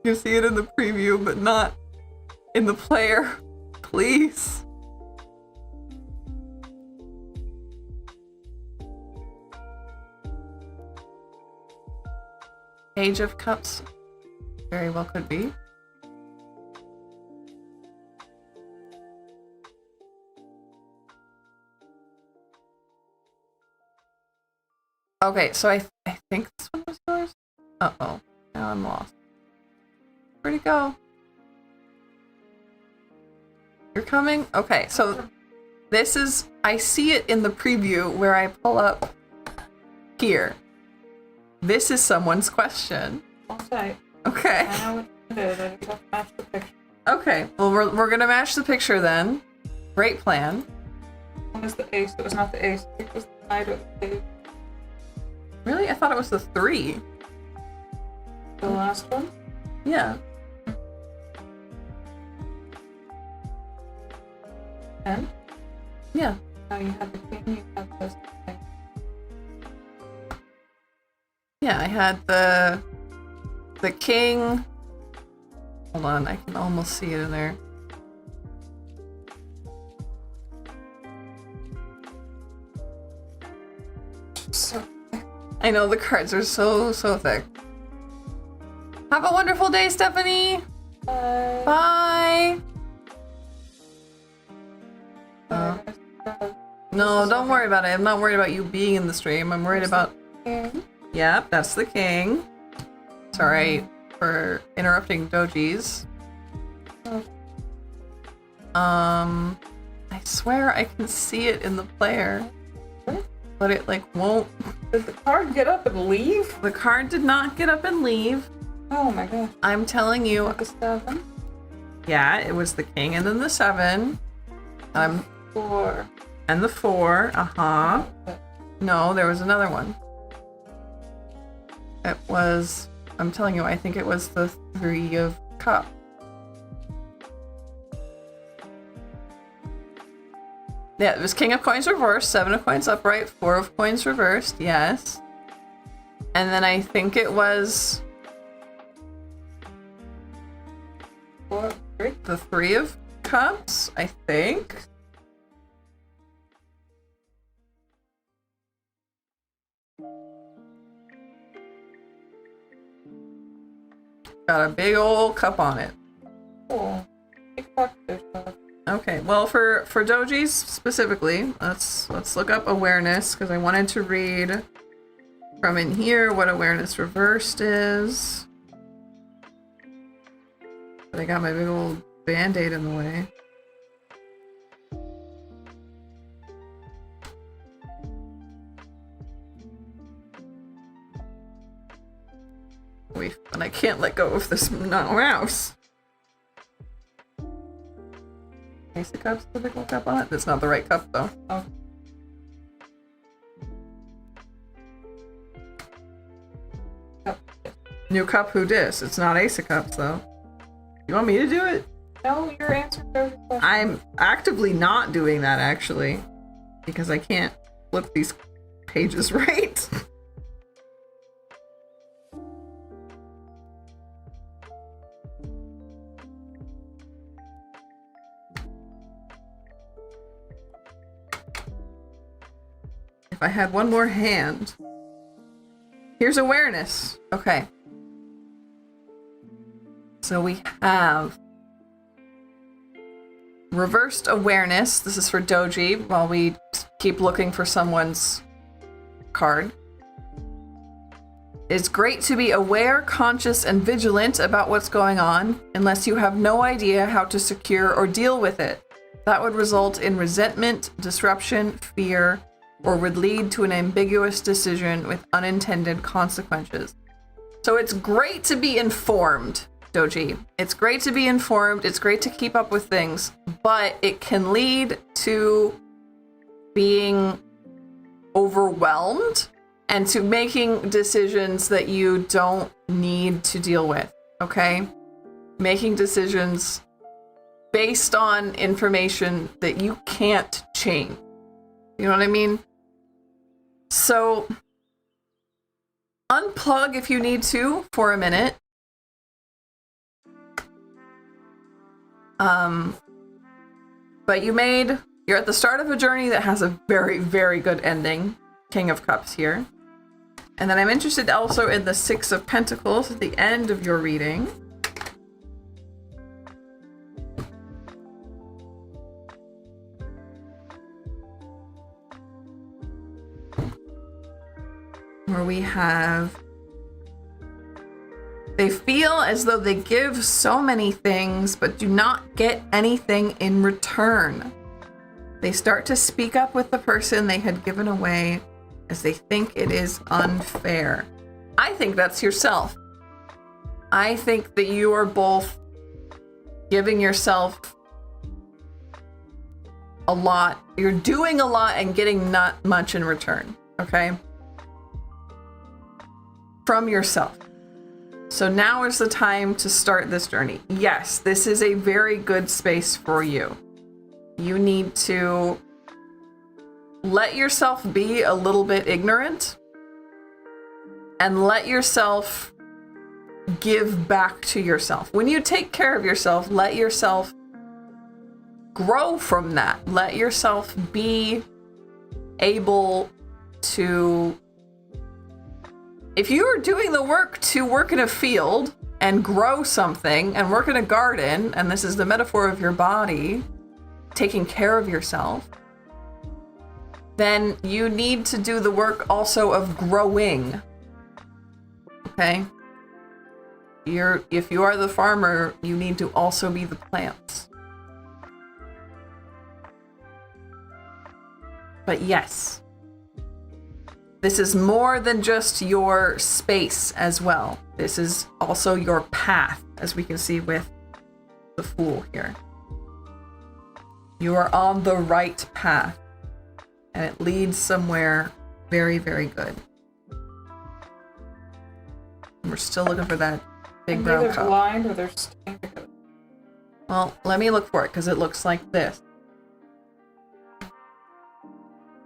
[SPEAKER 1] You see it in the preview, but not in the player. Please. Page of Cups. Very well could be. Okay, so I think this one was yours? Uh-oh. Now I'm lost. Where'd it go? You're coming? Okay, so this is... I see it in the preview where I pull up here. This is someone's question.
[SPEAKER 2] Okay.
[SPEAKER 1] Okay.
[SPEAKER 2] I know what it is. I just have to match the picture.
[SPEAKER 1] Okay, well we're gonna match the picture then. Great plan.
[SPEAKER 2] One is the ace. It was not the ace. It was the knight or the page.
[SPEAKER 1] Really? I thought it was the 3.
[SPEAKER 2] The last one?
[SPEAKER 1] Yeah.
[SPEAKER 2] 10?
[SPEAKER 1] Yeah.
[SPEAKER 2] No, you had the queen, you had this thing.
[SPEAKER 1] Yeah, I had the king. Hold on, I can almost see it in there.
[SPEAKER 2] So
[SPEAKER 1] I know the cards are so thick. Have a wonderful day, Stephanie. Bye. No, don't worry about it. I'm not worried about you being in the stream. I'm worried about... Yep, that's the king. Sorry for interrupting Doji's. I swear I can see it in the player. But it like won't...
[SPEAKER 2] Did the card get up and leave?
[SPEAKER 1] The card did not get up and leave.
[SPEAKER 2] Oh my god.
[SPEAKER 1] I'm telling you.
[SPEAKER 2] Like a 7?
[SPEAKER 1] Yeah, it was the king and then the 7.
[SPEAKER 2] 4.
[SPEAKER 1] And the 4. Uh-huh. No, there was another one. It was... I'm telling you, I think it was the 3 of cups. Yeah, it was king of coins reversed, 7 of coins upright, 4 of coins reversed, yes. And then I think it was...
[SPEAKER 2] 4, 3?
[SPEAKER 1] The 3 of cups, I think. Got a big old cup on it.
[SPEAKER 2] Oh, big cup.
[SPEAKER 1] Okay, well for Doji's specifically, let's look up awareness because I wanted to read from in here what awareness reversed is. But I got my big old band-aid in the way. Wait, and I can't let go of this mouse. Ace of Cups, the big old cup on it? That's not the right cup, though.
[SPEAKER 2] Oh. Cup.
[SPEAKER 1] New cup, who dis? It's not Ace of Cups, though. You want me to do it?
[SPEAKER 2] No, your answer to the question.
[SPEAKER 1] I'm actively not doing that, actually. Because I can't flip these pages right. I had one more hand. Here's awareness. Okay. So we have reversed awareness. This is for Doji while we keep looking for someone's card. It's great to be aware, conscious, and vigilant about what's going on unless you have no idea how to secure or deal with it. That would result in resentment, disruption, fear, or would lead to an ambiguous decision with unintended consequences. So it's great to be informed, Doji. It's great to be informed, it's great to keep up with things, but it can lead to being overwhelmed and to making decisions that you don't need to deal with, okay? Making decisions based on information that you can't change. You know what I mean? So unplug if you need to for a minute. But you're at the start of a journey that has a very, very good ending. King of Cups here. And then I'm interested also in the Six of Pentacles at the end of your reading. Where we have, they feel as though they give so many things, but do not get anything in return. They start to speak up with the person they had given away as they think it is unfair. I think that's yourself. I think that you are both giving yourself a lot. You're doing a lot and getting not much in return, okay? From yourself. So now is the time to start this journey. Yes, this is a very good space for you. You need to let yourself be a little bit ignorant and let yourself give back to yourself. When you take care of yourself, let yourself grow from that. Let yourself be able to, if you are doing the work to work in a field and grow something and work in a garden, and this is the metaphor of your body, taking care of yourself, then you need to do the work also of growing. Okay? If you are the farmer, you need to also be the plants. But yes, this is more than just your space as well. This is also your path, as we can see with the Fool here. You are on the right path, and it leads somewhere very, very good. We're still looking for that big brown cup.
[SPEAKER 2] They're blind or they're staying together.
[SPEAKER 1] Well, let me look for it, because it looks like this.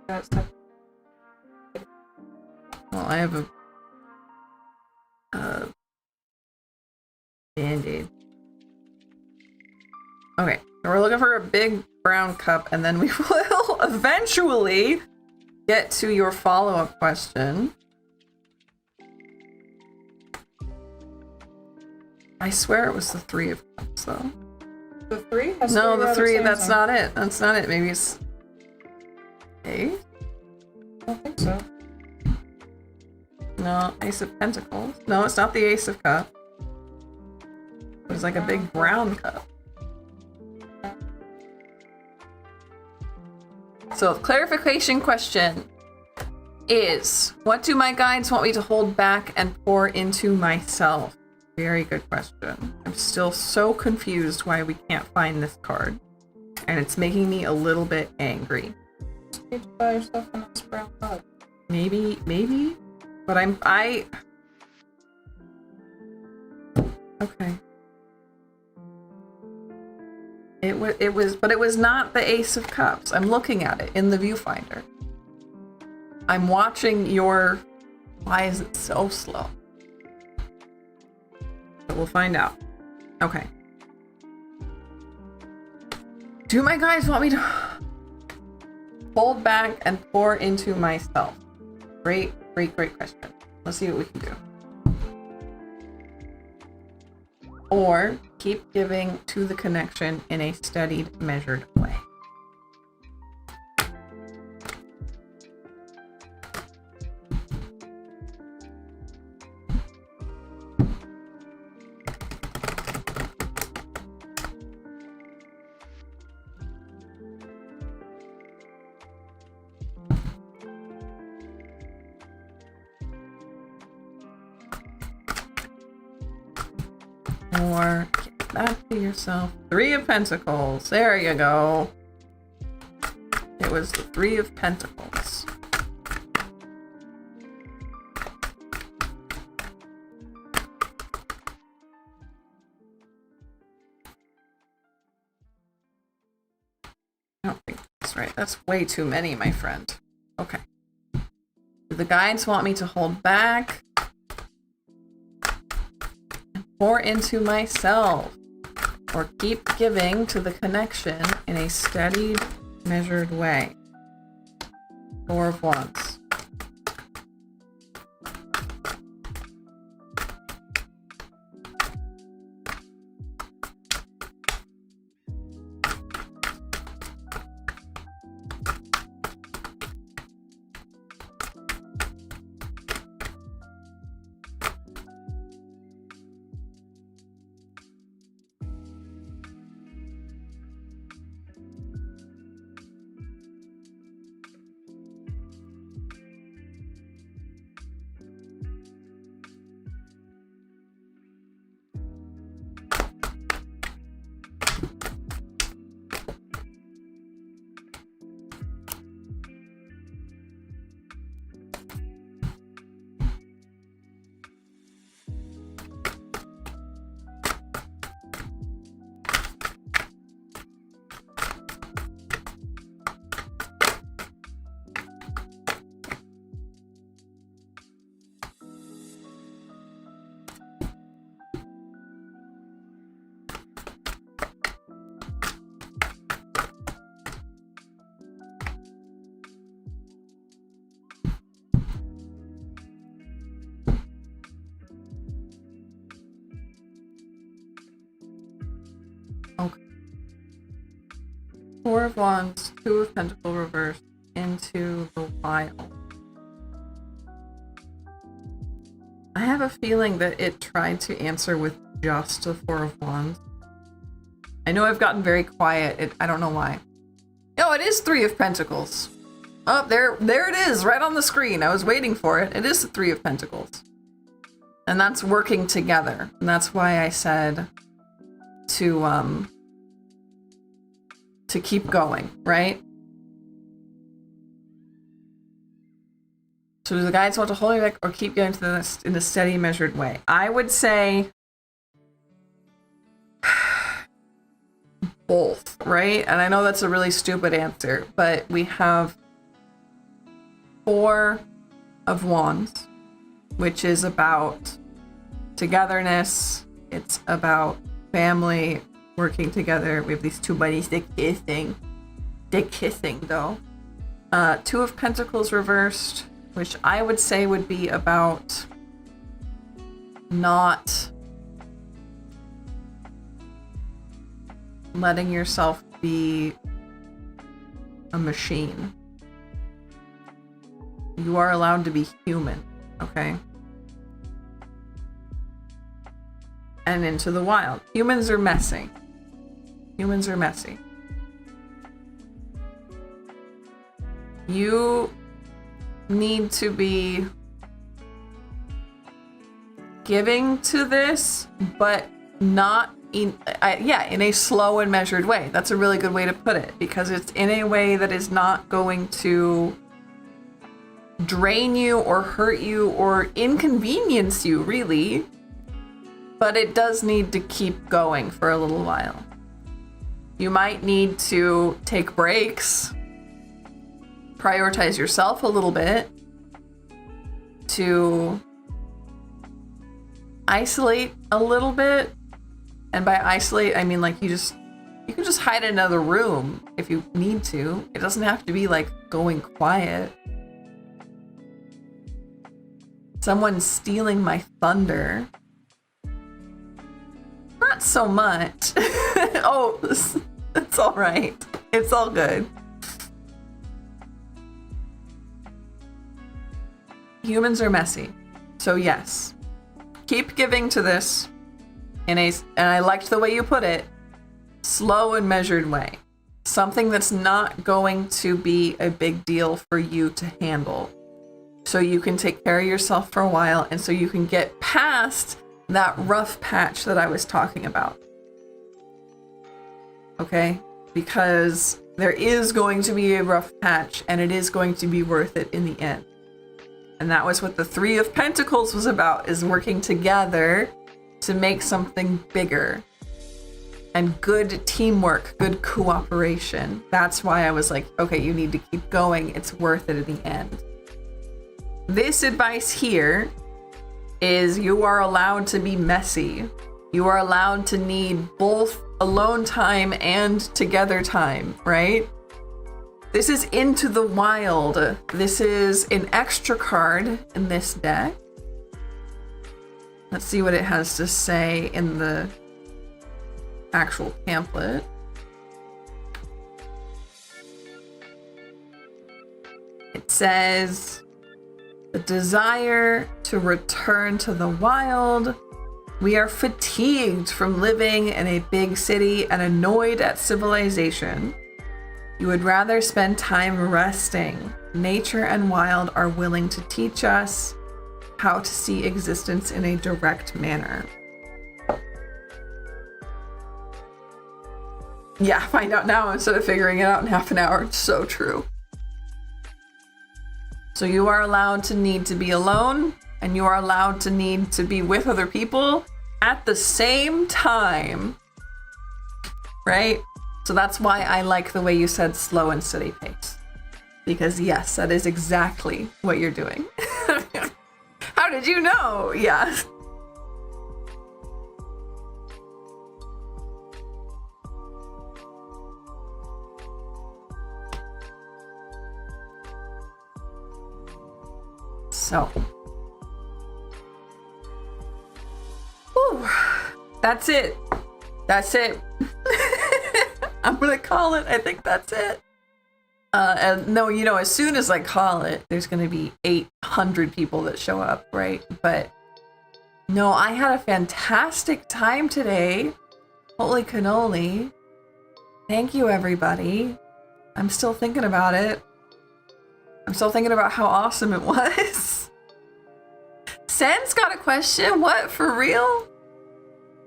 [SPEAKER 2] That's the
[SPEAKER 1] Well, I have a Band-Aid. Okay, so we're looking for a big brown cup, and then we will eventually get to your follow-up question. I swear it was the Three of Cups, though.
[SPEAKER 2] The three?
[SPEAKER 1] No, the three, that's not it. That's not it. Maybe it's Ace?
[SPEAKER 2] I don't think so.
[SPEAKER 1] No, Ace of Pentacles. No, it's not the Ace of Cups. It was like a big brown cup. So, clarification question is, what do my guides want me to hold back and pour into myself? Very good question. I'm still so confused why we can't find this card. And it's making me a little bit angry.
[SPEAKER 2] Just need to buy yourself a nice brown cup.
[SPEAKER 1] Maybe. But okay. It was not the Ace of Cups. I'm looking at it in the viewfinder. I'm watching your, why is it so slow? But we'll find out. Okay. Do my guides want me to hold back and pour into myself? Great question. Let's see what we can do. Or keep giving to the connection in a studied, measured way. Or give back to yourself. Three of Pentacles. There you go. It was the Three of Pentacles. right. That's way too many, my friend. Okay. Do the guides want me to hold back and pour into myself, or keep giving to the connection in a steady, measured way? Four of Wands. Four of Wands, Two of Pentacles reversed into the wild. I have a feeling that it tried to answer with just the Four of Wands. I know I've gotten very quiet. I don't know why. Oh, it is Three of Pentacles. Oh, there it is, right on the screen. I was waiting for it. It is the Three of Pentacles. And that's working together. And that's why I said to keep going, right? So do the guides want to hold me back or keep going to this in a steady, measured way? I would say both, right? And I know that's a really stupid answer, but we have Four of Wands, which is about togetherness. It's about family working together. We have these two buddies, they're kissing. They're kissing though. Two of Pentacles reversed, which I would say would be about not letting yourself be a machine. You are allowed to be human, okay? And into the wild. Humans are messy. Humans are messy. You need to be giving to this, but not in a slow and measured way. That's a really good way to put it, because it's in a way that is not going to drain you or hurt you or inconvenience you, really. But it does need to keep going for a little while. You might need to take breaks, prioritize yourself a little bit, to isolate a little bit. And by isolate, I mean like you can just hide in another room if you need to. It doesn't have to be like going quiet. Someone's stealing my thunder. Not so much. Oh, it's all right. It's all good. Humans are messy. So yes, keep giving to this and I liked the way you put it, slow and measured way. Something that's not going to be a big deal for you to handle. So you can take care of yourself for a while, and so you can get past that rough patch that I was talking about. Okay? Because there is going to be a rough patch, and it is going to be worth it in the end. And that was what the Three of Pentacles was about, is working together to make something bigger. and good teamwork, good cooperation. That's why I was like, okay, you need to keep going. It's worth it in the end. This advice here is you are allowed to be messy. You are allowed to need both alone time and together time, right? This is Into the Wild. This is an extra card in this deck. Let's see what it has to say in the actual pamphlet. It says, the desire to return to the wild. We are fatigued from living in a big city and annoyed at civilization. You would rather spend time resting. Nature and wild are willing to teach us how to see existence in a direct manner. Yeah, find out now instead of figuring it out in half an hour. It's so true. So you are allowed to need to be alone, and you are allowed to need to be with other people at the same time, right? So that's why I like the way you said slow and steady pace. Because yes, that is exactly what you're doing. How did you know? Yeah. So, whew, that's it. That's it. I'm gonna call it. I think that's it. And no, you know, as soon as I call it, there's gonna be 800 people that show up, right? But no, I had a fantastic time today. Holy cannoli. Thank you, everybody. I'm still thinking about it. I'm still thinking about how awesome it was. Sen's got a question? What, for real?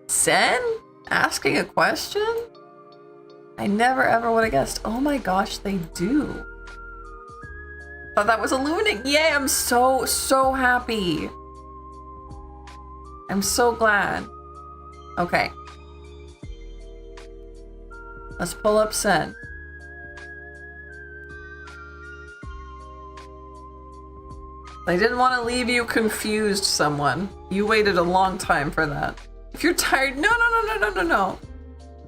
[SPEAKER 1] Sen? Asking a question? I never ever would have guessed. Oh my gosh, they do. Thought that was a looning. Yay, I'm so happy. I'm so glad. Okay. Let's pull up Sen. I didn't want to leave you confused, someone. You waited a long time for that. If you're tired, no.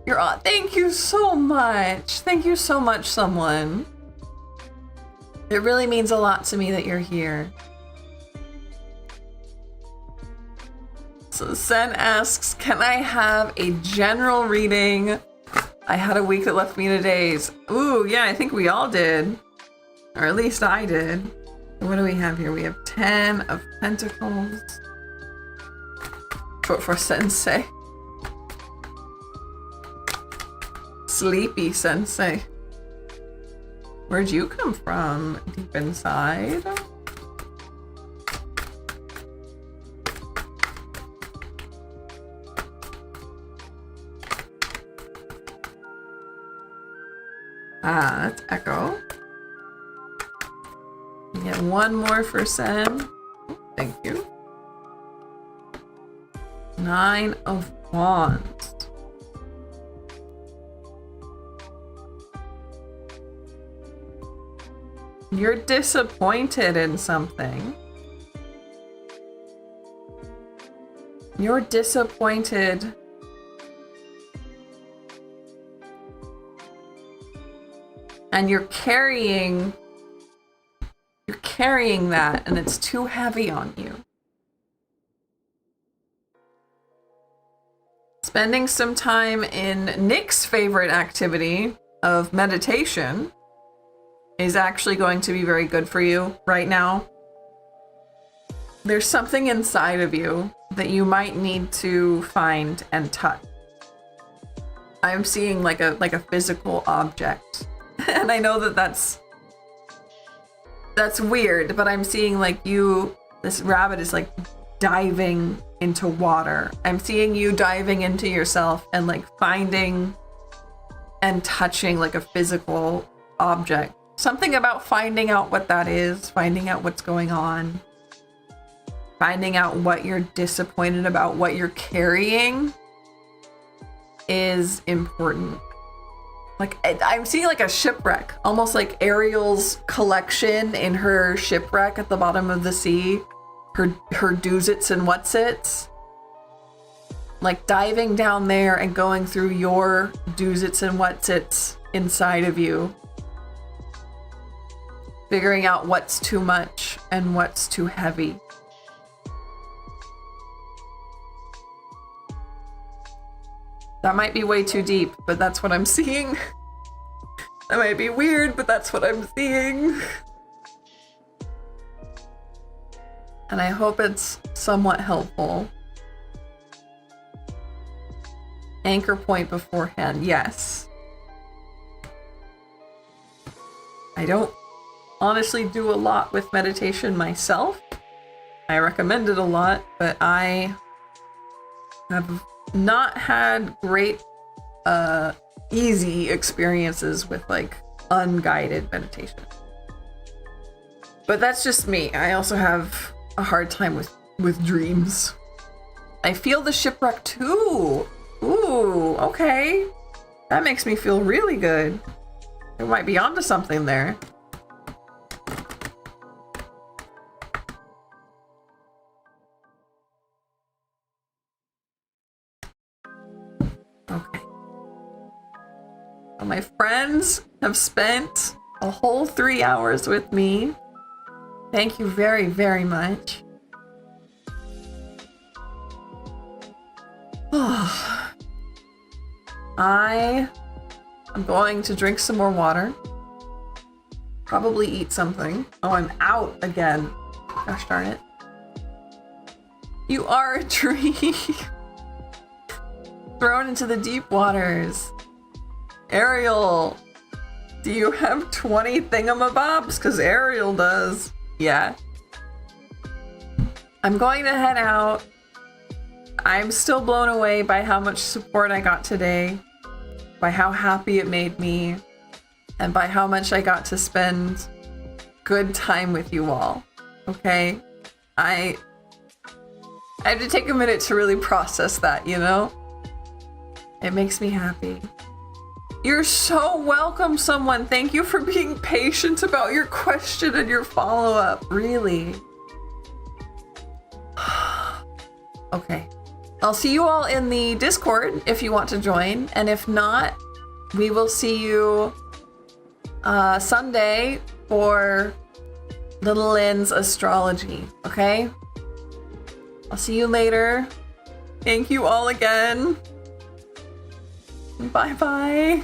[SPEAKER 1] You're on. Thank you so much. Thank you so much, someone. It really means a lot to me that you're here. So Sen asks, can I have a general reading? I had a week that left me in a daze. Ooh, yeah, I think we all did. Or at least I did. What do we have here? We have 10 of Pentacles. For Sensei. Sleepy Sensei. Where'd you come from? Deep inside? Ah, that's Echo. You get one more for Sen. Thank you. 9 of Wands. You're disappointed in something. You're disappointed. And you're carrying that, and it's too heavy on you. Spending some time in Nick's favorite activity of meditation is actually going to be very good for you right now. There's something inside of you that you might need to find and touch. I'm seeing like a physical object. And I know that that's weird, but I'm seeing like this rabbit is like diving into water. I'm seeing you diving into yourself and like finding and touching like a physical object. Something about finding out what that is, finding out what's going on, finding out what you're disappointed about, what you're carrying is important. Like, I'm seeing like a shipwreck, almost like Ariel's collection in her shipwreck at the bottom of the sea. Her do's-its and what's-its. Like diving down there and going through your do's-its and what's-its inside of you. Figuring out what's too much and what's too heavy. That might be way too deep, but that's what I'm seeing. That might be weird, but that's what I'm seeing. And I hope it's somewhat helpful. Anchor point beforehand, yes. I don't honestly do a lot with meditation myself. I recommend it a lot, but I have not had great easy experiences with like unguided meditation. But that's just me. I also have a hard time with dreams. I feel the shipwreck too. Ooh, okay. That makes me feel really good. We might be onto something there. Okay. Well, my friends have spent a whole 3 hours with me. Thank you very, very much. I am going to drink some more water. Probably eat something. Oh, I'm out again. Gosh darn it. You are a tree. Thrown into the deep waters. Ariel, do you have 20 thingamabobs? Because Ariel does. Yeah. I'm going to head out. I'm still blown away by how much support I got today, by how happy it made me, and by how much I got to spend good time with you all. Okay? I have to take a minute to really process that, you know? It makes me happy. You're so welcome, someone. Thank you for being patient about your question and your follow-up. Really. Okay. I'll see you all in the Discord if you want to join. And if not, we will see you Sunday for Little Lynn's astrology. Okay? I'll see you later. Thank you all again. Bye-bye.